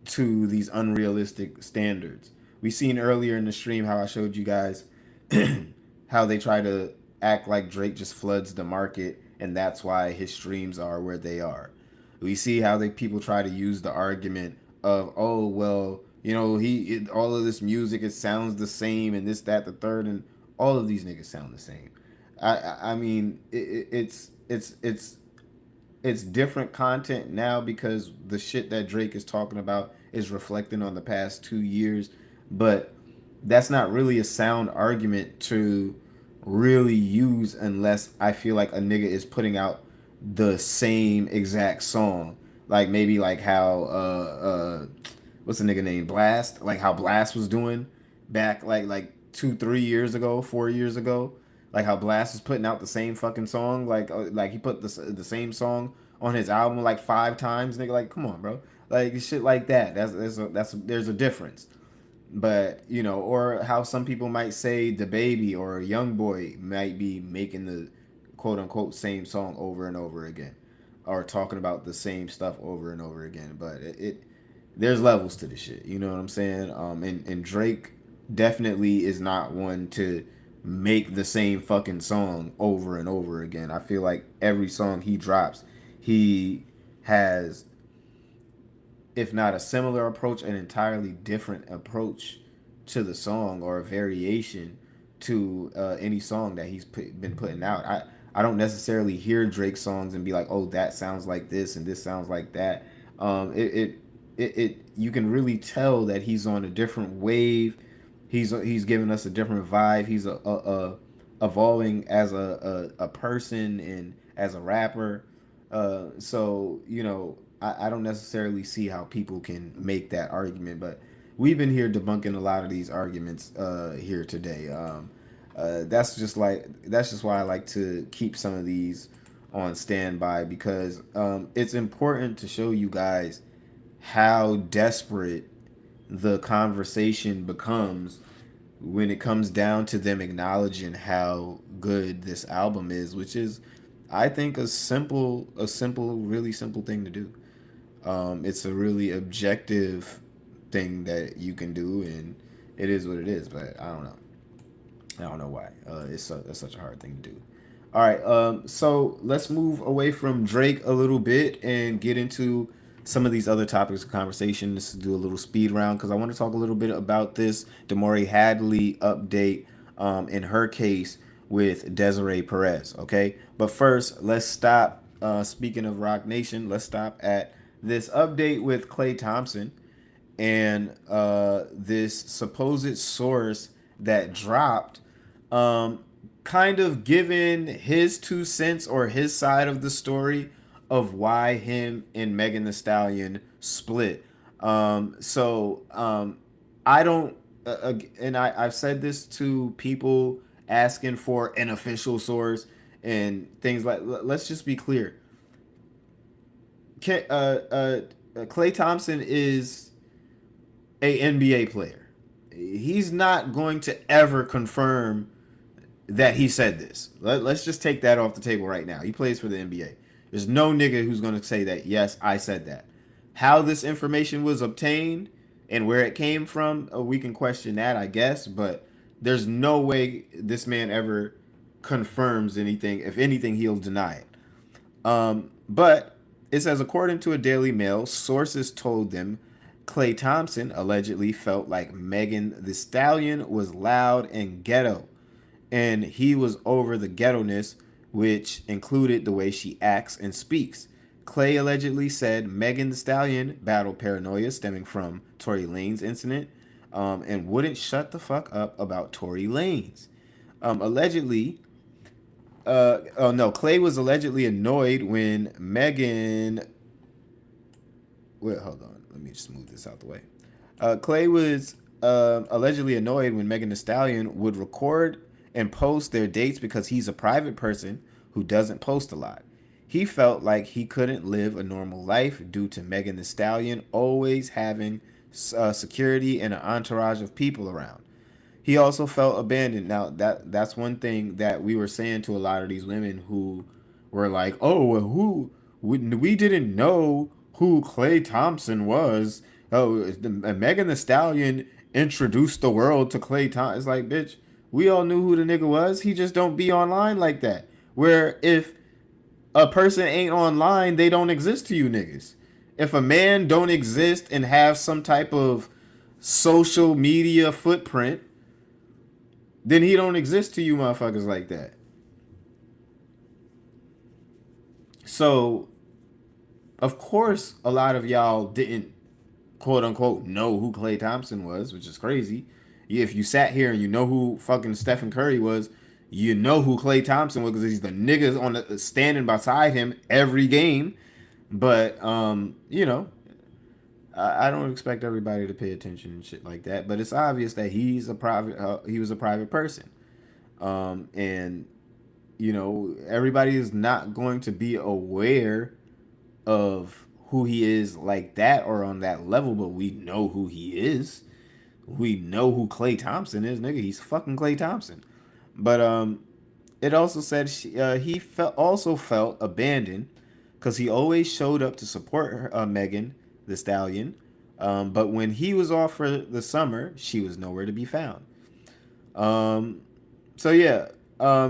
to these unrealistic standards. We seen earlier in the stream how I showed you guys how they try to act like Drake just floods the market and that's why his streams are where they are. We see how people try to use the argument of, oh well, you know, all of this music, it sounds the same and this, that, the third, and all of these niggas sound the same. I mean, it's different content now because the shit that Drake is talking about is reflecting on the past 2 years, but that's not really a sound argument to really use unless I feel like a nigga is putting out the same exact song. Like maybe like how what's the nigga name? Blast, like how Blast was doing back like 2-3 years ago, 4 years ago. Like how Blast was putting out the same fucking song, like he put the same song on his album like 5 times, nigga. Like, come on, bro. Like shit like that. There's a difference. But you know, or how some people might say the Baby or Young Boy might be making the quote unquote same song over and over again, or talking about the same stuff over and over again. But there's levels to the shit. You know what I'm saying? And Drake definitely is not one to make the same fucking song over and over again. I feel like every song he drops, he has, if not a similar approach, an entirely different approach to the song or a variation to any song that he's been putting out. I don't necessarily hear Drake songs and be like, oh, that sounds like this and this sounds like that. You can really tell that he's on a different wave. He's giving us a different vibe. He's evolving as a person and as a rapper. So you know, I don't necessarily see how people can make that argument, but we've been here debunking a lot of these arguments here today. That's just why I like to keep some of these on standby, because it's important to show you guys how desperate the conversation becomes when it comes down to them acknowledging how good this album is, which is, I think, a really simple thing to do. It's a really objective thing that you can do, and it is what it is. But I don't know why. It's such a hard thing to do. All right, so let's move away from Drake a little bit and get into some of these other topics of conversation. Let's do a little speed round because I want to talk a little bit about this Damari Hadley update in her case with Desiree Perez. Okay, but first let's stop. Speaking of Rock Nation, let's stop at this update with Klay Thompson and this supposed source that dropped, kind of giving his 2 cents or his side of the story of why him and Megan Thee Stallion split. I don't, and I've said this to people asking for an official source and things like, let's just be clear. Klay Thompson is a NBA player. He's not going to ever confirm that he said this. Let's just take that off the table right now. He plays for the NBA. There's no nigga who's going to say that, yes, I said that. How this information was obtained and where it came from, we can question that, I guess, but there's no way this man ever confirms anything. If anything, he'll deny it. But it says, according to a Daily Mail, sources told them Klay Thompson allegedly felt like Megan Thee Stallion was loud and ghetto, and he was over the ghetto-ness, which included the way she acts and speaks. Klay allegedly said Megan Thee Stallion battled paranoia stemming from Tory Lanez incident, and wouldn't shut the fuck up about Tory Lanez. Allegedly, Oh no, Clay was allegedly annoyed when Megan. Wait, hold on. Let me just move this out the way. Clay was allegedly annoyed when Megan Thee Stallion would record and post their dates because he's a private person who doesn't post a lot. He felt like he couldn't live a normal life due to Megan Thee Stallion always having security and an entourage of people around. He also felt abandoned. Now that's one thing that we were saying to a lot of these women who were like, "Oh, well, we didn't know who Klay Thompson was. Oh, Megan Thee Stallion introduced the world to Klay Thompson." It's like, bitch, we all knew who the nigga was. He just don't be online like that. Where if a person ain't online, they don't exist to you niggas. If a man don't exist and have some type of social media footprint, then he don't exist to you motherfuckers like that. So, of course, a lot of y'all didn't, quote unquote, know who Klay Thompson was, which is crazy. If you sat here and you know who fucking Stephen Curry was, you know who Klay Thompson was because he's the niggas on the standing beside him every game. But you know, I don't expect everybody to pay attention and shit like that. But it's obvious that he was a private person, and you know, everybody is not going to be aware of who he is like that or on that level, but we know who he is. We know who Klay Thompson is, nigga. He's fucking Klay Thompson. But it also said he also felt abandoned because he always showed up to support Megan Thee Stallion. But when he was off for the summer, she was nowhere to be found. So yeah,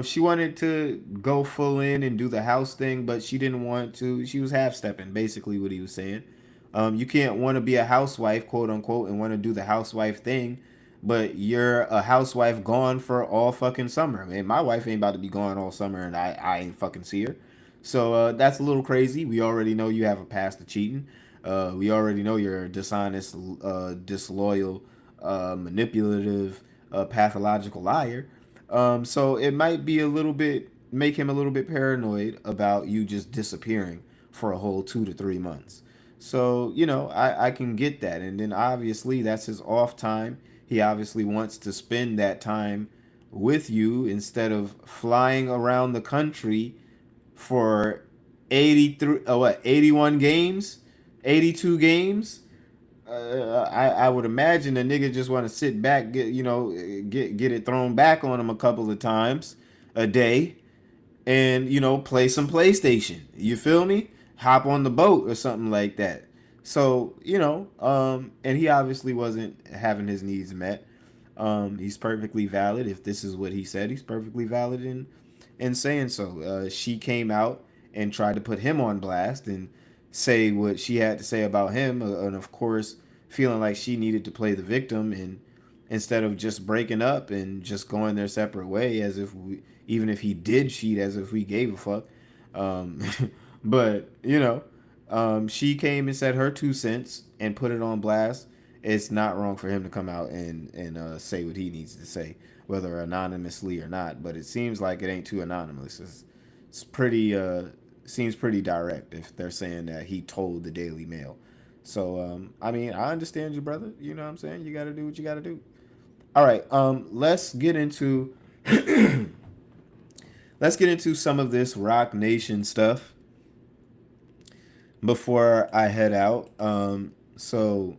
she wanted to go full in and do the house thing, but she didn't want to. She was half stepping, basically what he was saying. You can't want to be a housewife, quote unquote, and want to do the housewife thing, but you're a housewife gone for all fucking summer. I mean, my wife ain't about to be gone all summer, and I ain't fucking see her. So that's a little crazy. We already know you have a past of cheating. We already know you're a dishonest, disloyal, manipulative, pathological liar. So it might be make him a little bit paranoid about you just disappearing for a whole 2 to 3 months. So, you know, I can get that. And then obviously that's his off time. He obviously wants to spend that time with you instead of flying around the country for 81 games, 82 games. I would imagine a nigga just want to sit back, get it thrown back on him a couple of times a day, and play some PlayStation. You feel me? Hop on the boat or something like that. So and he obviously wasn't having his needs met. He's perfectly valid if this is what he said. He's perfectly valid in saying so. She came out and tried to put him on blast and say what she had to say about him, and of course feeling like she needed to play the victim, and instead of just breaking up and just going their separate way, as if even if he did cheat, as if we gave a fuck. But she came and said her 2 cents and put it on blast. It's not wrong for him to come out and say what he needs to say, whether anonymously or not. But it seems like it ain't too anonymous. It's pretty seems pretty direct if they're saying that he told the Daily Mail. So I mean, I understand you, brother. You know what I'm saying? You got to do what you got to do. All right, let's get into some of this Rock Nation stuff before I head out. So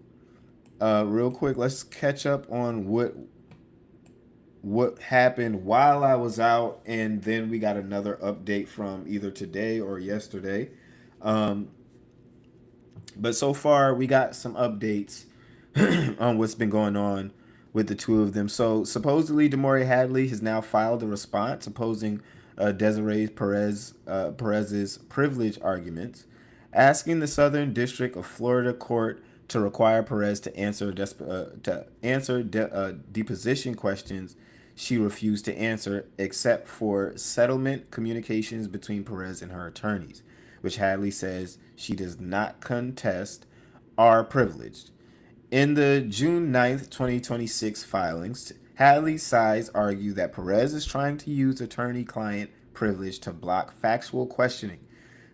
real quick, let's catch up on what happened while I was out, and then we got another update from either today or yesterday. But so far, we got some updates on what's been going on with the two of them. So supposedly, Damari Hadley has now filed a response opposing Desiree Perez's privilege arguments, asking the Southern District of Florida Court to require Perez to answer deposition questions she refused to answer, except for settlement communications between Perez and her attorneys, which Hadley says she does not contest are privileged. In the June 9th, 2026 filings, Hadley's sides argue that Perez is trying to use attorney-client privilege to block factual questioning.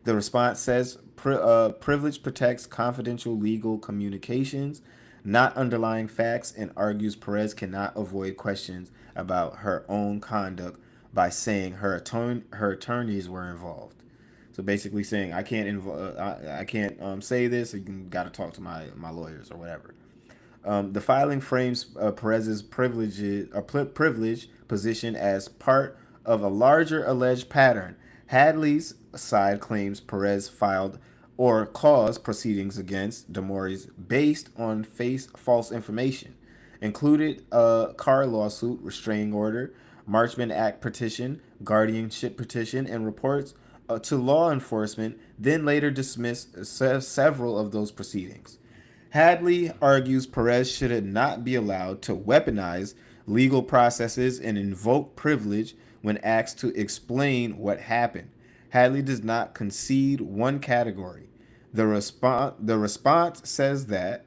The response says privilege protects confidential legal communications, not underlying facts, and argues Perez cannot avoid questions about her own conduct by saying her attorneys were involved. So basically saying I can't say this. So you got to talk to my lawyers or whatever. The filing frames Perez's privilege position as part of a larger alleged pattern. Hadley's side claims Perez filed or caused proceedings against DeMaury's based on false information, included a car lawsuit, restraining order, Marchman Act petition, guardianship petition, and reports to law enforcement, then later dismissed several of those proceedings. Hadley argues Perez should not be allowed to weaponize legal processes and invoke privilege when asked to explain what happened. Hadley does not concede one category. The response says that,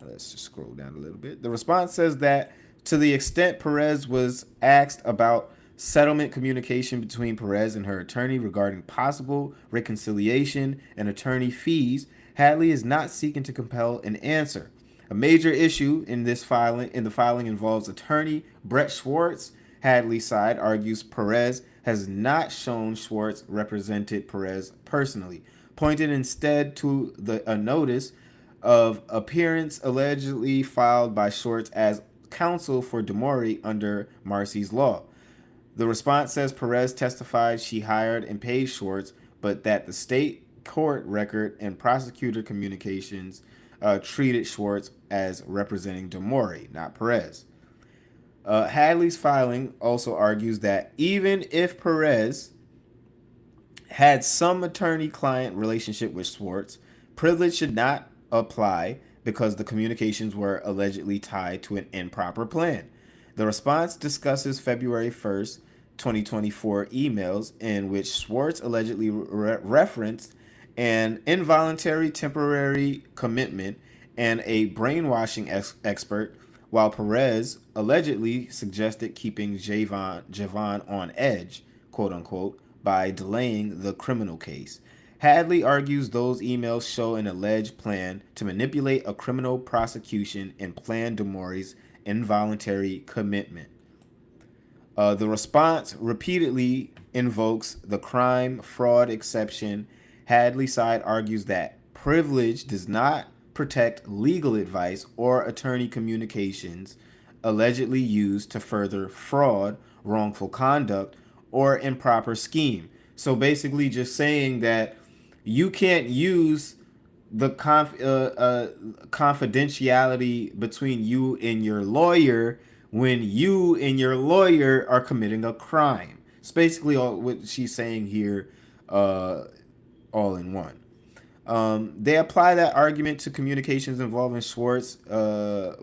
let's just scroll down a little bit. The response says that to the extent Perez was asked about settlement communication between Perez and her attorney regarding possible reconciliation and attorney fees, Hadley is not seeking to compel an answer. A major issue in the filing involves attorney Brett Schwartz. Hadley's side argues Perez has not shown Schwartz represented Perez personally, pointed instead to a notice of appearance allegedly filed by Schwartz as counsel for DeMaury under Marcy's law. The response says Perez testified she hired and paid Schwartz, but that the state court record and prosecutor communications treated Schwartz as representing DeMaury, not Perez. Hadley's filing also argues that even if Perez had some attorney-client relationship with Schwartz, privilege should not apply because the communications were allegedly tied to an improper plan. The response discusses February 1st, 2024 emails in which Schwartz allegedly referenced an involuntary temporary commitment and a brainwashing expert, while Perez allegedly suggested keeping Javon on edge, quote unquote, by delaying the criminal case. Hadley argues those emails show an alleged plan to manipulate a criminal prosecution and plan DeMaury's involuntary commitment. The response repeatedly invokes the crime fraud exception. Hadley's side argues that privilege does not protect legal advice or attorney communications allegedly used to further fraud, wrongful conduct, or improper scheme. So basically just saying that you can't use the confidentiality between you and your lawyer when you and your lawyer are committing a crime. It's basically all what she's saying here, all in one. They apply that argument to communications involving Schwartz. I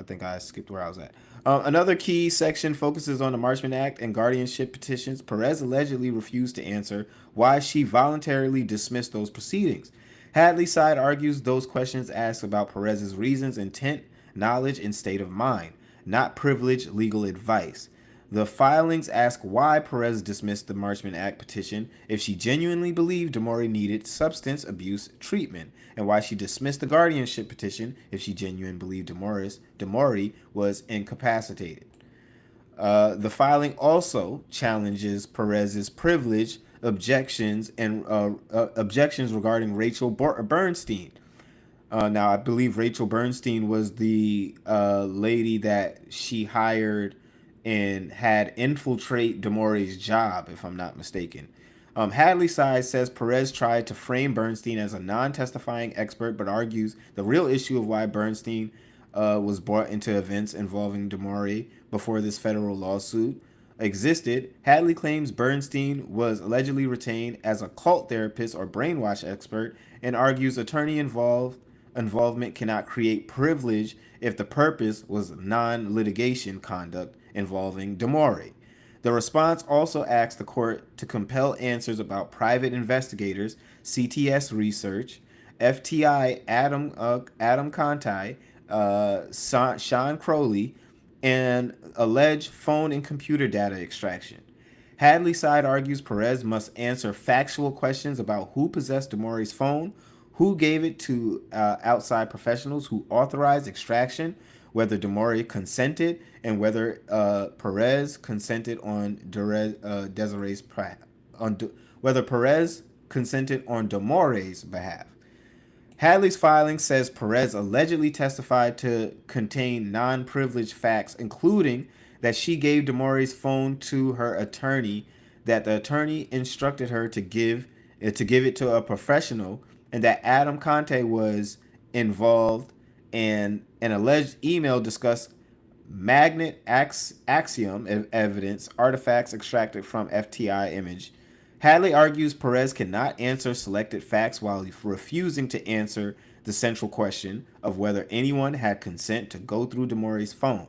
think I skipped where I was at. Another key section focuses on the Marchman Act and guardianship petitions. Perez allegedly refused to answer why she voluntarily dismissed those proceedings. Hadley's side argues those questions ask about Perez's reasons, intent, knowledge, and state of mind, not privileged legal advice. The filings ask why Perez dismissed the Marchman Act petition if she genuinely believed DeMaury needed substance abuse treatment, and why she dismissed the guardianship petition if she genuinely believed DeMaury was incapacitated. The filing also challenges Perez's privilege objections and objections regarding Rachel Bernstein. Now, I believe Rachel Bernstein was the lady that she hired and had infiltrate DeMaury's job, if I'm not mistaken. Hadley's side says Perez tried to frame Bernstein as a non-testifying expert, but argues the real issue of why Bernstein was brought into events involving DeMaury before this federal lawsuit existed. Hadley claims Bernstein was allegedly retained as a cult therapist or brainwash expert, and argues attorney involvement cannot create privilege if the purpose was non-litigation conduct involving DeMaury. The response also asks the court to compel answers about private investigators, CTS research, FTI Adam Conti, Sean Crowley, and alleged phone and computer data extraction. Hadley's side argues Perez must answer factual questions about who possessed DeMaury's phone, who gave it to outside professionals who authorized extraction, whether DeMaury consented, and whether Perez consented on Desiree's whether Perez consented on DeMaury's behalf. Hadley's filing says Perez allegedly testified to contain non-privileged facts, including that she gave DeMaury's phone to her attorney, that the attorney instructed her to give it to a professional, and that Adam Conte was involved, and an alleged email discussed magnet axiom evidence artifacts extracted from FTI image. Hadley argues Perez cannot answer selected facts while refusing to answer the central question of whether anyone had consent to go through DeMaury's phone.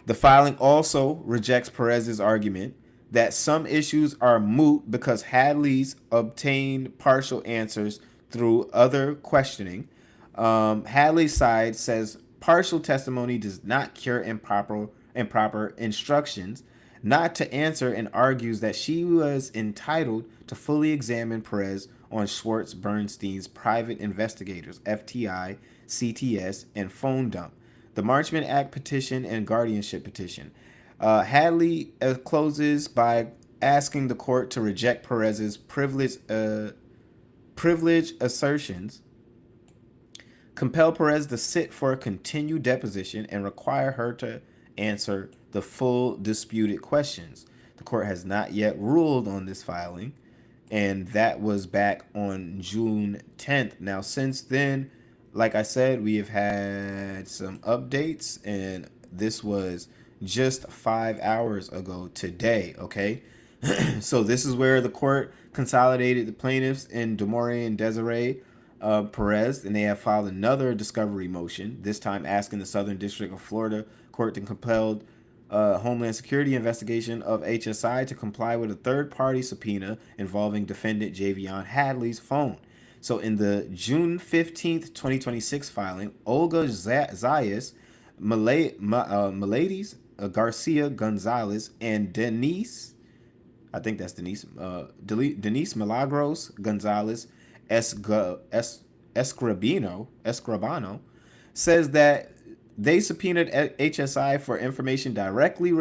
The filing also rejects Perez's argument that some issues are moot because Hadley's obtained partial answers through other questioning. Hadley's side says partial testimony does not cure improper instructions not to answer, and argues that she was entitled to fully examine Perez on Schwartz Bernstein's private investigators, FTI, CTS, and phone dump, the Marchman Act petition, and guardianship petition. Hadley closes by asking the court to reject Perez's privilege assertions, compel Perez to sit for a continued deposition, and require her to answer the full disputed questions. The court has not yet ruled on this filing, and that was back on June 10th. Now, since then, like I said, we have had some updates, and this was just 5 hours ago today, okay? So this is where the court consolidated the plaintiffs in DeMaury and Desiree Perez, and they have filed another discovery motion, this time asking the Southern District of Florida Court to compel Homeland Security investigation of HSI to comply with a third-party subpoena involving defendant Javion Hadley's phone. So in the June 15th, 2026 filing, Olga Zayas, Miladies Garcia Gonzalez, and Denise, I think that's Denise Milagros Gonzalez Escribano, says that they subpoenaed HSI for information directly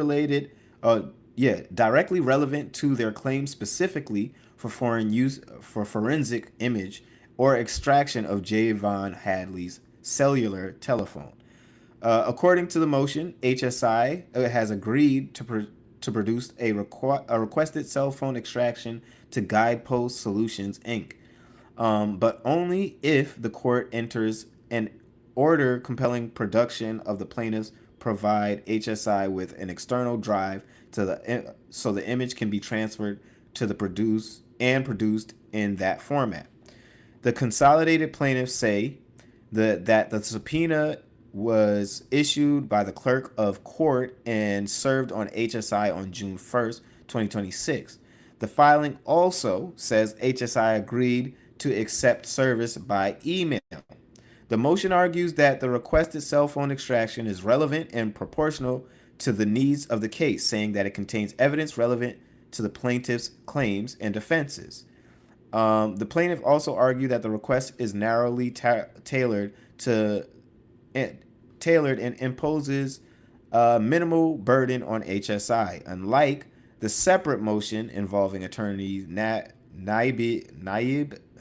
relevant to their claims, specifically for forensic image or extraction of Javon Hadley's cellular telephone. According to the motion, HSI has agreed to produce a requested cell phone extraction to Guidepost Solutions, Inc., but only if the court enters an order compelling production of the plaintiffs provide HSI with an external drive so the image can be transferred to the produced in that format. The consolidated plaintiffs say that the subpoena was issued by the clerk of court and served on HSI on June 1st, 2026. The filing also says HSI agreed to accept service by email. The motion argues that the requested cell phone extraction is relevant and proportional to the needs of the case, saying that it contains evidence relevant to the plaintiff's claims and defenses. The plaintiff also argued that the request is narrowly tailored and imposes a minimal burden on HSI, unlike the separate motion involving attorney Naib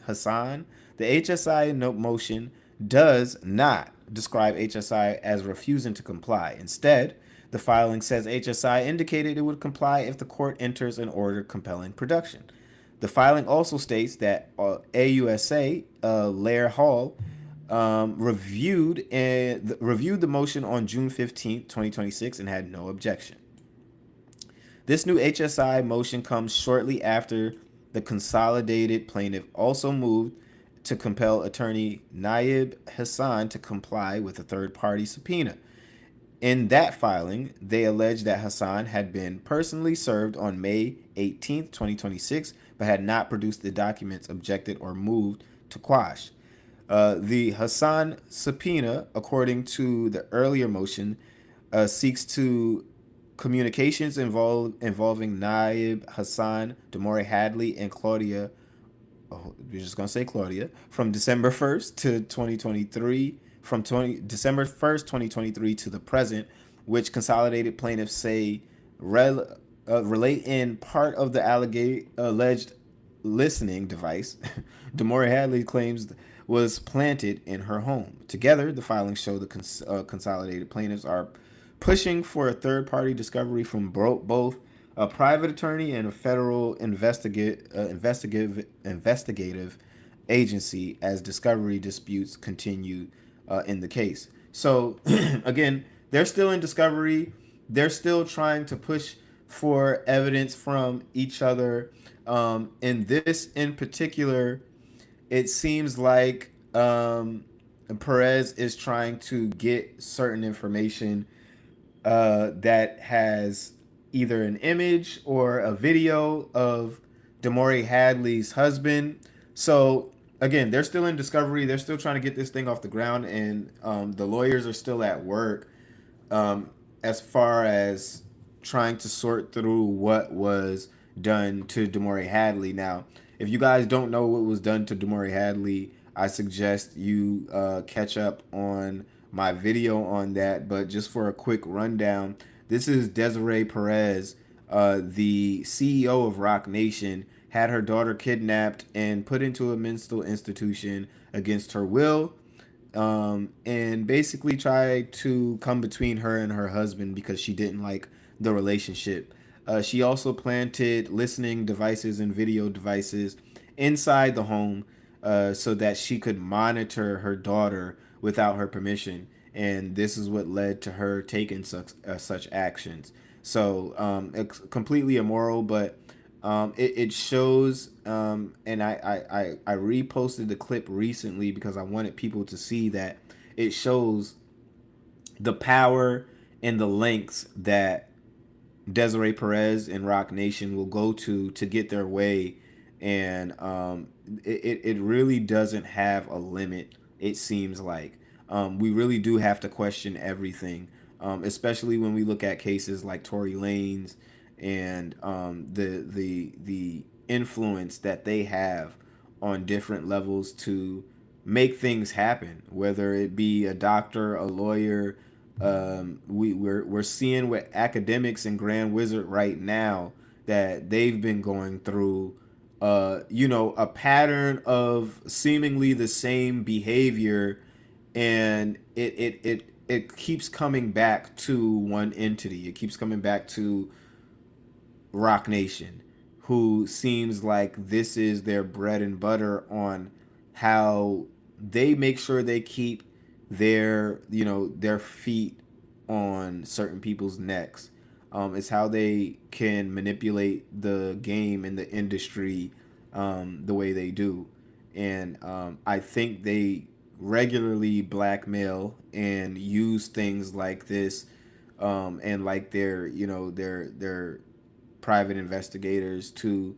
Hassan. The HSI motion does not describe HSI as refusing to comply. Instead, the filing says HSI indicated it would comply if the court enters an order compelling production. The filing also states that AUSA Lair Hall reviewed the motion on June 15th, 2026, and had no objection. This new HSI motion comes shortly after the consolidated plaintiff also moved to compel attorney Naib Hassan to comply with a third-party subpoena. In that filing, they alleged that Hassan had been personally served on May 18th, 2026, but had not produced the documents objected or moved to quash. The Hassan subpoena, according to the earlier motion, seeks to Communications involving Naib Hassan, Damore Hadley, and Claudia. Oh, we're just gonna say Claudia from December 1st to 2023, from December 1st, 2023 to the present, which consolidated plaintiffs say relate in part of the alleged listening device Damore Hadley claims was planted in her home. Together, the filings show the consolidated plaintiffs are pushing for a third-party discovery from both a private attorney and a federal investigative agency as discovery disputes continue in the case. So again, they're still in discovery. They're still trying to push for evidence from each other. In this in particular, it seems like Perez is trying to get certain information that has either an image or a video of Damore Hadley's husband. So again, they're still in discovery. They're still trying to get this thing off the ground, and the lawyers are still at work as far as trying to sort through what was done to Damore Hadley. Now, if you guys don't know what was done to Damore Hadley, I suggest you catch up on my video on that. But just for a quick rundown, this is Desiree Perez, the CEO of Rock Nation, had her daughter kidnapped and put into a mental institution against her will, and basically tried to come between her and her husband because she didn't like the relationship. She also planted listening devices and video devices inside the home so that she could monitor her daughter without her permission. And this is what led to her taking such actions. So it's completely immoral, but it shows, and I reposted the clip recently because I wanted people to see that it shows the power and the lengths that Desiree Perez and Rock Nation will go to get their way, and it really doesn't have a limit. It seems like we really do have to question everything, especially when we look at cases like Tory Lanez and the influence that they have on different levels to make things happen, whether it be a doctor, a lawyer. We're seeing with academics and Grand Wizard right now that they've been going through a pattern of seemingly the same behavior, and it keeps coming back to one entity. It keeps coming back to Rock Nation, who seems like this is their bread and butter on how they make sure they keep their feet on certain people's necks. It's how they can manipulate the game and the industry the way they do. And I think they regularly blackmail and use things like this, and like their private investigators to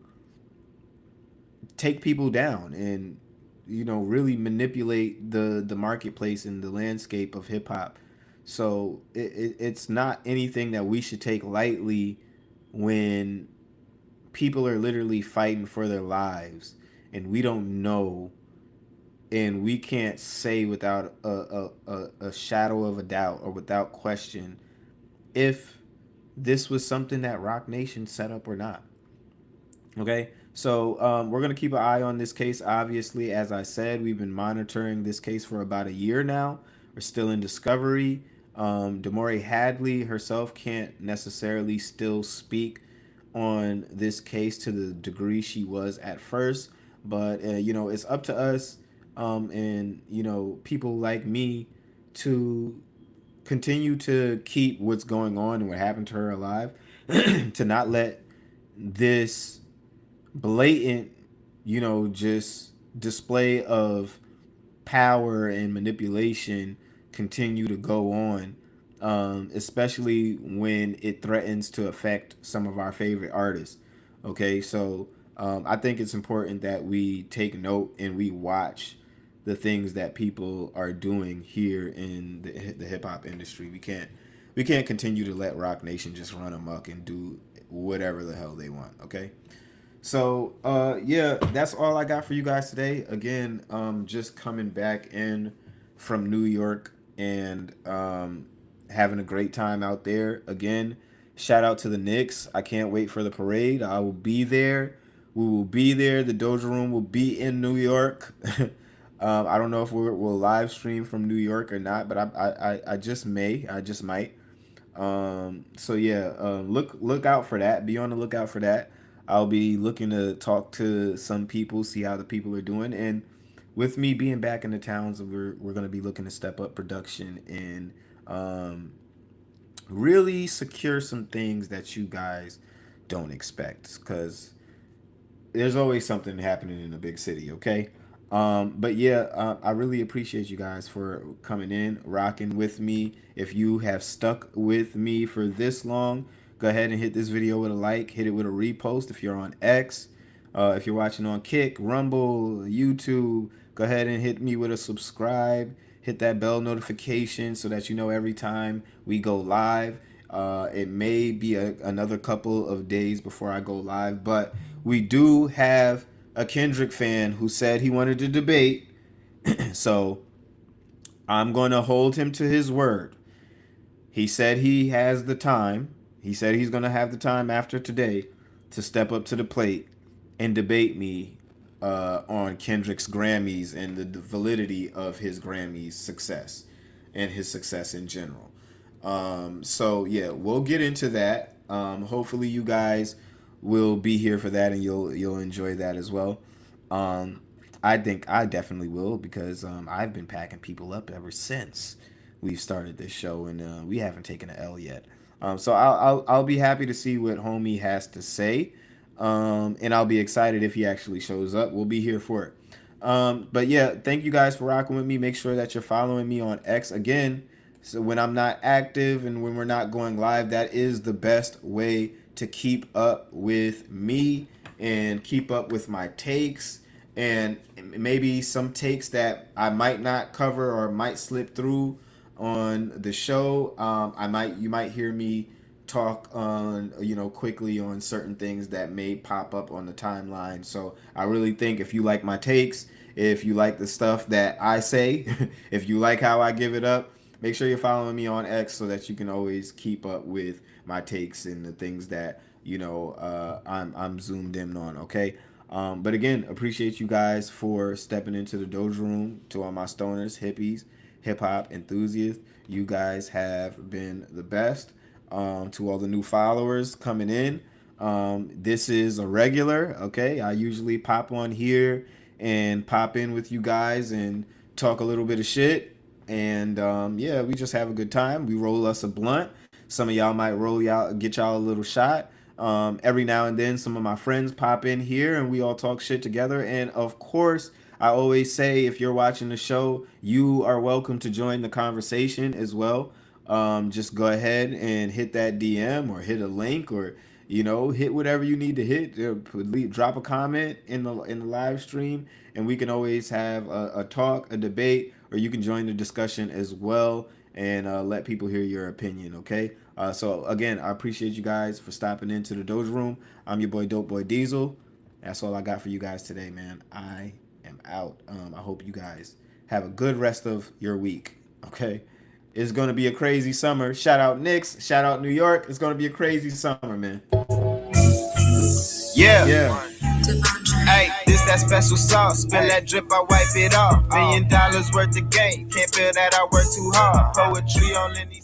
take people down and really manipulate the marketplace and the landscape of hip hop. So it's not anything that we should take lightly when people are literally fighting for their lives and we don't know, and we can't say without a shadow of a doubt or without question if this was something that Rock Nation set up or not. Okay, so we're going to keep an eye on this case. Obviously, as I said, we've been monitoring this case for about a year now. We're still in discovery. Damore Hadley herself can't necessarily still speak on this case to the degree she was at first. But, it's up to us and, people like me to continue to keep what's going on and what happened to her alive, to not let this blatant, just display of power and manipulation continue to go on, especially when it threatens to affect some of our favorite artists. Okay, so I think it's important that we take note and we watch the things that people are doing here in the hip hop industry. we can't continue to let Rock Nation just run amok and do whatever the hell they want. Okay. So yeah, that's all I got for you guys today. Again, just coming back in from New York and having a great time out there. Again, shout out to the Knicks. I can't wait for the parade. I will be there. We will be there. The Doja Room will be in New York. I don't know if we'll live stream from New York or not, but I just may. I just might. So yeah, look out for that. Be on the lookout for that. I'll be looking to talk to some people, see how the people are doing, and with me being back in the towns, we're gonna be looking to step up production and really secure some things that you guys don't expect, because there's always something happening in a big city. Okay. But yeah, I really appreciate you guys for coming in, rocking with me. If you have stuck with me for this long, go ahead and hit this video with a like, hit it with a repost if you're on X. If you're watching on Kick, Rumble, YouTube, go ahead and hit me with a subscribe. Hit that bell notification so that you know every time we go live. It may be another couple of days before I go live, but we do have a Kendrick fan who said he wanted to debate. So I'm going to hold him to his word. He said he has the time. He said he's going to have the time after today to step up to the plate and debate me on Kendrick's Grammys and the validity of his Grammys success and his success in general. So yeah, we'll get into that. Hopefully you guys will be here for that and you'll enjoy that as well. I think I definitely will, because I've been packing people up ever since we've started this show, and we haven't taken an L yet. So I'll be happy to see what homie has to say, and I'll be excited if he actually shows up. We'll be here for it. But yeah, thank you guys for rocking with me. Make sure that you're following me on X again. So when I'm not active and when we're not going live, that is the best way to keep up with me and keep up with my takes, and maybe some takes that I might not cover or might slip through on the show. You might hear me talk on, quickly on certain things that may pop up on the timeline. So I really think if you like my takes, if you like the stuff that I say, if you like how I give it up, make sure you're following me on X so that you can always keep up with my takes and the things that I'm zoomed in on. Okay. But again, appreciate you guys for stepping into the Doja Room. To all my stoners, hippies, hip hop enthusiasts, you guys have been the best. To all the new followers coming in, this is a regular. Okay, I usually pop on here and pop in with you guys and talk a little bit of shit, and yeah, we just have a good time. We roll us a blunt. Some of y'all might get y'all a little shot. Every now and then some of my friends pop in here and we all talk shit together. And of course, I always say, if you're watching the show, you are welcome to join the conversation as well. Just go ahead and hit that DM or hit a link, or hit whatever you need to hit. Drop a comment in the live stream, and we can always have a talk, a debate, or you can join the discussion as well and let people hear your opinion. Okay. So again, I appreciate you guys for stopping into the Doja Room. I'm your boy Dope Boy Diesel. That's all I got for you guys today, man. I am out. I hope you guys have a good rest of your week. Okay. It's going to be a crazy summer. Shout out Knicks. Shout out New York. It's going to be a crazy summer, man. Yeah. Hey, this that special sauce. Spill that drip, I wipe it off. $1 million worth of game. Can't feel that I work too hard. Poetry on any